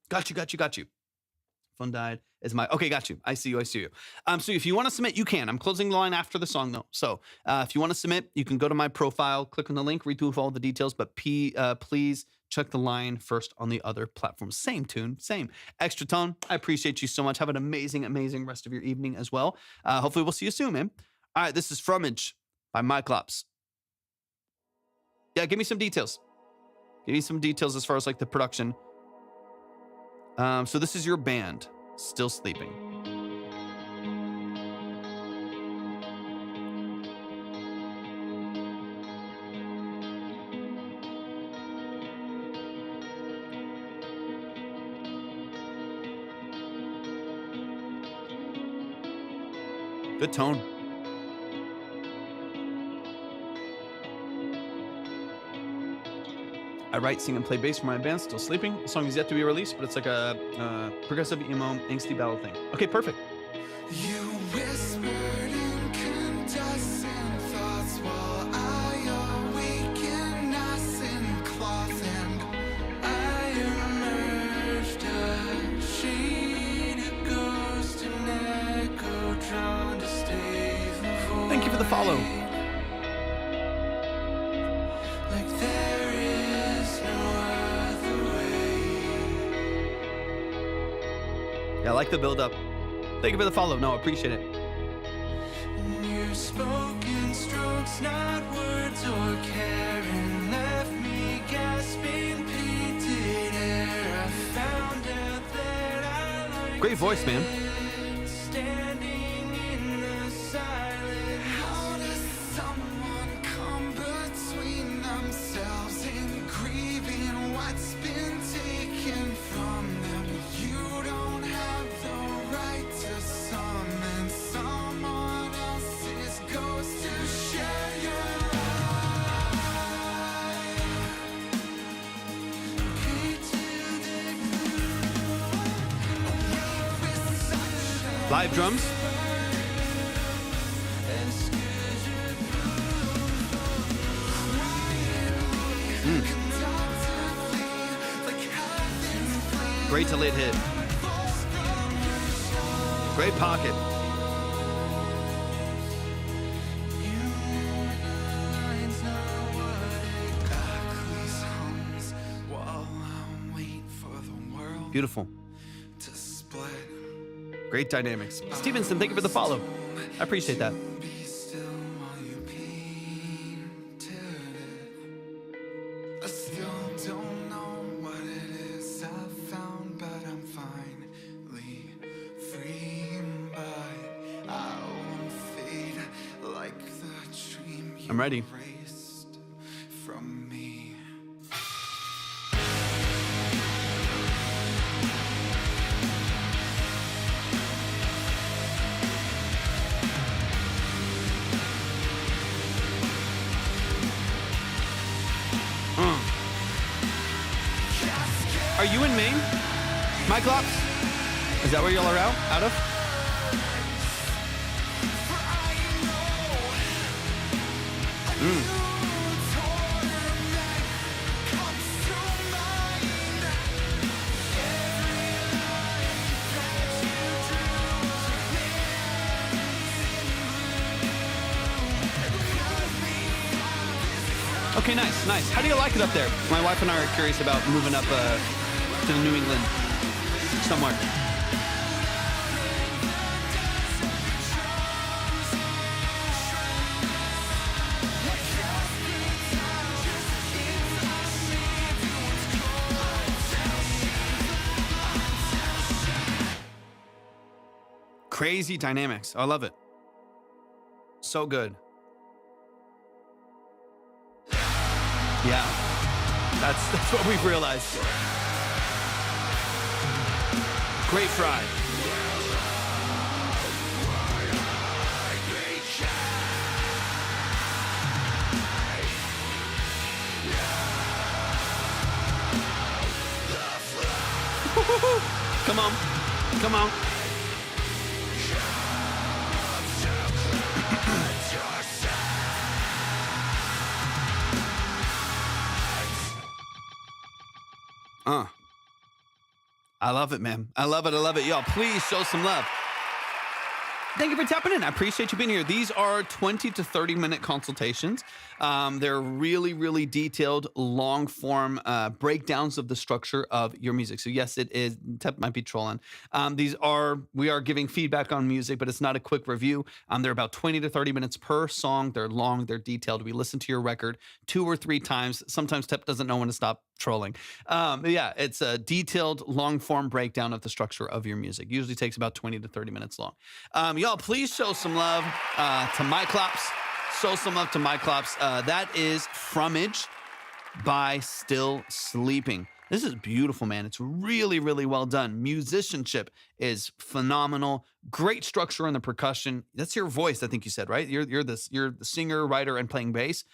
Speaker 3: Phone died. Okay, got you. I see you. So if you want to submit, you can. I'm closing the line after the song, though. So if you want to submit, you can go to my profile, click on the link, read through all the details, but please check the line first on the other platforms. Same tune, same. Extra Tone, I appreciate you so much. Have an amazing, amazing rest of your evening as well. Hopefully we'll see you soon, man. All right, this is Fromage by Mike Lops. Yeah, give me some details. Give me some details as far as like the production. So this is your band, Still Sleeping. Good tone. I write, sing, and play bass for my band, Still Sleeping. The song is yet to be released, but it's like a progressive emo, angsty ballad thing. Okay, perfect.
Speaker 5: You whispered incandescent thoughts while I awaken nice and cloth, and I emerged a shaded ghost, an echo drawn to stay the void.
Speaker 3: Thank you for the follow.
Speaker 5: Like there is no other way.
Speaker 3: Yeah, I like the build up. Thank you for the follow. No, I appreciate it.
Speaker 5: Your spoken strokes, not words or caring, left me gasping, painted air. I found out that I like
Speaker 3: Great voice, man.
Speaker 5: standing in the silence. How does someone come between themselves and grieving what's been taken from them? You don't have the right to summon someone else's ghost to share your life. Painted the blue, awake with such a
Speaker 3: Live drums. Great delayed hit. Great pocket. Beautiful. Great dynamics. Stevenson, thank you for the follow. I appreciate that.
Speaker 5: I still don't know what it is I found, but I'm finally free. But I won't fade like the dream you
Speaker 3: I'm ready.
Speaker 5: erased from me.
Speaker 3: Are you in Maine? Mike Lops? Is that where y'all are out of? Okay, nice. How do you like it up there? My wife and I are curious about moving up to the New England somewhere. Crazy dynamics. I love it. So good. Yeah, that's what we've realized. Great fry. Come on, come on. I love it, man. I love it. Y'all, please show some love. Thank you for tapping in. I appreciate you being here. These are 20 to 30 minute consultations. They're really detailed, long form breakdowns of the structure of your music. So yes, it is. Tep might be trolling. We are giving feedback on music, but it's not a quick review. They're about 20 to 30 minutes per song. They're long, they're detailed. We listen to your record 2 or 3 times. Sometimes Tep doesn't know when to stop trolling. But yeah, it's a detailed, long form breakdown of the structure of your music. Usually takes about 20 to 30 minutes long. Y'all, please show some love to Mike Lops. Show some love to Mike Lops. That is Fromage by Still Sleeping. This is beautiful, man. It's really well done. Musicianship is phenomenal. Great structure on the percussion. That's your voice, I think you said, right? You're the singer, writer, and playing bass.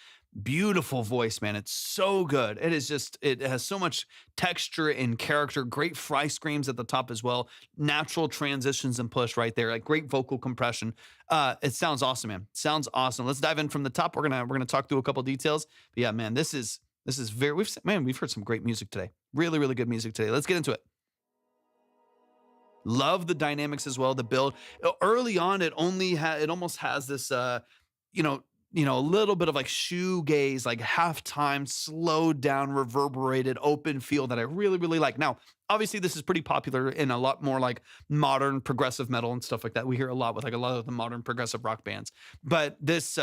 Speaker 3: Beautiful voice, man. It's so good. It has so much texture and character. Great fry screams at the top as well. Natural transitions and push right there. Like great vocal compression. It sounds awesome, man. Sounds awesome. Let's dive in from the top. We're gonna talk through a couple details. But yeah, man, this is very. We've heard some great music today. Really good music today. Let's get into it. Love the dynamics as well. The build early on, it almost has this a little bit of like shoegaze, like halftime, slowed down, reverberated, open feel that I really like. Now, obviously, this is pretty popular in a lot more like modern progressive metal and stuff like that. We hear a lot with like a lot of the modern progressive rock bands. But this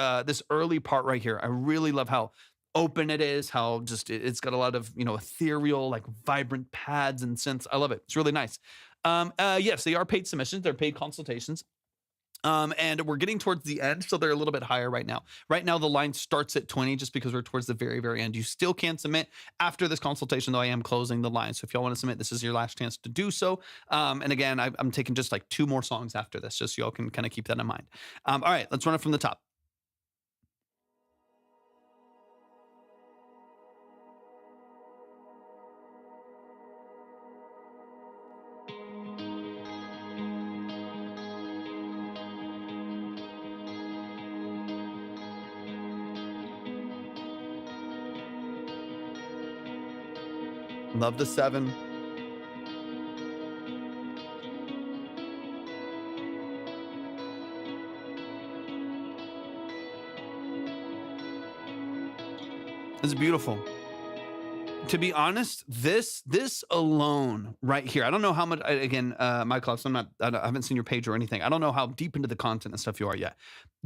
Speaker 3: early part right here, I really love how open it is, how just it's got a lot of ethereal, like vibrant pads and synths. I love it. It's really nice. Yes, they are paid submissions. They're paid consultations. And we're getting towards the end, so they're a little bit higher right now. Right now, the line starts at 20 just because we're towards the very end. You still can submit after this consultation, though I am closing the line. So if y'all want to submit, this is your last chance to do so. And again, I'm taking just like 2 more songs after this, just so y'all can kind of keep that in mind. All right, let's run it from the top. Love the 7. It's beautiful. To be honest, this alone right here. I don't know how much. Again, Michael, I haven't seen your page or anything. I don't know how deep into the content and stuff you are yet.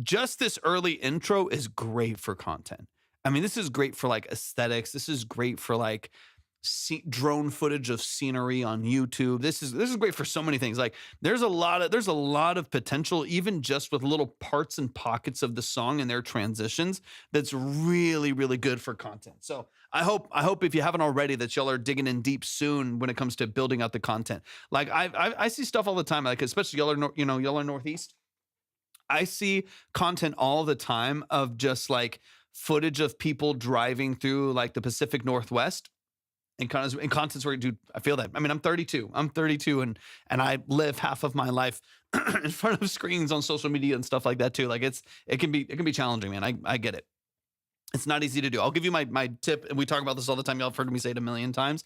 Speaker 3: Just this early intro is great for content. I mean, this is great for like aesthetics. This is great for like drone footage of scenery on YouTube. This is great for so many things. Like there's a lot of potential, even just with little parts and pockets of the song and their transitions. That's really, really good for content. So I hope if you haven't already that y'all are digging in deep soon when it comes to building out the content. Like I see stuff all the time, like especially y'all are Northeast. I see content all the time of just like footage of people driving through like the Pacific Northwest. And contents where, dude, I feel that. I mean, I'm 32 and I live half of my life in front of screens on social media and stuff like that too. Like it can be challenging, man. I get it. It's not easy to do. I'll give you my tip, and we talk about this all the time. Y'all have heard me say it a million times.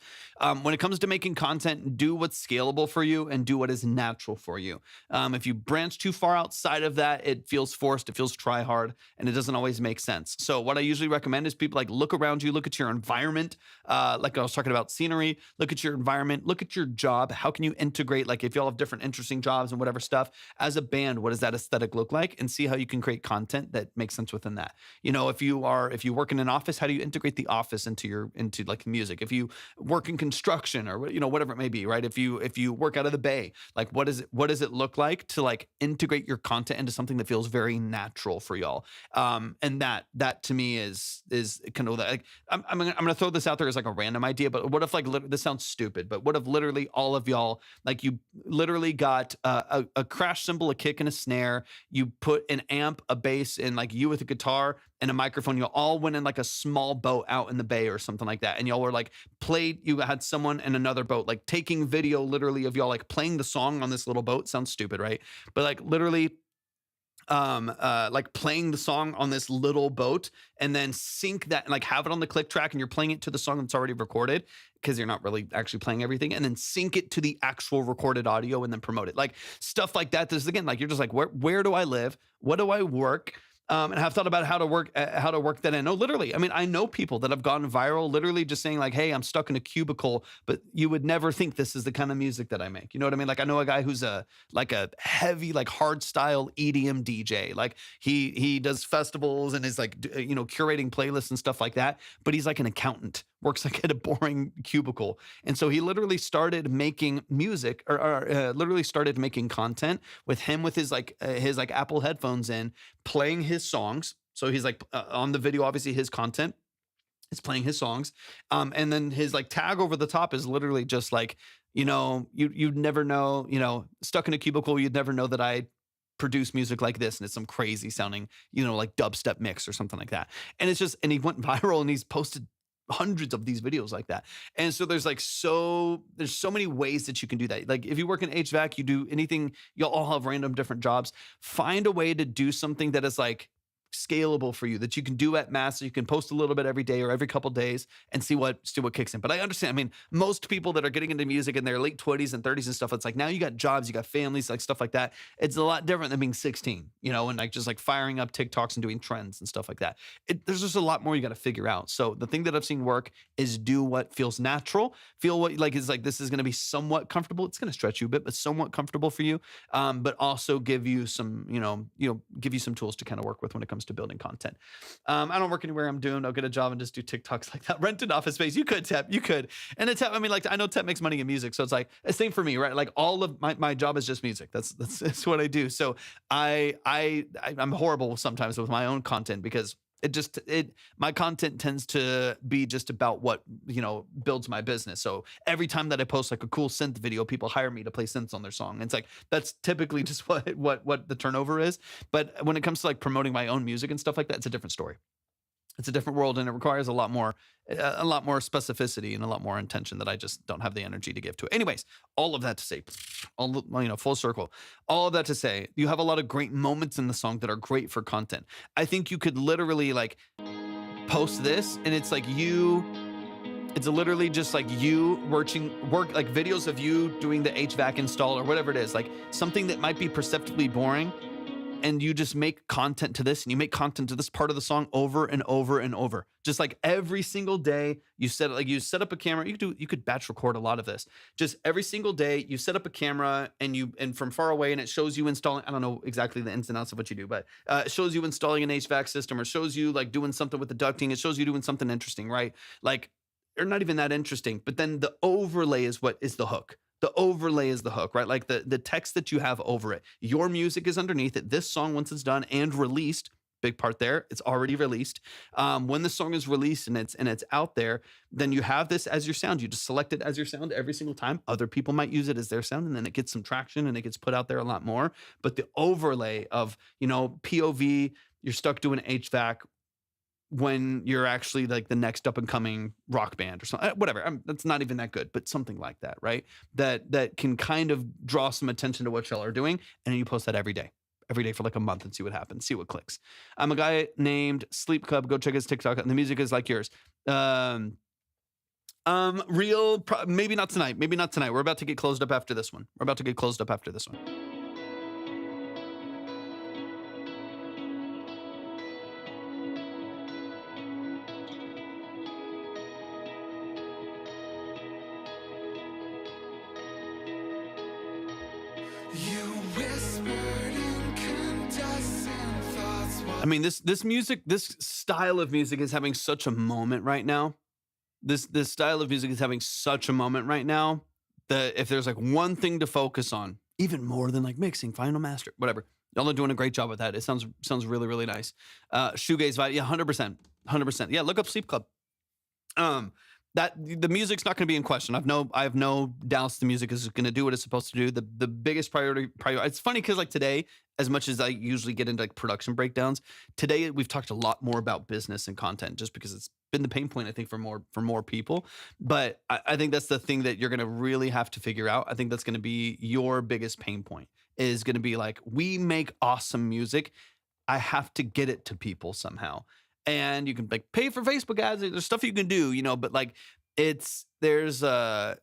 Speaker 3: When it comes to making content, do what's scalable for you and do what is natural for you. If you branch too far outside of that, it feels forced, it feels try hard, and it doesn't always make sense. So what I usually recommend is people like look around you, look at your environment. Like I was talking about scenery, look at your environment, look at your job. How can you integrate, like if y'all have different interesting jobs and whatever stuff, as a band, what does that aesthetic look like? And see how you can create content that makes sense within that. You know, if you work in an office, how do you integrate the office into like music? If you work in construction or whatever it may be, right? If you work out of the Bay, like what does it look like to like integrate your content into something that feels very natural for y'all? And that to me is kind of like I'm gonna throw this out there as like a random idea, but what if like this sounds stupid, but what if literally all of y'all like you literally got a crash cymbal, a kick, and a snare. You put an amp, a bass, and like you with a guitar and a microphone. You all went in like a small boat out in the Bay or something like that, and y'all were like you had someone in another boat like taking video literally of y'all like playing the song on this little boat. Sounds stupid, right? But like literally like playing the song on this little boat and then sync that and like have it on the click track, and you're playing it to the song that's already recorded because you're not really actually playing everything, and then sync it to the actual recorded audio and then promote it. Like stuff like that. This is again, like you're just like, where do I live? What do I work? And have thought about how to work that in. No, literally. I mean, I know people that have gone viral literally just saying like, hey, I'm stuck in a cubicle, but you would never think this is the kind of music that I make. You know what I mean? Like I know a guy who's a heavy, like hard style EDM DJ. Like he does festivals and is like, curating playlists and stuff like that. But he's like an accountant, works like at a boring cubicle. And so he literally started making music or literally started making content with his Apple headphones in, playing his songs. So he's like on the video, obviously his content is playing his songs. And then his like tag over the top is literally just like, you'd never know, stuck in a cubicle, you'd never know that I produce music like this. And it's some crazy sounding, like dubstep mix or something like that. And it's just, and he went viral and he's posted hundreds of these videos like that. And so there's so many ways that you can do that. Like if you work in HVAC, you do anything, you'll all have random different jobs. Find a way to do something that is like scalable for you, that you can do at mass. So you can post a little bit every day or every couple days and see what kicks in. But I understand. I mean, most people that are getting into music in their late 20s and 30s and stuff, it's like now you got jobs, you got families, like stuff like that. It's a lot different than being 16, and like just like firing up TikToks and doing trends and stuff like that. There's just a lot more you got to figure out. So the thing that I've seen work is do what feels natural, feel what like is like this is going to be somewhat comfortable. It's going to stretch you a bit, but somewhat comfortable for you. But also give you some, give you some tools to kind of work with when it comes to building content. I don't work anywhere. I'm doomed. I'll get a job and just do TikToks like that. Rent an office space. You could, Tep. You could. And it's, I mean, like, I know Tep makes money in music. So it's like, it's same for me, right? Like all of my job is just music. That's what I do. So I'm horrible sometimes with my own content because my content tends to be just about what, builds my business. So every time that I post like a cool synth video, people hire me to play synths on their song. And it's like, that's typically just what the turnover is. But when it comes to like promoting my own music and stuff like that, it's a different story. It's a different world, and it requires a lot more specificity and a lot more intention that I just don't have the energy to give to it. Anyways, all of that to say, full circle, all of that to say, you have a lot of great moments in the song that are great for content. I think you could literally like post this, and it's like it's literally just like you work like videos of you doing the HVAC install or whatever it is, like something that might be perceptibly boring.
Speaker 1: and you just make content to this, and you make content to this part of the song over and over and over. Just like every single day, you set up a camera. You could batch record a lot of this. Just every single day, you set up a camera and from far away, and it shows you installing. I don't know exactly the ins and outs of what you do, but it shows you installing an HVAC system, or shows you like doing something with the ducting. It shows you doing something interesting, right? Like, or not even that interesting, but then the overlay is what is the hook. The overlay is the hook, right? Like the text that you have over it. Your music is underneath it. This song, once it's done and released, big part there, it's already released. When the song is released and it's out there, then you have this as your sound. You just select it as your sound every single time. Other people might use it as their sound, and then it gets some traction and it gets put out there a lot more. But the overlay of, POV, you're stuck doing HVAC, when you're actually like the next up and coming rock band or something, whatever. That's not even that good, but something like that, right? That can kind of draw some attention to what y'all are doing. And then you post that every day for like a month and see what happens, see what clicks. I'm a guy named Sleep Club. Go check his TikTok. And the music is like yours. Maybe not tonight. Maybe not tonight. We're about to get closed up after this one.
Speaker 5: You whispered incandescent thoughts.
Speaker 1: I mean, this music, this style of music is having such a moment right now. This style of music is having such a moment right now that if there's like one thing to focus on, even more than like mixing, final master, whatever, y'all are doing a great job with that. It sounds really, really nice. Shoegaze vibe, yeah, 100%. Yeah, look up Sleep Club. That the music's not going to be in question. I have no doubts the music is going to do what it's supposed to do. The biggest priority. It's funny because like today, as much as I usually get into like production breakdowns, today we've talked a lot more about business and content, just because it's been the pain point I think for more people. But I think that's the thing that you're going to really have to figure out. I think that's going to be your biggest pain point, is going to be like, we make awesome music. I have to get it to people somehow. And you can like pay for Facebook ads. There's stuff you can do, but like there's a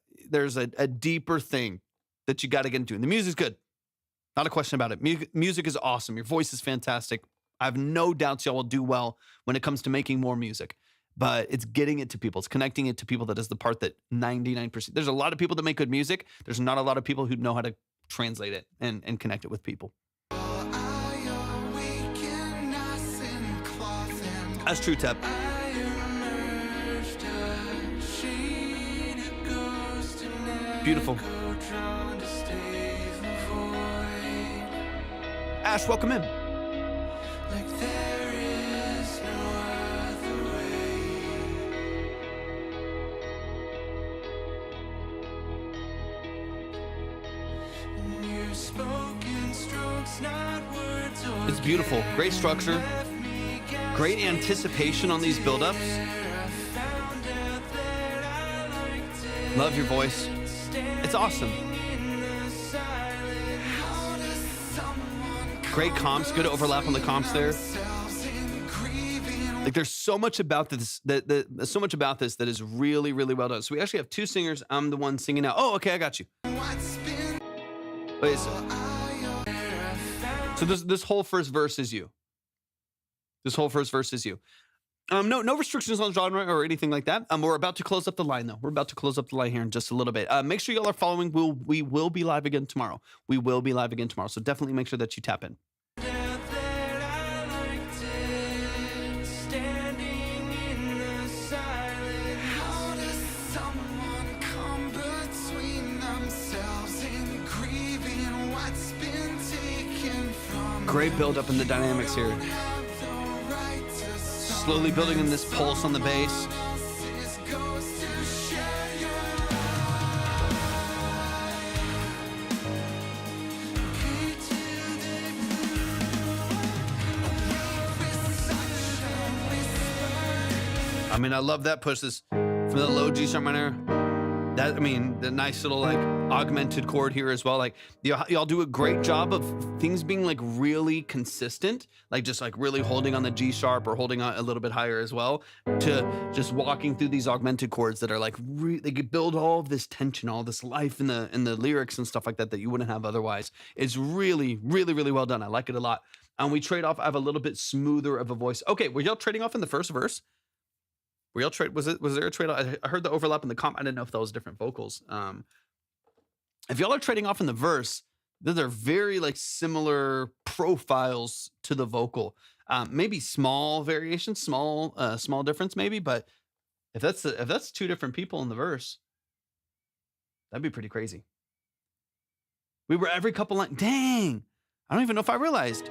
Speaker 1: deeper thing that you got to get into. And the music's good. Not a question about it. Music is awesome. Your voice is fantastic. I have no doubts y'all will do well when it comes to making more music. But it's getting it to people. It's connecting it to people that is the part that 99%. There's a lot of people that make good music. There's not a lot of people who know how to translate it and connect it with people. That's true, Tep. Beautiful. Ash, welcome in.
Speaker 5: Like there is no other way. And your spoken strokes, not words or
Speaker 1: It's beautiful. Great structure. Great anticipation on these buildups. Love your voice. It's awesome. Great comps. Good overlap on the comps there. Like there's so much about this that is really, really well done. So we actually have two singers. I'm the one singing now. Oh, okay, I got you. Wait, so this whole first verse is you. No restrictions on genre or anything like that. We're about to close up the line, though. We're about to close up the line here in just a little bit. Make sure y'all are following. We will be live again tomorrow. So definitely make sure that you tap in.
Speaker 5: How does someone come between themselves and grieving what's been taken from
Speaker 1: Great build up in the dynamics here. Slowly building in this pulse on the bass. I mean, I love that pushes from the low G sharp minor. The nice little like augmented chord here as well. Like y'all do a great job of things being like really consistent, like just like really holding on the G sharp or holding on a little bit higher as well, to just walking through these augmented chords that are like they build all of this tension, all this life in the lyrics and stuff like that you wouldn't have otherwise. It's really, really, really well done. I like it a lot. and we trade off. I have a little bit smoother of a voice. Okay, were y'all trading off in the first verse? Were y'all trade? Was there a trade? I heard the overlap in the comp. I didn't know if that was different vocals. If y'all are trading off in the verse, those are very like similar profiles to the vocal. Maybe small variations, small difference, maybe. But if that's two different people in the verse, that'd be pretty crazy. We were every couple line. Dang, I don't even know if I realized.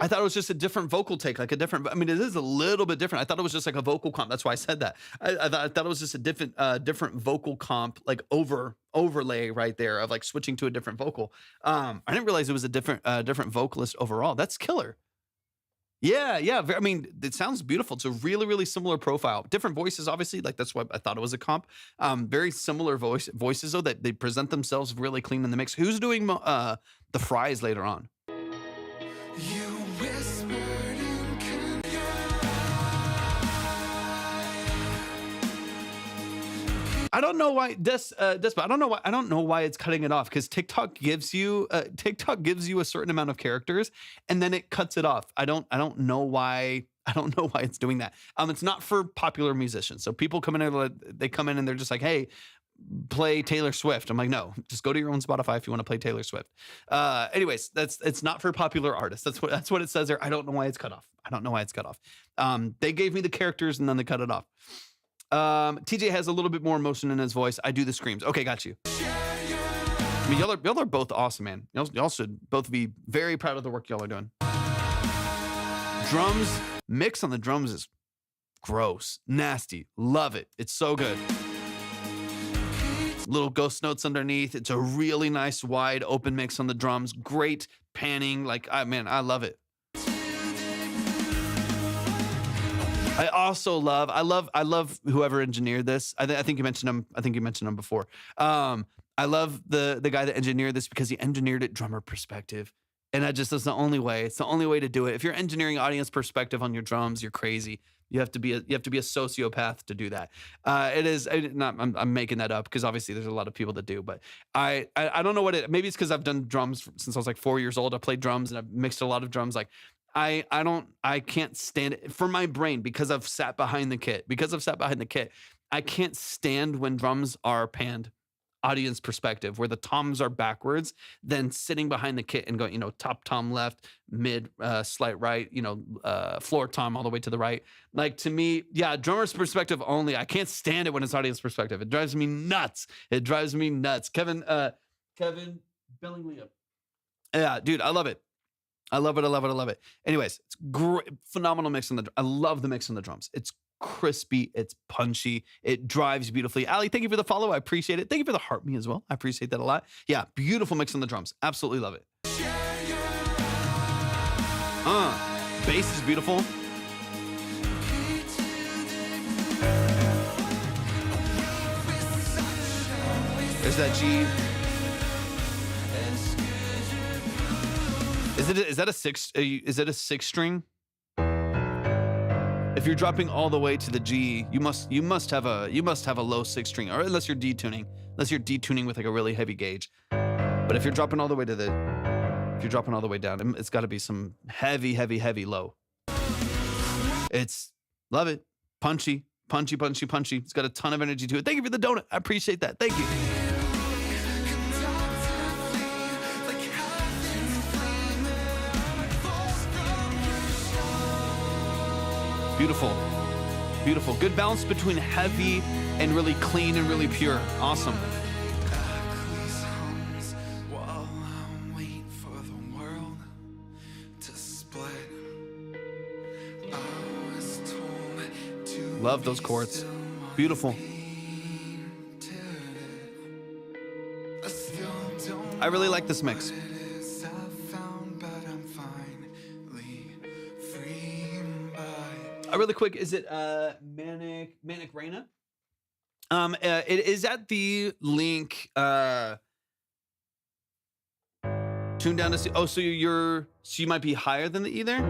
Speaker 1: I thought it was just a different vocal take, like a different. I mean, it is a little bit different. I thought it was just like a vocal comp. That's why I said that. I thought it was just a different vocal comp, like overlay right there of like switching to a different vocal. I didn't realize it was a different vocalist overall. That's killer. Yeah. I mean, it sounds beautiful. It's a really similar profile. Different voices, obviously. Like that's why I thought it was a comp. Very similar voices though, that they present themselves really clean in the mix. Who's doing the fries later on?
Speaker 5: You whispered in
Speaker 1: I don't know why but I don't know why it's cutting it off, because TikTok gives you a certain amount of characters and then it cuts it off. I don't know why. I don't know why it's doing that. It's not for popular musicians. So people come in and they're just like, hey, play Taylor Swift. I'm like, no, just go to your own Spotify if you want to play Taylor Swift. Anyways, it's not for popular artists. That's what it says there. I don't know why it's cut off. They gave me the characters and then they cut it off. TJ has a little bit more emotion in his voice. I do the screams. Okay, got you. I mean, y'all are both awesome, man. Y'all should both be very proud of the work y'all are doing. Drums, mix on the drums is gross, nasty. Love it. It's so good. Little ghost notes underneath. It's a really nice wide open mix on the drums. Great panning. Like, I love it. I love whoever engineered this. I think you mentioned him before. I love the guy that engineered this because he engineered it drummer perspective. And that's the only way. It's the only way to do it. If you're engineering audience perspective on your drums, you're crazy. You have to be a sociopath to do that. I'm making that up because obviously there's a lot of people that do, but I don't know what maybe it's because I've done drums since I was like 4 years old. I played drums and I've mixed a lot of drums. Like I can't stand it for my brain because I've sat behind the kit. I can't stand when drums are panned audience perspective, where the toms are backwards, then sitting behind the kit and going, top tom left, mid, slight right, floor tom all the way to the right. Like, to me, yeah, drummer's perspective only. I can't stand it when it's audience perspective. It drives me nuts. Kevin Billingly. Yeah, dude, I love it. I love it. Anyways, it's great, phenomenal mix on I love the mix on the drums. It's crispy, it's punchy, it drives beautifully. Ali, thank you for the follow. I appreciate it. Thank you for the heart me as well. I appreciate that a lot. Yeah, beautiful mix on the drums. Absolutely love it. Bass is beautiful. There's that G. Is that a six string? If you're dropping all the way to the G, you must have a low six string, or unless you're detuning with like a really heavy gauge. But if you're dropping all the way down, it's got to be some heavy low. Love it, punchy. It's got a ton of energy to it. Thank you for the donut. I appreciate that. Thank you. Beautiful. Good balance between heavy and really clean and really pure. Awesome.
Speaker 5: Hercules hums while I wait for the world to split. I was told to
Speaker 1: Love those chords. Beautiful. I really like this mix. Really quick, is it Manic Reina? It is at the link tune down to see. Oh, so you might be higher than the E there?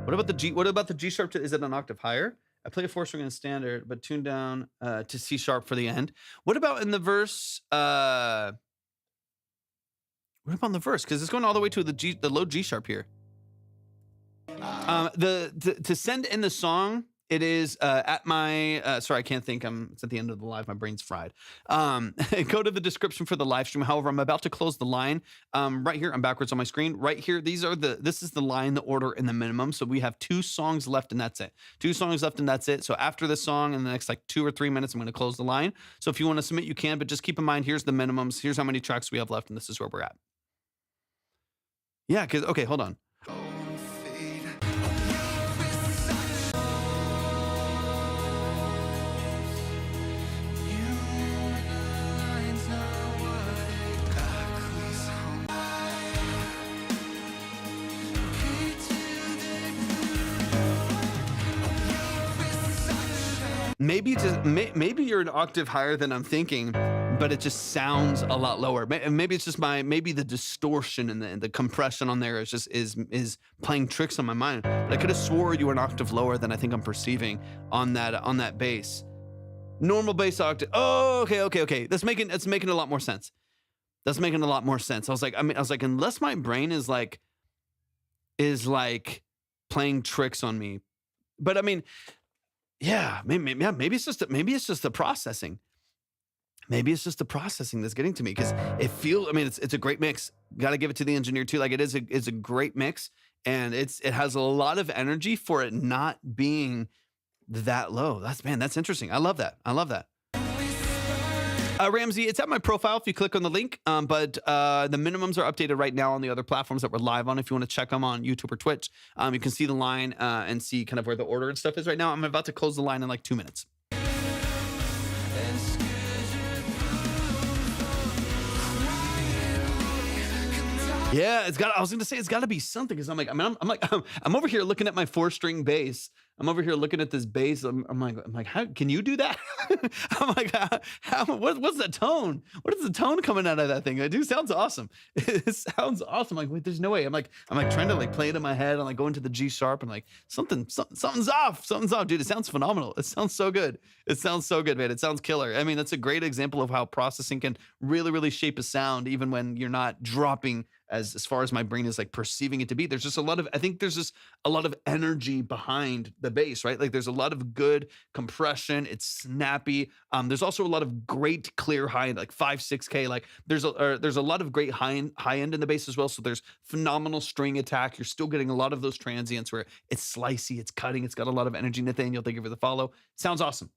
Speaker 1: What about the G? What about the G sharp? Is it an octave higher? I play a 4-string in standard, but tune down to C sharp for the end. What about in the verse?
Speaker 3: What about the verse? Because it's going all the way to the low G sharp here. To send in the song, it is at my sorry, I can't think. It's at the end of the live. My brain's fried. Go to the description for the live stream. However, I'm about to close the line. Right here, I'm backwards on my screen. Right here, this is the line, the order, and the minimum. So we have 2 songs left, and that's it. 2 songs left, and that's it. So after this song, in the next like 2 or 3 minutes, I'm going to close the line. So if you want to submit, you can. But just keep in mind, here's the minimums. Here's how many tracks we have left, and this is where we're at. Yeah, because okay, hold on. Maybe you're an octave higher than I'm thinking, but it just sounds a lot lower. Maybe it's just maybe the distortion and the compression on there is playing tricks on my mind. But I could have swore you were an octave lower than I think I'm perceiving on that bass. Normal bass octave. Oh, okay. That's making a lot more sense. That's making a lot more sense. I was like, unless my brain is like playing tricks on me. But I mean, yeah, maybe it's just the processing. Maybe it's just the processing that's getting to me because it's a great mix. Got to give it to the engineer too. Like it's a great mix, and it has a lot of energy for it not being that low. That's interesting. I love that. Ramsey, it's at my profile if you click on the link. But the minimums are updated right now on the other platforms that we're live on. If you want to check them on YouTube or Twitch, you can see the line and see kind of where the order and stuff is right now. I'm about to close the line in like 2 minutes. Yeah, I was going to say it's got to be something because I'm over here looking at my 4-string bass. I'm over here looking at this bass. I'm like, how can you do that? I'm like, what's the tone? What is the tone coming out of that thing? It sounds awesome. It sounds awesome. Like, wait, there's no way. I'm like trying to like play it in my head. I'm like going to the G sharp and like something's off. Something's off, dude. It sounds phenomenal. It sounds so good. It sounds so good, man. It sounds killer. I mean, that's a great example of how processing can really, really shape a sound, even when you're not dropping as far as my brain is like perceiving it to be. There's just a lot of energy behind the bass, right? Like there's a lot of good compression. It's snappy. There's also a lot of great clear high end, like 5-6K. Like there's a lot of great high end in the bass as well. So there's phenomenal string attack. You're still getting a lot of those transients where it's slicey, it's cutting, it's got a lot of energy. Nathaniel, thank you for the follow. Sounds awesome.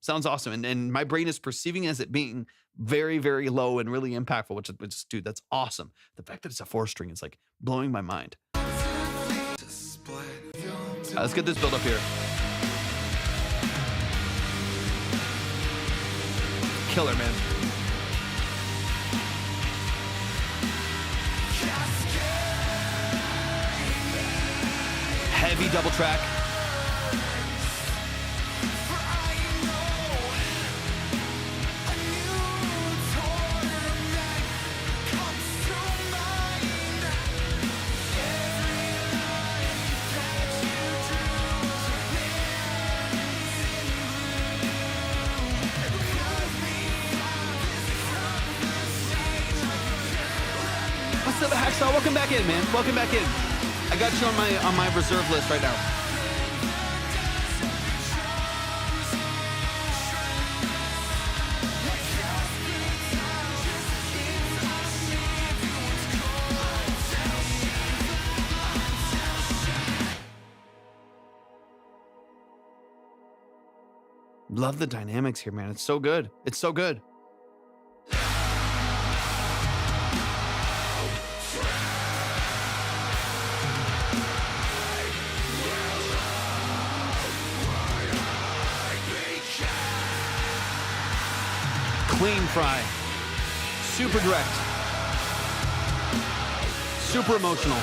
Speaker 3: And my brain is perceiving as it being very, very low and really impactful, which dude, that's awesome. The fact that it's a 4-string is like blowing my mind. Let's get this build up here. Killer, man. Heavy double track. What's up, Hacksaw? Welcome back in, man. Welcome back in. I got you on my reserve list right now. Love the dynamics here, man. It's so good. It's so good. Clean fry. Super direct. Super emotional.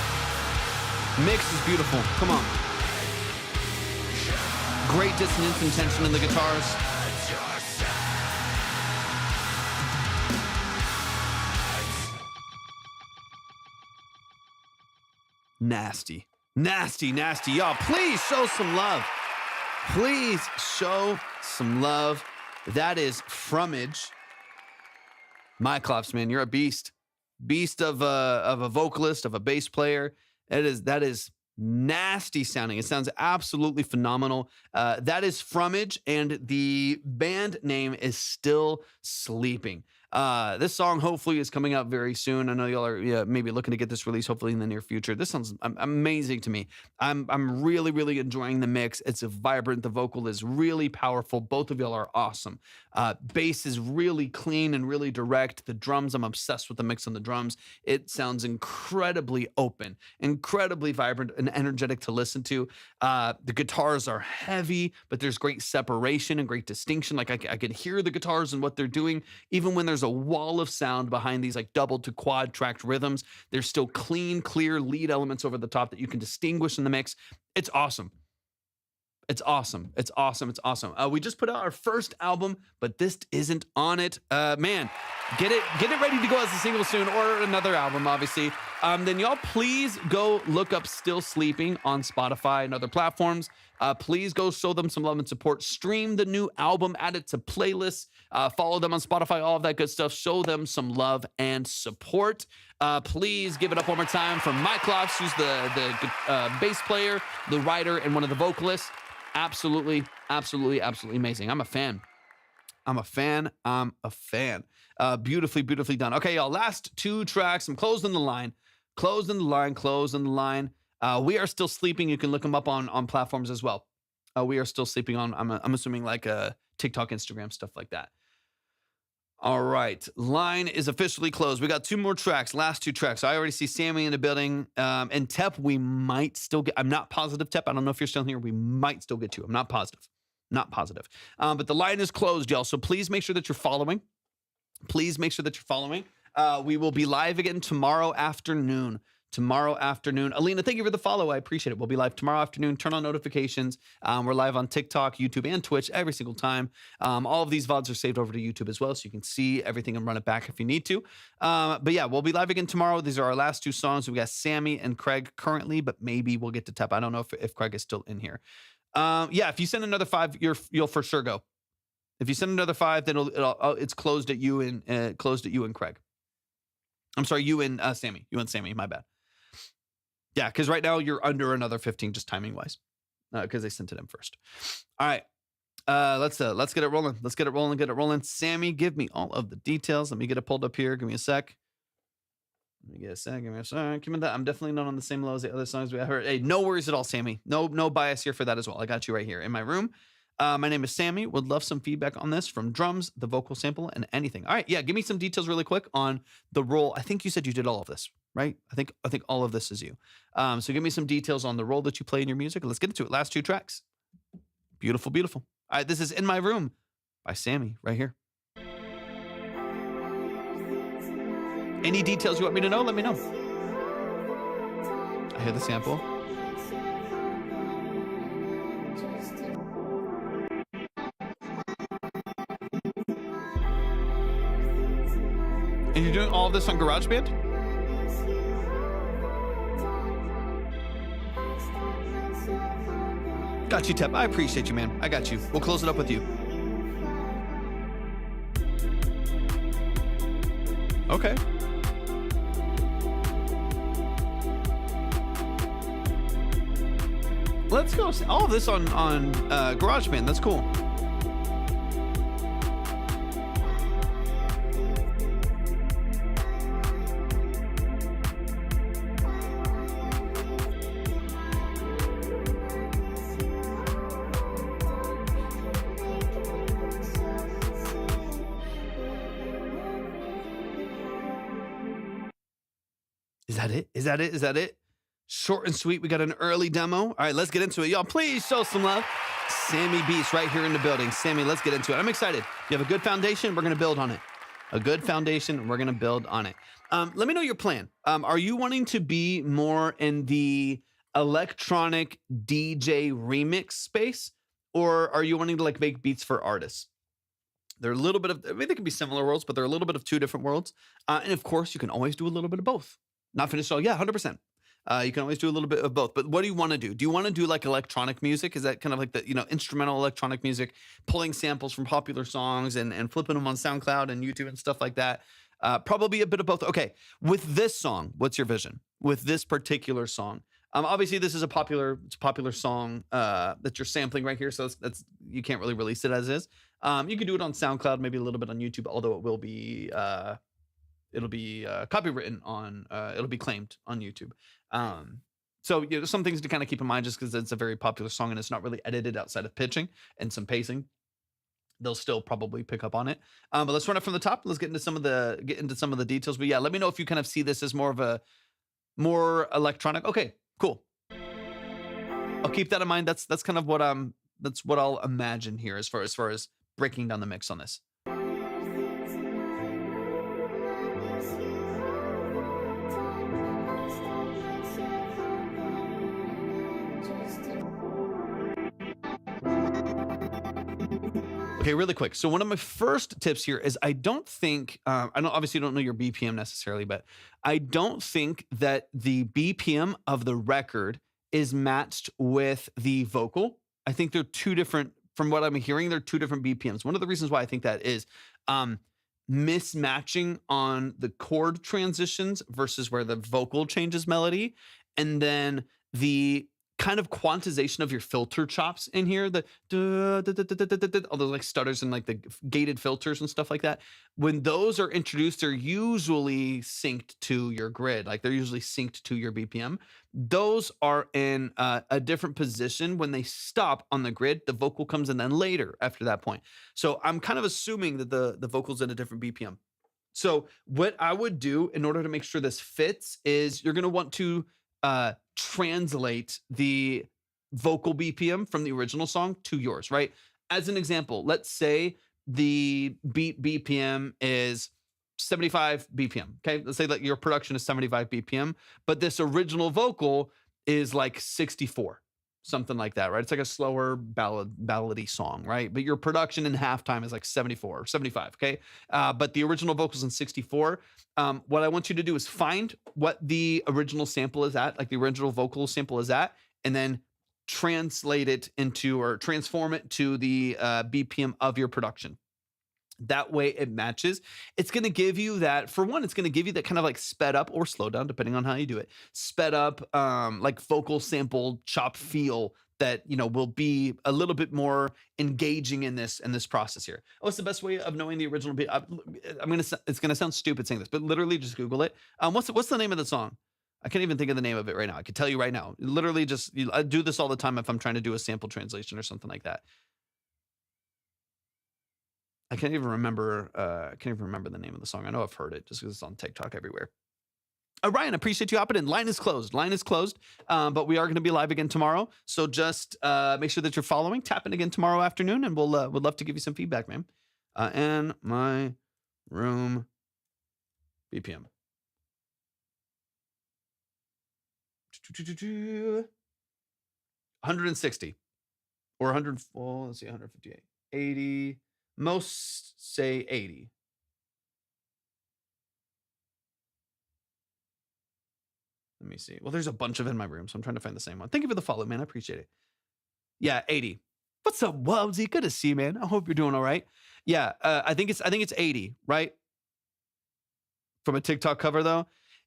Speaker 3: Mix is beautiful. Come on. Great dissonance and tension in the guitars. Nasty. Nasty, nasty. Y'all, please show some love. Please show some love. That is Fromage. Myclops, man, you're a beast. beast of a vocalist, of a bass player. That is nasty sounding. It sounds absolutely phenomenal. That is Fromage, and the band name is Still Sleeping. This song hopefully is coming out very soon. I know y'all are maybe looking to get this released hopefully in the near future. This sounds amazing to me. I'm really, really enjoying the mix. It's vibrant. The vocal is really powerful. Both of y'all are awesome. Bass is really clean and really direct. The drums, I'm obsessed with the mix on the drums. It sounds incredibly open, incredibly vibrant and energetic to listen to. The guitars are heavy, but there's great separation and great distinction. Like I can hear the guitars and what they're doing, even when there's a wall of sound behind these like double to quad tracked rhythms. There's still clean, clear lead elements over the top that you can distinguish in the mix. It's awesome. It's awesome. It's awesome. It's awesome. We just put out our first album, but this isn't on it. Man, get it ready to go as a single soon, or another album, obviously. Then y'all please go look up Still Sleeping on Spotify and other platforms. Please go show them some love and support. Stream the new album, add it to playlists, follow them on Spotify, all of that good stuff. Show them some love and support. Please give it up one more time for Mike Lofts, who's the bass player, the writer, and one of the vocalists. Absolutely, absolutely, absolutely amazing. I'm a fan. Beautifully, beautifully done. Okay, y'all, last two tracks. I'm closing the line. We Are Still Sleeping. You can look them up on platforms as well. We Are Still Sleeping on, I'm assuming like TikTok, Instagram, stuff like that. All right, line is officially closed. We got two more tracks, last two tracks. I already see Sammy in the building. And Tep, we might still get, I'm not positive, Tep. I don't know if you're still here. We might still get you. I'm not positive. But the line is closed, y'all. So please make sure that you're following. We will be live again tomorrow afternoon. Alina, thank you for the follow. I appreciate it. We'll be live tomorrow afternoon. Turn on notifications. We're live on TikTok, YouTube, and Twitch every single time. All of these VODs are saved over to YouTube as well, so you can see everything and run it back if you need to. But yeah, we'll be live again tomorrow. These are our last two songs. We got Sammy and Craig currently, but maybe we'll get to Tep. I don't know if Craig is still in here. Yeah, if you send another 5, you'll for sure go. If you send another 5, then it's closed at you and Craig. I'm sorry, you and Sammy. My bad. Yeah, because right now you're under another 15, just timing wise, because they sent it in first. All right, let's get it rolling. Get it rolling. Sammy, give me all of the details. Let me get it pulled up here. Give me a sec. Give me a sec. Give me that. I'm definitely not on the same level as the other songs we heard. Hey, no worries at all, Sammy. No bias here for that as well. I got you right here in my room. My name is Sammy. Would love some feedback on this from drums, the vocal sample, and anything. All right, yeah, give me some details really quick on the role. I think you said you did all of this, right? I think all of this is you. So give me some details on the role that you play in your music. Let's get into it. Last two tracks. Beautiful, beautiful. All right, this is In My Room by Sammy right here. Any details you want me to know, let me know. I hear the sample. And you're doing all of this on GarageBand? Got you, Tep. I appreciate you, man. I got you. We'll close it up with you. Okay. Let's go. All of this on GarageBand. That's cool. Is that it? Short and sweet. We got an early demo. All right, let's get into it. Y'all, please show some love. Sammy Beats right here in the building. Sammy, let's get into it. I'm excited. You have a good foundation. We're going to build on it. Let me know your plan. Are you wanting to be more in the electronic DJ remix space, or are you wanting to like make beats for artists? They're a little bit of, I mean, they can be similar worlds, but they're a little bit of two different worlds. And of course, you can always do a little bit of both. Not finished all. Yeah, 100%. You can always do a little bit of both. But what do you want to do? Do you want to do like electronic music? Is that kind of like the, instrumental electronic music, pulling samples from popular songs and flipping them on SoundCloud and YouTube and stuff like that?
Speaker 1: Probably a bit of both. Okay, with this song, what's your vision? With this particular song, obviously this is a popular song that you're sampling right here, so that's you can't really release it as is. You can do it on SoundCloud, maybe a little bit on YouTube, although it will be it'll be copywritten on it'll be claimed on YouTube. So there's some things to kind of keep in mind just because it's a very popular song and it's not really edited outside of pitching and some pacing. They'll still probably pick up on it. But let's run it from the top. Let's get into some of the details. But yeah, let me know if you kind of see this as more electronic. Okay, cool. I'll keep that in mind. That's kind of what I'll imagine here as far as breaking down the mix on this. Okay, really quick. So one of my first tips here is I obviously don't know your BPM necessarily, but I don't think that the BPM of the record is matched with the vocal. I think they're two different, from what I'm hearing, they're two different BPMs. One of the reasons why I think that is mismatching on the chord transitions versus where the vocal changes melody. And then the kind of quantization of your filter chops in here, the all those like stutters and like the gated filters and stuff like that. When those are introduced, they're usually synced to your grid. Like they're usually synced to your BPM. Those are in a different position. When they stop on the grid, the vocal comes in then later after that point. So I'm kind of assuming that the vocal's in a different BPM. So what I would do in order to make sure this fits is you're going to want to translate the vocal BPM from the original song to yours, right? As an example, let's say the beat BPM is 75 BPM. Okay, let's say that your production is 75 BPM, but this original vocal is like 64, something like that, right? It's like a slower ballady song, right? But your production in halftime is like 74 or 75, okay? But the original vocal's in 64. What I want you to do is find what the original sample is at, like the original vocal sample is at, and then translate it into or transform it to the BPM of your production. That way it matches. It's going to give you that, for one, it's going to give you that kind of like sped up or slow down, depending on how you do it, sped up, like vocal sample chop feel that, will be a little bit more engaging in this process here. What's the best way of knowing the original beat? It's going to sound stupid saying this, but literally just Google it. What's the name of the song? I can't even think of the name of it right now. I could tell you right now. Literally I do this all the time if I'm trying to do a sample translation or something like that. I can't even remember the name of the song. I know I've heard it just because it's on TikTok everywhere. Ryan, appreciate you hopping in. Line is closed, but we are going to be live again tomorrow. So just make sure that you're following. Tap in again tomorrow afternoon, and we'll would love to give you some feedback, man. In my room BPM. 160 or 100. Well, let's see, 158, 80. Most say 80. Let me see. Well, there's a bunch of in my room, so I'm trying to find the same one. Thank you for the follow, man. I appreciate it. Yeah, 80. What's up, Wubsy? Good to see you, man. I hope you're doing all right. Yeah, I think it's 80, right? From a TikTok cover, though.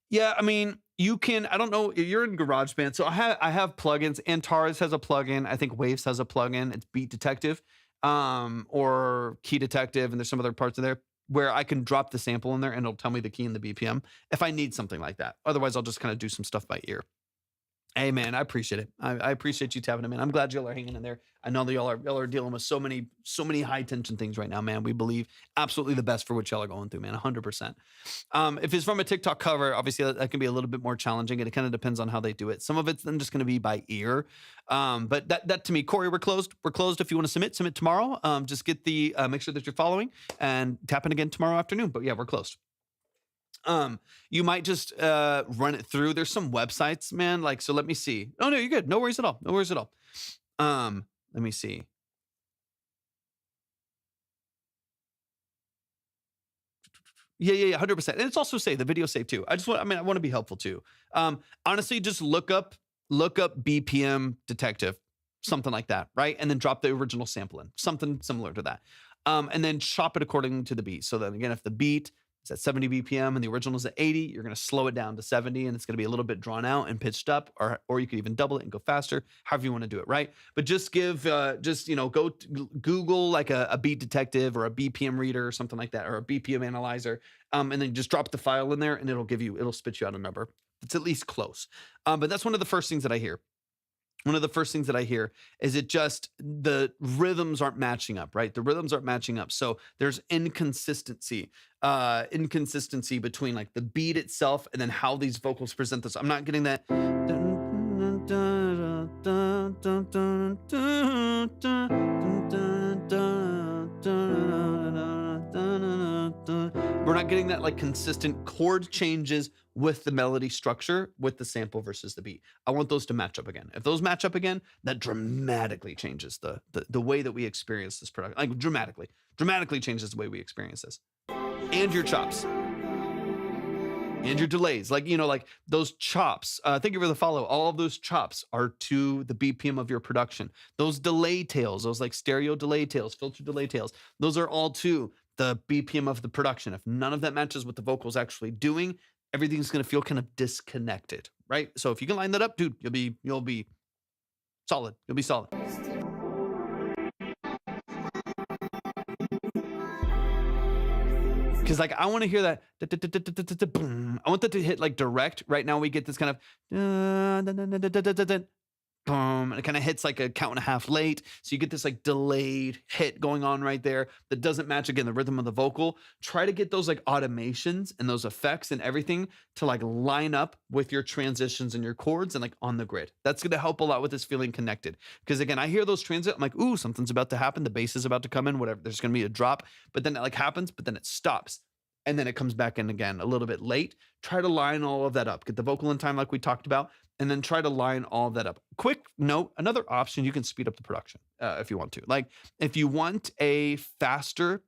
Speaker 1: Yeah, I mean, you can. I don't know. You're in GarageBand, so I have plugins. Antares has a plugin. I think Waves has a plugin. It's Beat Detective. Or Key Detective, and there's some other parts in there where I can drop the sample in there and it'll tell me the key and the BPM if I need something like that. Otherwise, I'll just kind of do some stuff by ear. Hey, man, I appreciate it. I appreciate you tapping in, man. I'm glad y'all are hanging in there. I know that y'all are dealing with so many high tension things right now, man. We believe absolutely the best for what y'all are going through, man. 100%. If it's from a TikTok cover, obviously that can be a little bit more challenging, and it kind of depends on how they do it. Some of it's then just going to be by ear. But that to me, Corey, we're closed. We're closed. If you want to submit tomorrow. Just get make sure that you're following and tap in again tomorrow afternoon. But yeah, we're closed. You might just run it through. There's some websites, man. Like, so let me see. Oh no, you're good. No worries at all. No worries at all. Let me see. Yeah, 100%. And it's also saved. The video saved too. I want to be helpful too. Honestly, just look up BPM Detective, something like that, right? And then drop the original sample in, something similar to that. And then chop it according to the beat. So then again, if the beat is at 70 BPM and the original is at 80, you're going to slow it down to 70 and it's going to be a little bit drawn out and pitched up, or you could even double it and go faster, however you want to do it, right? But just give, go Google like a beat detective or a BPM reader or something like that, or a BPM analyzer, and then just drop the file in there and it'll spit you out a number. It's at least close. But that's one of the first things that I hear. One of the first things that I hear is the rhythms aren't matching up, right? The rhythms aren't matching up. So there's inconsistency between like the beat itself and then how these vocals present this. I'm not getting that. We're not getting that like consistent chord changes with the melody structure, with the sample versus the beat. I want those to match up again. If those match up again, that dramatically changes the way that we experience this product. Like dramatically changes the way we experience this. And your chops. And your delays, like those chops. Thank you for the follow. All of those chops are to the BPM of your production. Those delay tails, those like stereo delay tails, filter delay tails, those are all to the BPM of the production. If none of that matches what the vocal's actually doing, everything's gonna feel kind of disconnected, right? So if you can line that up, dude, you'll be solid. You'll be solid. Because like I want to hear that boom. I want that to hit like direct. Right now we get this kind of boom, and it kind of hits like a count and a half late. So you get this like delayed hit going on right there that doesn't match again the rhythm of the vocal. Try to get those like automations and those effects and everything to like line up with your transitions and your chords and like on the grid. That's going to help a lot with this feeling connected. Because again, I hear those transit, I'm like, ooh, something's about to happen. The bass is about to come in, whatever. There's going to be a drop, but then it like happens, but then it stops. And then it comes back in again a little bit late. Try to line all of that up. Get the vocal in time like we talked about, and then try to line all of that up. Quick note, another option, you can speed up the production if you want to. Like if you want a faster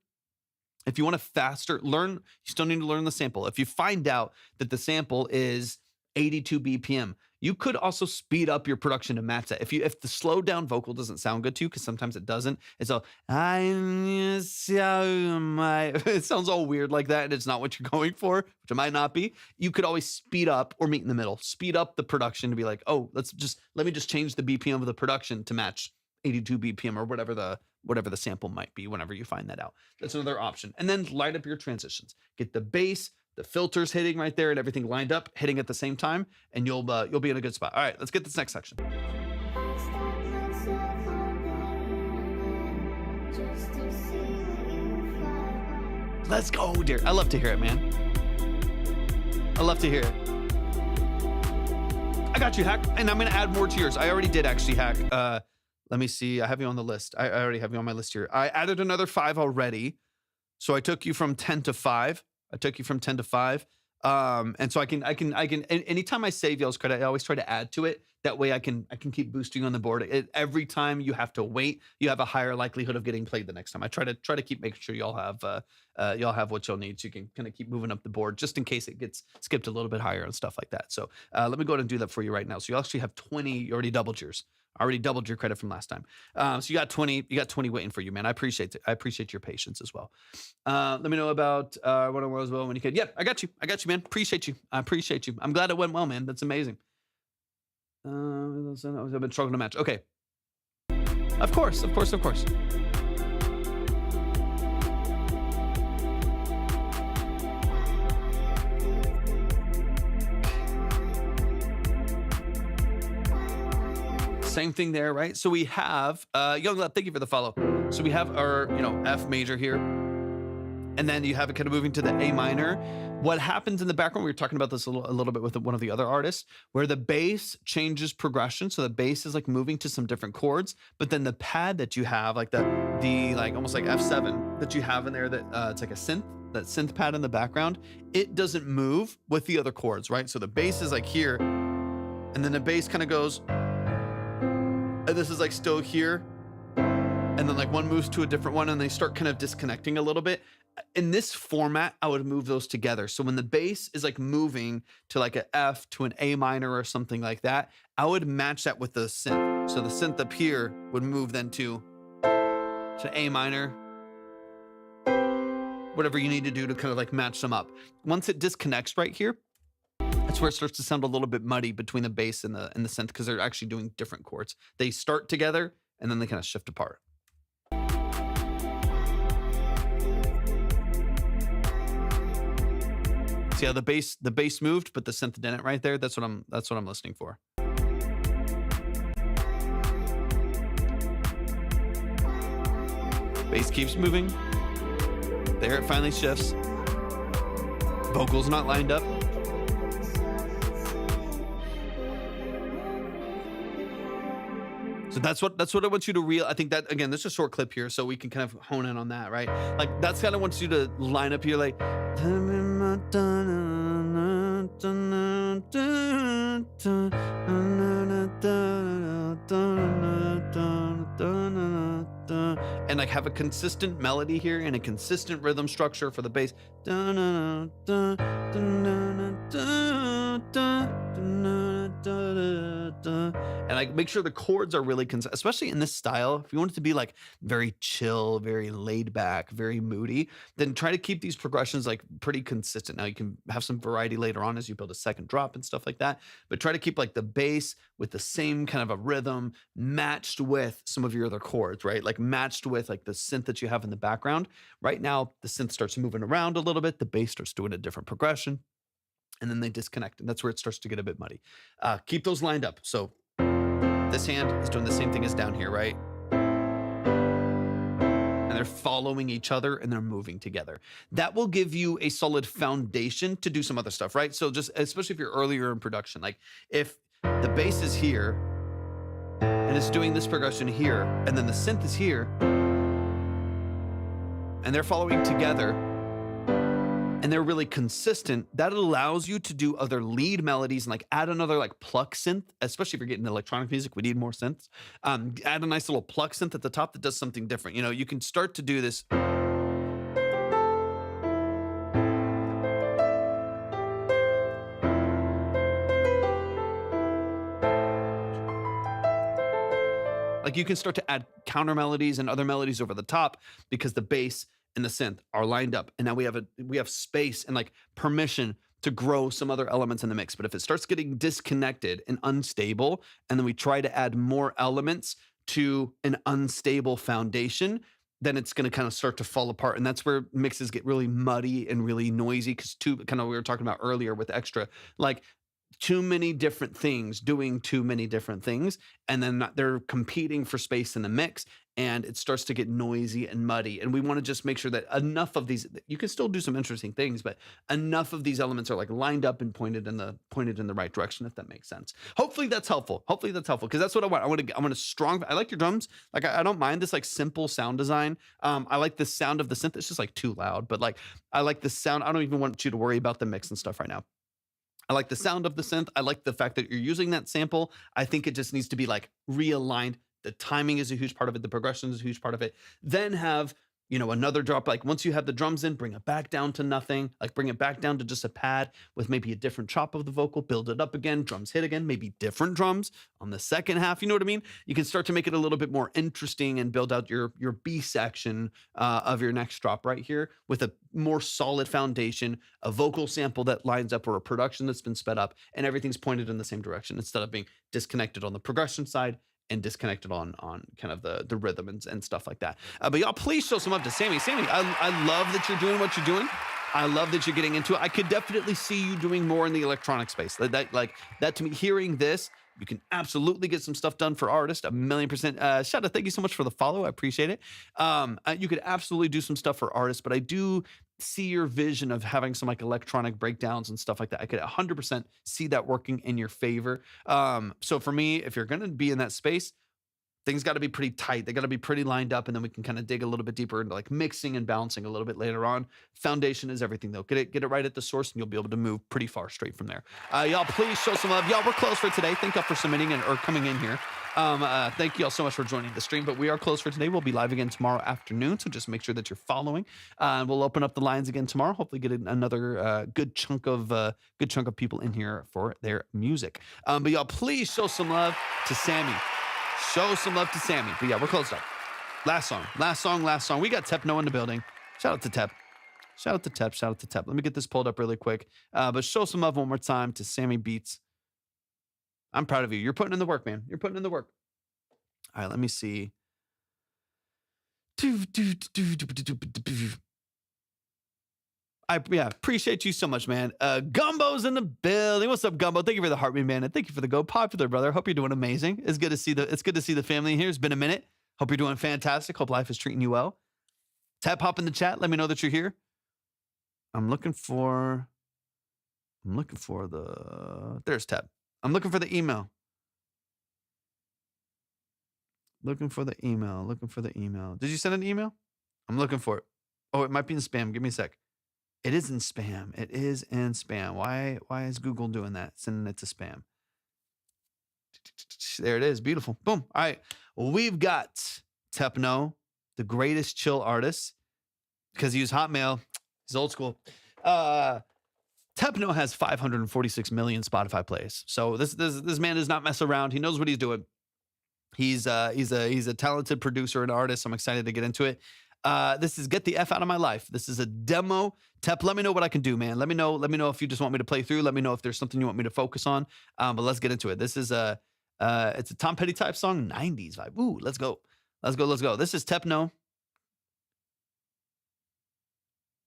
Speaker 1: learn, you still need to learn the sample. If you find out that the sample is 82 BPM, you could also speed up your production to match that. If the slowed down vocal doesn't sound good to you, because sometimes it doesn't, it's all it sounds all weird like that, and it's not what you're going for, which it might not be. You could always speed up or meet in the middle. Speed up the production to be like, oh, let me just change the BPM of the production to match 82 BPM or whatever the sample might be. Whenever you find that out, that's another option. And then light up your transitions. Get the bass, the filters hitting right there, and everything lined up, hitting at the same time, and you'll be in a good spot. All right, let's get this next section. Let's go, dear. I love to hear it, man. I love to hear it. I got you, Hack, and I'm gonna add more to yours. I already did actually, Hack. Let me see. I have you on the list. I already have you on my list here. I added another 5 already, so I took you from 10 to 5. And so I can, anytime I save y'all's credit, I always try to add to it. That way I can keep boosting on the board. Every time you have to wait, you have a higher likelihood of getting played the next time. I try to keep making sure y'all have what you'll need, so you can kind of keep moving up the board just in case it gets skipped a little bit higher and stuff like that. So let me go ahead and do that for you right now. So you actually have 20, you already doubled yours. I already doubled your credit from last time. So you got 20 waiting for you, man. I appreciate it. I appreciate your patience as well. Let me know about what it was well when you could. Yep, I got you, man. Appreciate you. I appreciate you. I'm glad it went well, man. That's amazing. I've been struggling to match. Okay. Of course. Same thing there, right? So we have Young Love, thank you for the follow. So we have our, F major here. And then you have it kind of moving to the A minor. What happens in the background, we were talking about this a little bit with one of the other artists, where the bass changes progression. So the bass is like moving to some different chords, but then the pad that you have, like the like almost like F7 that you have in there, that it's like a synth, that synth pad in the background, it doesn't move with the other chords, right? So the bass is like here, and then the bass kind of goes, and this is like still here, and then like one moves to a different one, and they start kind of disconnecting a little bit. In this format, I would move those together. So when the bass is like moving to like an F to an A minor or something like that, I would match that with the synth. So the synth up here would move then to A minor,
Speaker 3: whatever you need to do to kind of like match them up. Once it disconnects right here, that's where it starts to sound a little bit muddy between the bass and the synth, because they're actually doing different chords. They start together and then they kind of shift apart. See how the bass moved, but the synth didn't right there? That's what I'm listening for. Bass keeps moving. There it finally shifts. Vocals not lined up. So that's what I want you to I think that, again, this is a short clip here, so we can kind of hone in on that, right? Like, that's kind of wants you to line up here, like, and like have a consistent melody here and a consistent rhythm structure for the bass. And like make sure the chords are really especially in this style. If you want it to be like very chill, very laid back, very moody, then try to keep these progressions like pretty consistent. Now you can have some variety later on as you build a second drop and stuff like that, but try to keep like the bass with the same kind of a rhythm matched with some of your other chords, right? Like matched with like the synth that you have in the background. Right now, the synth starts moving around a little bit. The bass starts doing a different progression, and then they disconnect, and that's where it starts to get a bit muddy. Keep those lined up. So this hand is doing the same thing as down here, right? And they're following each other and they're moving together. That will give you a solid foundation to do some other stuff, right? So just, especially if you're earlier in production, like if the bass is here and it's doing this progression here, and then the synth is here, and they're following together, and they're really consistent, that allows you to do other lead melodies and like add another like pluck synth, especially if you're getting electronic music, we need more synths. Add a nice little pluck synth at the top that does something different. You know, you can start to do this. Like you can start to add counter melodies and other melodies over the top because the bass and the synth are lined up, and now we have space and like permission to grow some other elements in the mix. But if it starts getting disconnected and unstable, and then we try to add more elements to an unstable foundation, then it's going to kind of start to fall apart. And that's where mixes get really muddy and really noisy, because we were talking about earlier with extra, like too many different things doing too many different things, and then they're competing for space in the mix, and it starts to get noisy and muddy. And we want to just make sure that enough of these, you can still do some interesting things, but enough of these elements are like lined up and pointed in the right direction, if that makes sense. Hopefully that's helpful. Because that's what I want. I want a strong, I like your drums. Like I don't mind this like simple sound design. I like the sound of the synth. It's just like too loud, but like I like the sound. I don't even want you to worry about the mix and stuff right now. I like the sound of the synth. I like the fact that you're using that sample. I think it just needs to be like realigned. The timing is a huge part of it. The progression is a huge part of it. Then have, you know, another drop. Like once you have the drums in, bring it back down to nothing. Like bring it back down to just a pad with maybe a different chop of the vocal. Build it up again. Drums hit again. Maybe different drums on the second half. You know what I mean? You can start to make it a little bit more interesting and build out your B section of your next drop right here with a more solid foundation, a vocal sample that lines up, or a production that's been sped up, and everything's pointed in the same direction instead of being disconnected on the progression side and disconnected on kind of the rhythm and stuff like that. But y'all, please show some love to Sammy. Sammy, I love that you're doing what you're doing. I love that you're getting into it. I could definitely see you doing more in the electronic space. That to me, hearing this, you can absolutely get some stuff done for artists, 1,000,000%. Shout out, thank you so much for the follow. I appreciate it. You could absolutely do some stuff for artists, but I do see your vision of having some like electronic breakdowns and stuff like that. I could 100% see that working in your favor. So for me, if you're going to be in that space, things got to be pretty tight. They got to be pretty lined up, and then we can kind of dig a little bit deeper into like mixing and balancing a little bit later on. Foundation is everything though. Get it right at the source, and you'll be able to move pretty far straight from there. Y'all, please show some love. Y'all, we're closed for today. Thank y'all for submitting or coming in here. Thank you all so much for joining the stream, but we are closed for today. We'll be live again tomorrow afternoon, so just make sure that you're following. We'll open up the lines again tomorrow. Hopefully, get another good chunk of people in here for their music. But y'all, please show some love to Sammy. Show some love to Sammy. But yeah, we're closed up. Last song. We got Tep Noah in the building. Shout out to Tep.
Speaker 1: Shout out to Tep. Shout out to Tep. Let me get this pulled up really quick. But show some love one more time to Sammy Beats. I'm proud of you. You're putting in the work, man. You're putting in the work. All right, let me see. Appreciate you so much, man. Gumbo's in the building. What's up, Gumbo? Thank you for the heartbeat, man, and thank you for the Go Popular, brother. Hope you're doing amazing. It's good to see the family here. It's been a minute. Hope you're doing fantastic. Hope life is treating you well. Tap hop in the chat. Let me know that you're here. I'm looking for there's Tap. I'm looking for the email. Looking for the email. Did you send an email? I'm looking for it. Oh, it might be in spam. Give me a sec. It is in spam. It is in spam. Why is Google doing that? Sending it to spam. There it is. Beautiful. Boom. All right. We've got Tepno, the greatest chill artist, because he used Hotmail. He's old school. Tepno has 546 million Spotify plays. So this man does not mess around. He knows what he's doing. He's a talented producer and artist. I'm excited to get into it. This is Get the F Out of My Life. This is a demo. Tep, let me know what I can do, man. Let me know if you just want me to play through. Let me know if there's something you want me to focus on. But let's get into it. This is it's a Tom Petty type song, 90s vibe. Ooh, let's go. This is Tepno.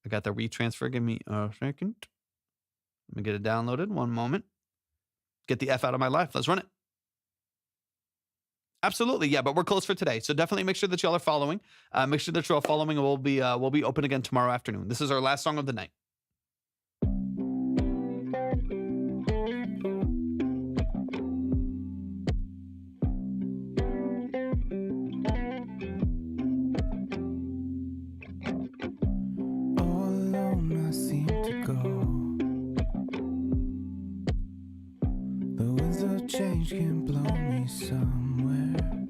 Speaker 1: I got the retransfer. Give me a second. Let me get it downloaded. One moment. Get the F Out of My Life. Let's run it. Absolutely, yeah, but we're closed for today, so definitely make sure that y'all are following. Make sure that you're all following, and we'll be open again tomorrow afternoon. This is our last song of the night.
Speaker 5: All alone I seem to go. The winds of change can blow me somewhere.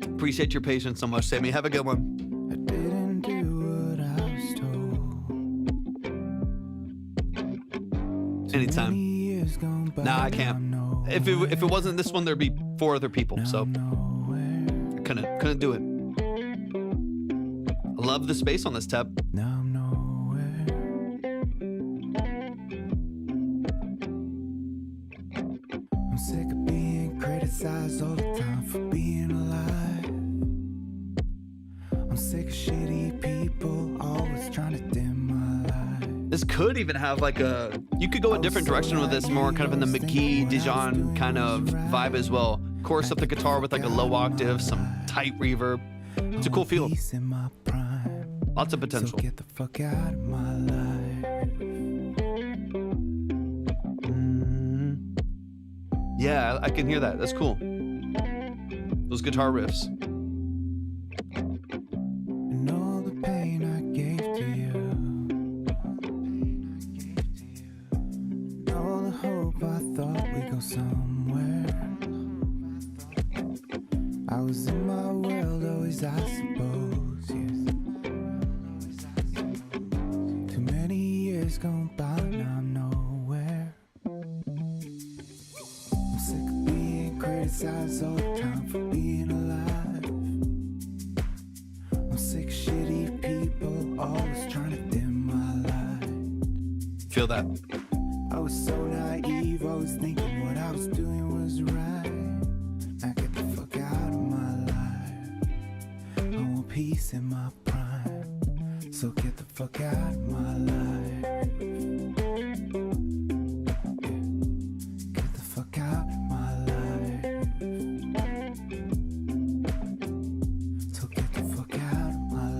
Speaker 1: Appreciate your patience so much, Sammy. Have a good one.
Speaker 5: I didn't do what I was told.
Speaker 1: Anytime.
Speaker 5: Many years gone by,
Speaker 1: Nah, I can't.
Speaker 5: now I'm
Speaker 1: If it wasn't this one, there'd be 4 other people. So
Speaker 5: nowhere.
Speaker 1: I couldn't do it. I love the space on this tab.
Speaker 5: Now I'm nowhere. I'm sick of being criticized all the time for being alive. I'm sick of shitty people always trying to dim my light.
Speaker 1: This could even have you could go a different direction with this, more kind of in the McGee, Dijon kind of vibe as well. Chorus up the guitar with like a low octave, some tight reverb. It's a cool feel.
Speaker 5: Peace in my prime.
Speaker 1: Lots of
Speaker 5: So
Speaker 1: potential.
Speaker 5: get the fuck out of my life.
Speaker 1: Yeah, I can hear that. That's cool. Those guitar riffs.
Speaker 5: And all the pain I gave to you, and all the hope I thought we'd go somewhere. I was in my world, always I suppose, yes. Too many years gone by, now I'm nowhere. I'm sick of being criticized all the time for being alive. I'm sick of shitty people always trying to dim my light.
Speaker 1: Feel that.
Speaker 5: I was so naive, always thinking what I was doing was right. Now get the fuck out of my life. I want peace in my prime, so get the fuck out of my life. Yeah. Get the fuck out of my life. So get the fuck out of my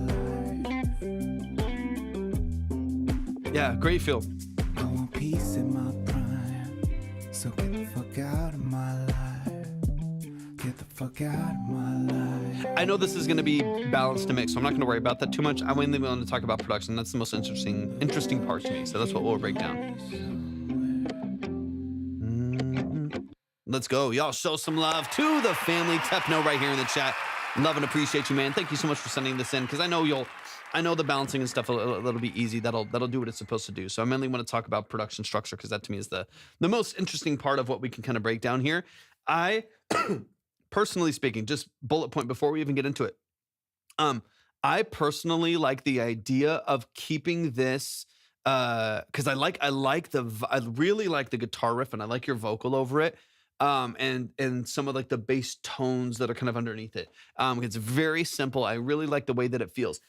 Speaker 5: life.
Speaker 1: Yeah, great feel.
Speaker 5: I want peace in my prime, so get the fuck out of my life. Get the fuck out of my life.
Speaker 1: I know this is going to be balanced to mix, so I'm not going to worry about that too much. I mainly want to talk about production. That's the most interesting part to me. So that's what we'll break down. Let's go. Y'all show some love to the family. Tepno right here in the chat. Love and appreciate you, man. Thank you so much for sending this in, because I know the balancing and stuff that'll be easy. That'll do what it's supposed to do. So I mainly want to talk about production structure, because that to me is the most interesting part of what we can kind of break down here. I personally speaking, just bullet point before we even get into it. I personally like the idea of keeping this
Speaker 3: Because I really like the guitar riff, and I like your vocal over it. And some of like the bass tones that are kind of underneath it. It's very simple. I really like the way that it feels.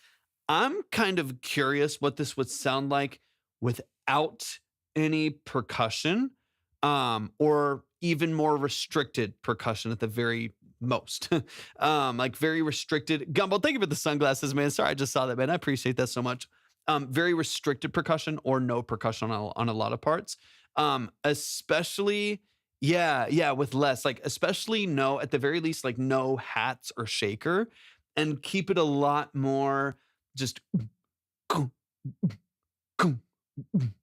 Speaker 3: I'm kind of curious what this would sound like without any percussion, or even more restricted percussion at the very most. Like very restricted. Gumball, thank you for the sunglasses, man. Sorry, I just saw that, man. I appreciate that so much. Very restricted percussion or no percussion on a lot of parts. Especially, yeah, with less, like, especially no, at the very least, like no hats or shaker, and keep it a lot more just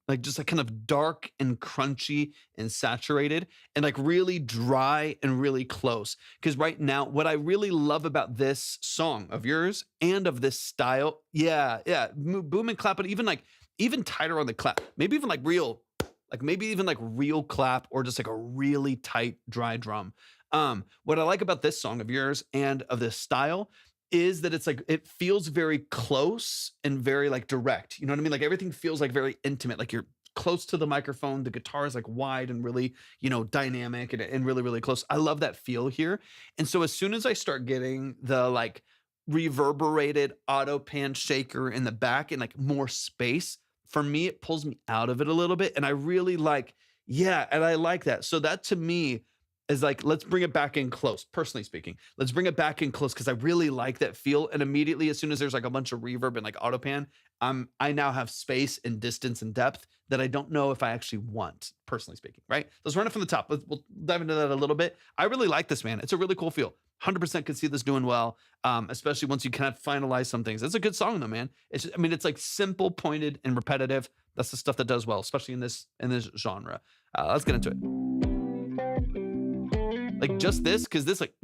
Speaker 3: like just like kind of dark and crunchy and saturated and like really dry and really close. Because right now, what I really love about this song of yours and of this style, yeah, boom and clap, but even tighter on the clap, maybe even like real clap or just like a really tight dry drum. What I like about this song of yours and of this style is that it's like it feels very close and very like direct. You know what I mean? Like everything feels like very intimate. Like you're close to the microphone. The guitar is like wide and really, dynamic and really, really close. I love that feel here. And so as soon as I start getting the like reverberated auto pan shaker in the back and like more space, for me, it pulls me out of it a little bit. And I really like, and I like that. So that to me is like, let's bring it back in close, personally speaking. Let's bring it back in close because I really like that feel. And immediately, as soon as there's like a bunch of reverb and like auto pan, I now have space and distance and depth that I don't know if I actually want, personally speaking, right? Let's run it from the top. We'll dive into that a little bit. I really like this, man. It's a really cool feel. 100% could see this doing well, especially once you kind of finalize some things. It's a good song though, man. It's like simple, pointed, and repetitive. That's the stuff that does well, especially in this genre. Let's get into it. Like just this, because this like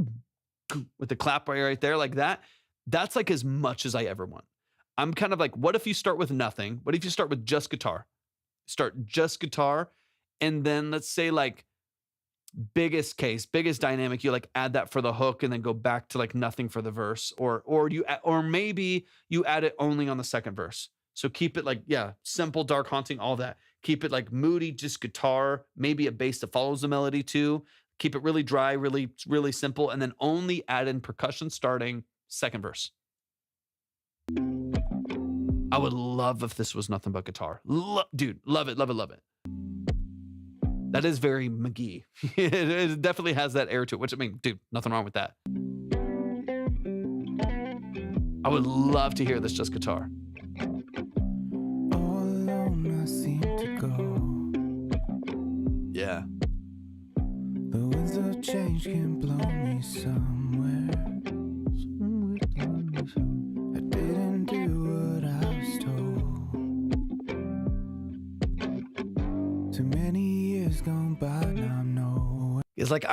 Speaker 3: with the clap right there like that's like as much as I ever want. I'm kind of like, what if you start with nothing? What if you start with just guitar? Start just guitar, and then let's say like biggest dynamic, you like add that for the hook and then go back to like nothing for the verse, or maybe you add it only on the second verse. So keep it like, simple, dark, haunting, all that. Keep it like moody, just guitar, maybe a bass that follows the melody too. Keep it really dry, really, really simple, and then only add in percussion starting second verse. I would love if this was nothing but guitar. Dude, love it, love it, love it. That is very McGee. It definitely has that air to it, which, I mean, dude, nothing wrong with that. I would love to hear this just guitar.
Speaker 5: All alone I seem to go.
Speaker 3: Yeah.
Speaker 5: The winds of change can blow me somewhere. I didn't do what I was told. Too many years gone by, now I'm nowhere.
Speaker 3: It's like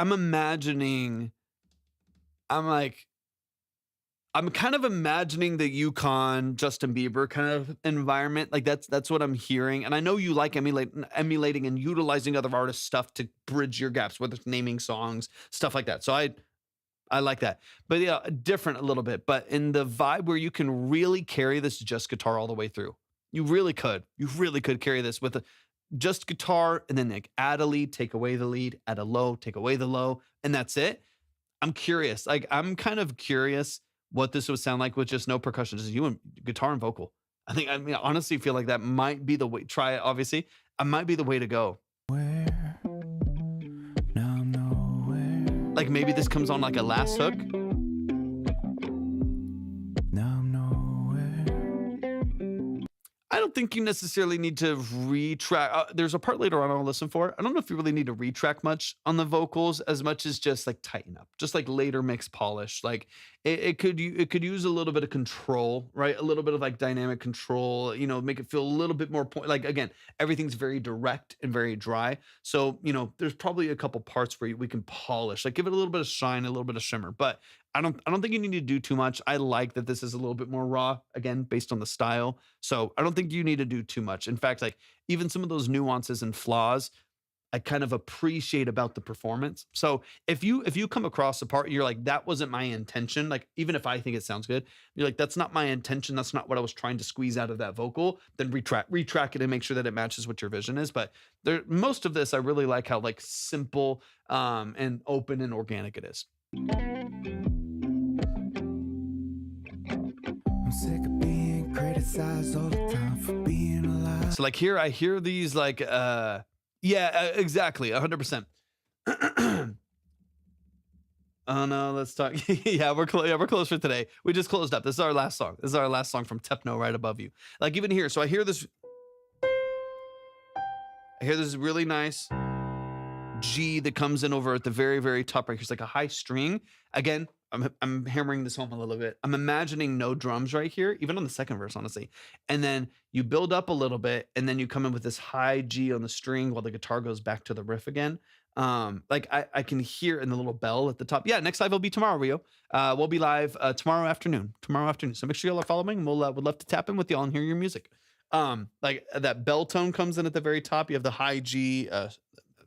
Speaker 3: I'm kind of imagining the Yukon Justin Bieber kind of environment. Like that's what I'm hearing. And I know you like emulating and utilizing other artists' stuff to bridge your gaps, whether it's naming songs, stuff like that. So I like that. But yeah, different a little bit. But in the vibe where you can really carry this just guitar all the way through. You really could. You really could carry this with just guitar and then like add a lead, take away the lead, add a low, take away the low, and that's it. I'm curious. Like I'm kind of curious what this would sound like with just no percussion, just you and guitar and vocal. I honestly feel like that might be the way. Try it, obviously. It might be the way to go.
Speaker 5: Where? Now I'm nowhere.
Speaker 3: Like maybe this comes on like a last hook.
Speaker 5: Now I'm nowhere.
Speaker 3: I don't think you necessarily need to retrack. There's a part later on I'll listen for. I don't know if you really need to retrack much on the vocals as much as just like tighten up, just like later mix polish. Like it could use a little bit of control, right? A little bit of like dynamic control, make it feel a little bit more like, again, everything's very direct and very dry. So, there's probably a couple parts where we can polish, like give it a little bit of shine, a little bit of shimmer, but I don't think you need to do too much. I like that this is a little bit more raw, again, based on the style. So I don't think you need to do too much. In fact, like even some of those nuances and flaws, I kind of appreciate about the performance. So if you come across a part, you're like, that wasn't my intention. Like, even if I think it sounds good, you're like, that's not my intention. That's not what I was trying to squeeze out of that vocal. Then retrack it and make sure that it matches what your vision is. But there, most of this, I really like how like simple and open and organic it is.
Speaker 5: I'm sick of being criticized all the time for being alive.
Speaker 3: So like here, I hear these like, exactly, 100%. Oh no, let's talk. Yeah, we're close for today. We just closed up. This is our last song. This is our last song from Techno right above you. Like even here, so I hear this really nice G that comes in over at the very, very top right here. It's like a high string. Again, I'm hammering this home a little bit. I'm imagining no drums right here, even on the second verse, honestly. And then you build up a little bit, and then you come in with this high G on the string while the guitar goes back to the riff again. Like I can hear in the little bell at the top. Yeah, next live will be tomorrow, Rio. We'll be live tomorrow afternoon. So make sure y'all are following. We'll would love to tap in with y'all and hear your music. Like that bell tone comes in at the very top. You have the high G.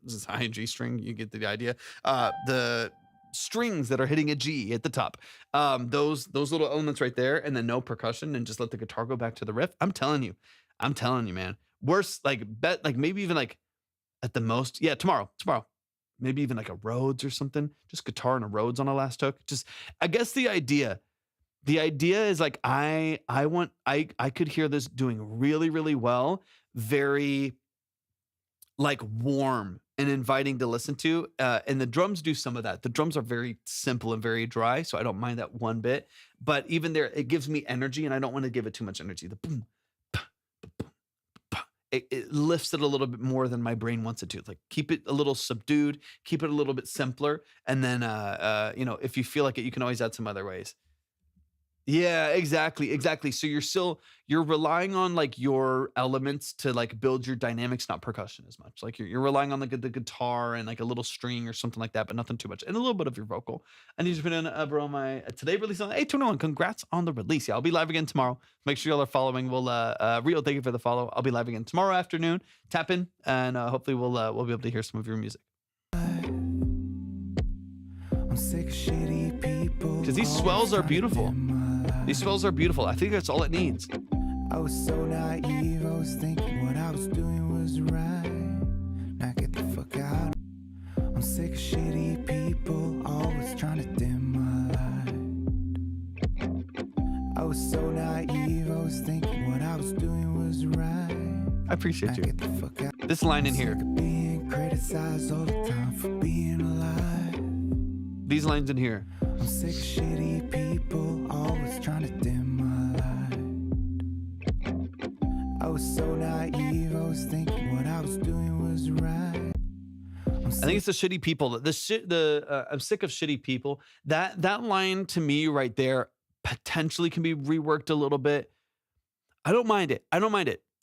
Speaker 3: This is high G string. You get the idea. The strings that are hitting a G at the top. Those little elements right there, and then no percussion, and just let the guitar go back to the riff. I'm telling you, man. Worse, like maybe even like at the most, yeah, tomorrow. Maybe even like a Rhodes or something. Just guitar and a Rhodes on a last hook. Just, I guess the idea is like I could hear this doing really, really well, very like warm and inviting to listen to. And the drums do some of that. The drums are very simple and very dry, so I don't mind that one bit. But even there, it gives me energy, and I don't want to give it too much energy. The boom, pa, ba, boom, pa. It lifts it a little bit more than my brain wants it to. Like keep it a little subdued, keep it a little bit simpler, and then if you feel like it, you can always add some other ways. Yeah, exactly. So you're relying on like your elements to like build your dynamics, not percussion as much. Like you're relying on the guitar and like a little string or something like that, but nothing too much, and a little bit of your vocal. I need to put in bro, my today release on 8/21. Congrats on the release. Yeah, I'll be live again tomorrow. Make sure y'all are following. We'll Rio, thank you for the follow. I'll be live again tomorrow afternoon. Tap in, and hopefully we'll be able to hear some of your music.
Speaker 5: I'm sick of shitty people.
Speaker 3: Because these swells are beautiful. These swells are beautiful. I think that's all it needs.
Speaker 5: I was so naive, I was thinking what I was doing was right. Now get the fuck out. I'm sick of shitty people, always trying to dim my light. I was so naive, I was thinking what I was doing was right.
Speaker 3: I appreciate
Speaker 5: Now
Speaker 3: you.
Speaker 5: get the fuck out.
Speaker 3: This line in here.
Speaker 5: Sick of being criticized all the time for being alive.
Speaker 3: These lines in here.
Speaker 5: I'm sick of shitty people, always trying to dim my light. I was so naive, I was thinking what I was doing was right.
Speaker 3: I think it's the shitty people. I'm sick of shitty people. That line to me right there potentially can be reworked a little bit. I don't mind it.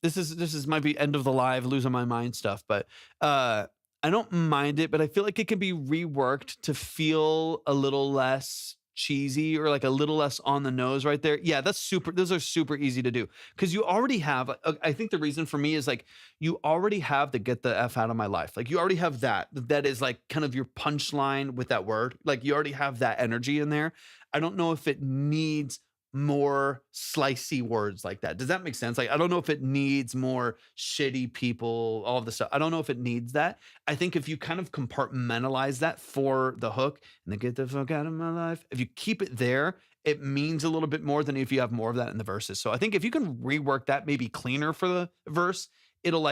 Speaker 3: This is might be end of the live, losing my mind stuff, but I don't mind it, but I feel like it can be reworked to feel a little less cheesy or like a little less on the nose right there. Yeah, those are super easy to do because you already have, I think the reason for me is like you already have the get the F out of my life. Like you already have that is like kind of your punchline with that word. Like you already have that energy in there. I don't know if it needs more slicey words like that. Does that make sense? Like, I don't know if it needs more shitty people, all of the stuff. I don't know if it needs that. I think if you kind of compartmentalize that for the hook and then get the fuck out of my life, if you keep it there, it means a little bit more than if you have more of that in the verses. So I think if you can rework that maybe cleaner for the verse, it'll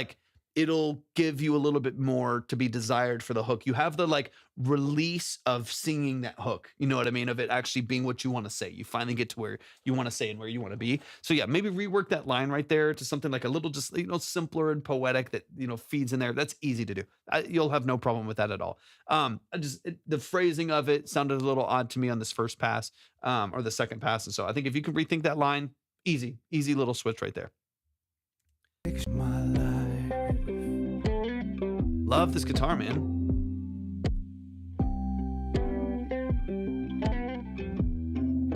Speaker 3: give you a little bit more to be desired for the hook. You have the like release of singing that hook. You know what I mean? Of it actually being what you want to say. You finally get to where you want to say and where you want to be. So yeah, maybe rework that line right there to something like a little just, simpler and poetic that, feeds in there. That's easy to do. You'll have no problem with that at all. The phrasing of it sounded a little odd to me on this first pass or the second pass. And so I think if you can rethink that line, easy little switch right there.
Speaker 5: My life.
Speaker 3: Love this guitar, man.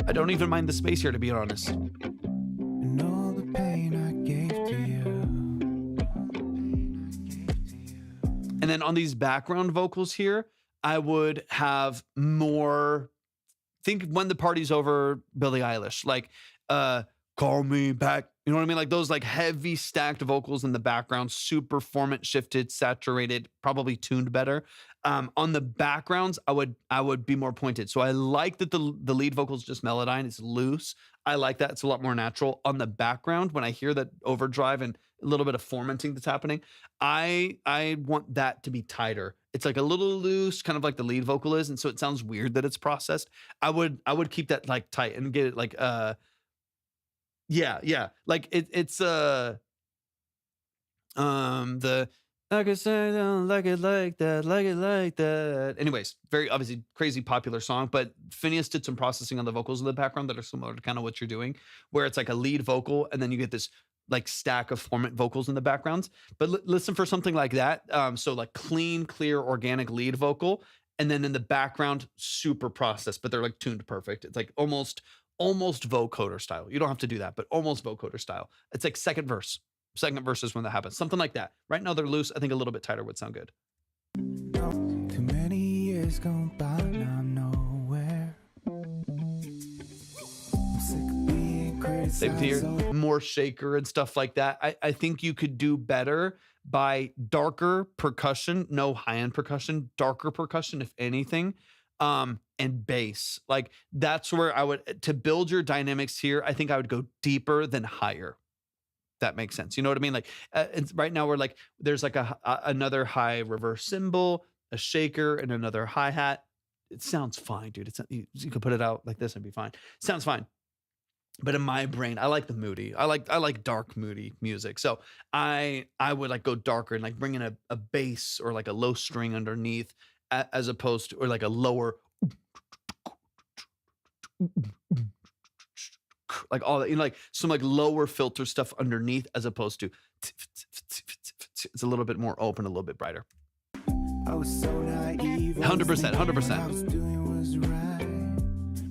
Speaker 3: I don't even mind the space here, to be honest.
Speaker 5: And all the pain I gave to you.
Speaker 3: And
Speaker 1: And then on these background vocals here, I would have more, think When the Party's Over, Billie Eilish, like call me back. You know what I mean? Like those like heavy stacked vocals in the background, super formant shifted, saturated, probably tuned better. On the backgrounds, I would be more pointed. So I like that the lead vocal is just melodyne. It's loose. I like that. It's a lot more natural. On the background, when I hear that overdrive and a little bit of formatting that's happening, I want that to be tighter. It's like a little loose, kind of like the lead vocal is, and so it sounds weird that it's processed. I would keep that like tight and get it like yeah. Like it's the I could say I don't like it like that, like it like that. Anyways, very obviously crazy popular song, but Phineas did some processing on the vocals in the background that are similar to kind of what you're doing, where it's like a lead vocal and then you get this like stack of formant vocals in the backgrounds. But listen for something like that. So like clean, clear, organic lead vocal, and then in the background, super processed, but they're like tuned perfect. It's like almost vocoder style. You don't have to do that, but almost vocoder style. It's like second verse. Second verse is when that happens. Something like that. Right now they're loose. I think a little bit tighter would sound good.
Speaker 5: Too many years gone by, now I'm nowhere. I'm sick of being
Speaker 1: Same
Speaker 5: criticized.
Speaker 1: here. More shaker and stuff like that. I think you could do better by darker percussion, no high-end percussion, darker percussion, if anything. And bass. Like that's where I would, to build your dynamics here, I think I would go deeper than higher. That makes sense. You know what I mean? Like right now we're like, there's like another high reverse cymbal, a shaker, and another hi-hat. It sounds fine, dude. It's you could put it out like this and be fine. Sounds fine. But in my brain, I like the moody. I like dark, moody music. So I would like go darker and like bring in a bass or like a low string underneath, as opposed to, or like a lower, like all that, you know, like some like lower filter stuff underneath, as opposed to it's a little bit more open, a little bit brighter.
Speaker 5: I was so naive.
Speaker 1: 100%, 100%.
Speaker 5: I was doing was right.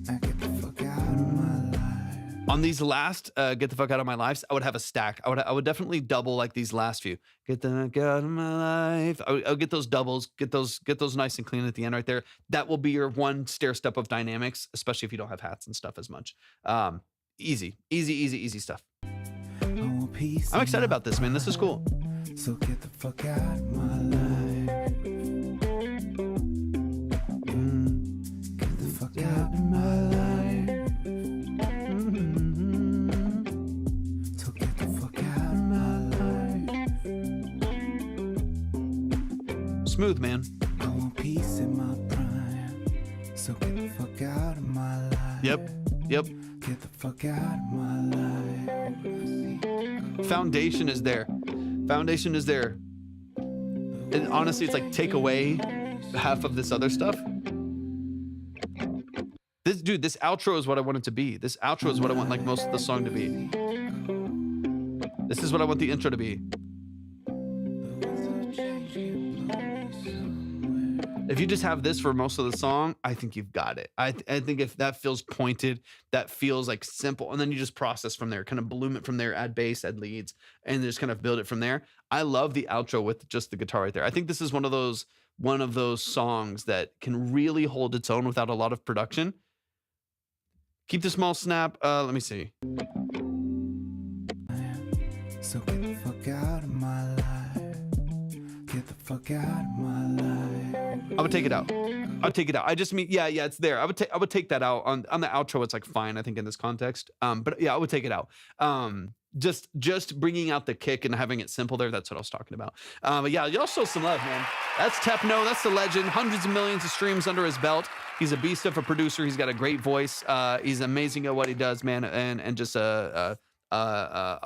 Speaker 5: Now get the fuck out of my life.
Speaker 1: On these last get the fuck out of my lives, I would have a stack. I would definitely double like these last few. Get the fuck out of my life. I would get those doubles, get those nice and clean at the end right there. That will be your one stair step of dynamics, especially if you don't have hats and stuff as much. Easy stuff.
Speaker 5: I want peace
Speaker 1: I'm
Speaker 5: in
Speaker 1: excited
Speaker 5: my
Speaker 1: about this, man. This is cool.
Speaker 5: So get the fuck out of my life. Get the fuck out of my life. So get the fuck out of my life.
Speaker 1: Smooth, man.
Speaker 5: I want peace in my prime. So get the fuck out of my life.
Speaker 1: Yep.
Speaker 5: Get the fuck out of my life.
Speaker 1: Foundation is there. Foundation is there. And honestly, it's like take away half of this other stuff. This outro is what I want it to be. This outro is what I want like most of the song to be. This is what I want the intro to be. If you just have this for most of the song, I think you've got it. I think if that feels pointed, that feels like simple, and then you just process from there, kind of bloom it from there, add bass, add leads, and just kind of build it from there. I love the outro with just the guitar right there. I think this is one of those songs that can really hold its own without a lot of production. Keep the small snap. Let me see.
Speaker 5: So get the fuck out of my life. Get the fuck out of my life.
Speaker 1: I would take it out. I just mean, yeah, it's there. I would take that out on the outro. It's like fine, I think in this context. But yeah, I would take it out. Just bringing out the kick and having it simple there. That's what I was talking about. But yeah, y'all show some love, man. That's Tepno. That's the legend. Hundreds of millions of streams under his belt. He's a beast of a producer. He's got a great voice. He's amazing at what he does, man. And just a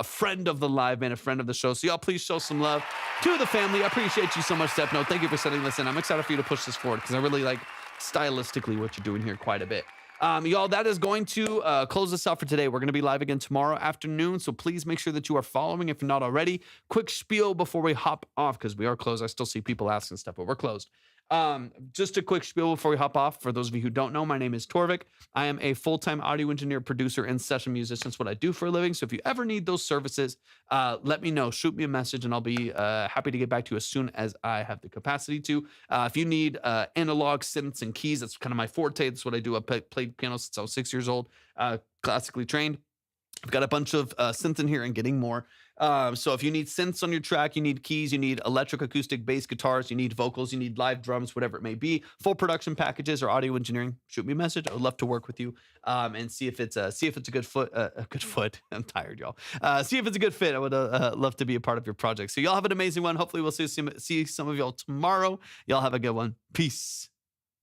Speaker 1: friend of the live, man, a friend of the show. So y'all please show some love to the family. I appreciate you so much, Tepno. Thank you for setting this in. I'm excited for you to push this forward because I really like stylistically what you're doing here quite a bit. Y'all, that is going to close us out for today. We're going to be live again tomorrow afternoon, so please make sure that you are following if you're not already. Quick spiel before we hop off because we are closed. I still see people asking stuff, but we're closed.
Speaker 3: Just a quick spiel before we hop off. For those of you who don't know, my name is Torvik. I am a full-time audio engineer, producer, and session musician. That's what I do for a living. So if you ever need those services, let me know. Shoot me a message, and I'll be happy to get back to you as soon as I have the capacity to. If you need analog synths and keys, that's kind of my forte. That's what I do. I played piano since I was 6 years old, classically trained. I've got a bunch of synths in here and getting more. So if you need synths on your track, you need keys, you need electric, acoustic, bass guitars, you need vocals, you need live drums, whatever it may be, full production packages or audio engineering, shoot me a message. I would love to work with you and see if it's a good fit. A good foot. I'm tired, y'all. See if it's a good fit. I would love to be a part of your project. So y'all have an amazing one. Hopefully we'll see some of y'all tomorrow. Y'all have a good one. Peace.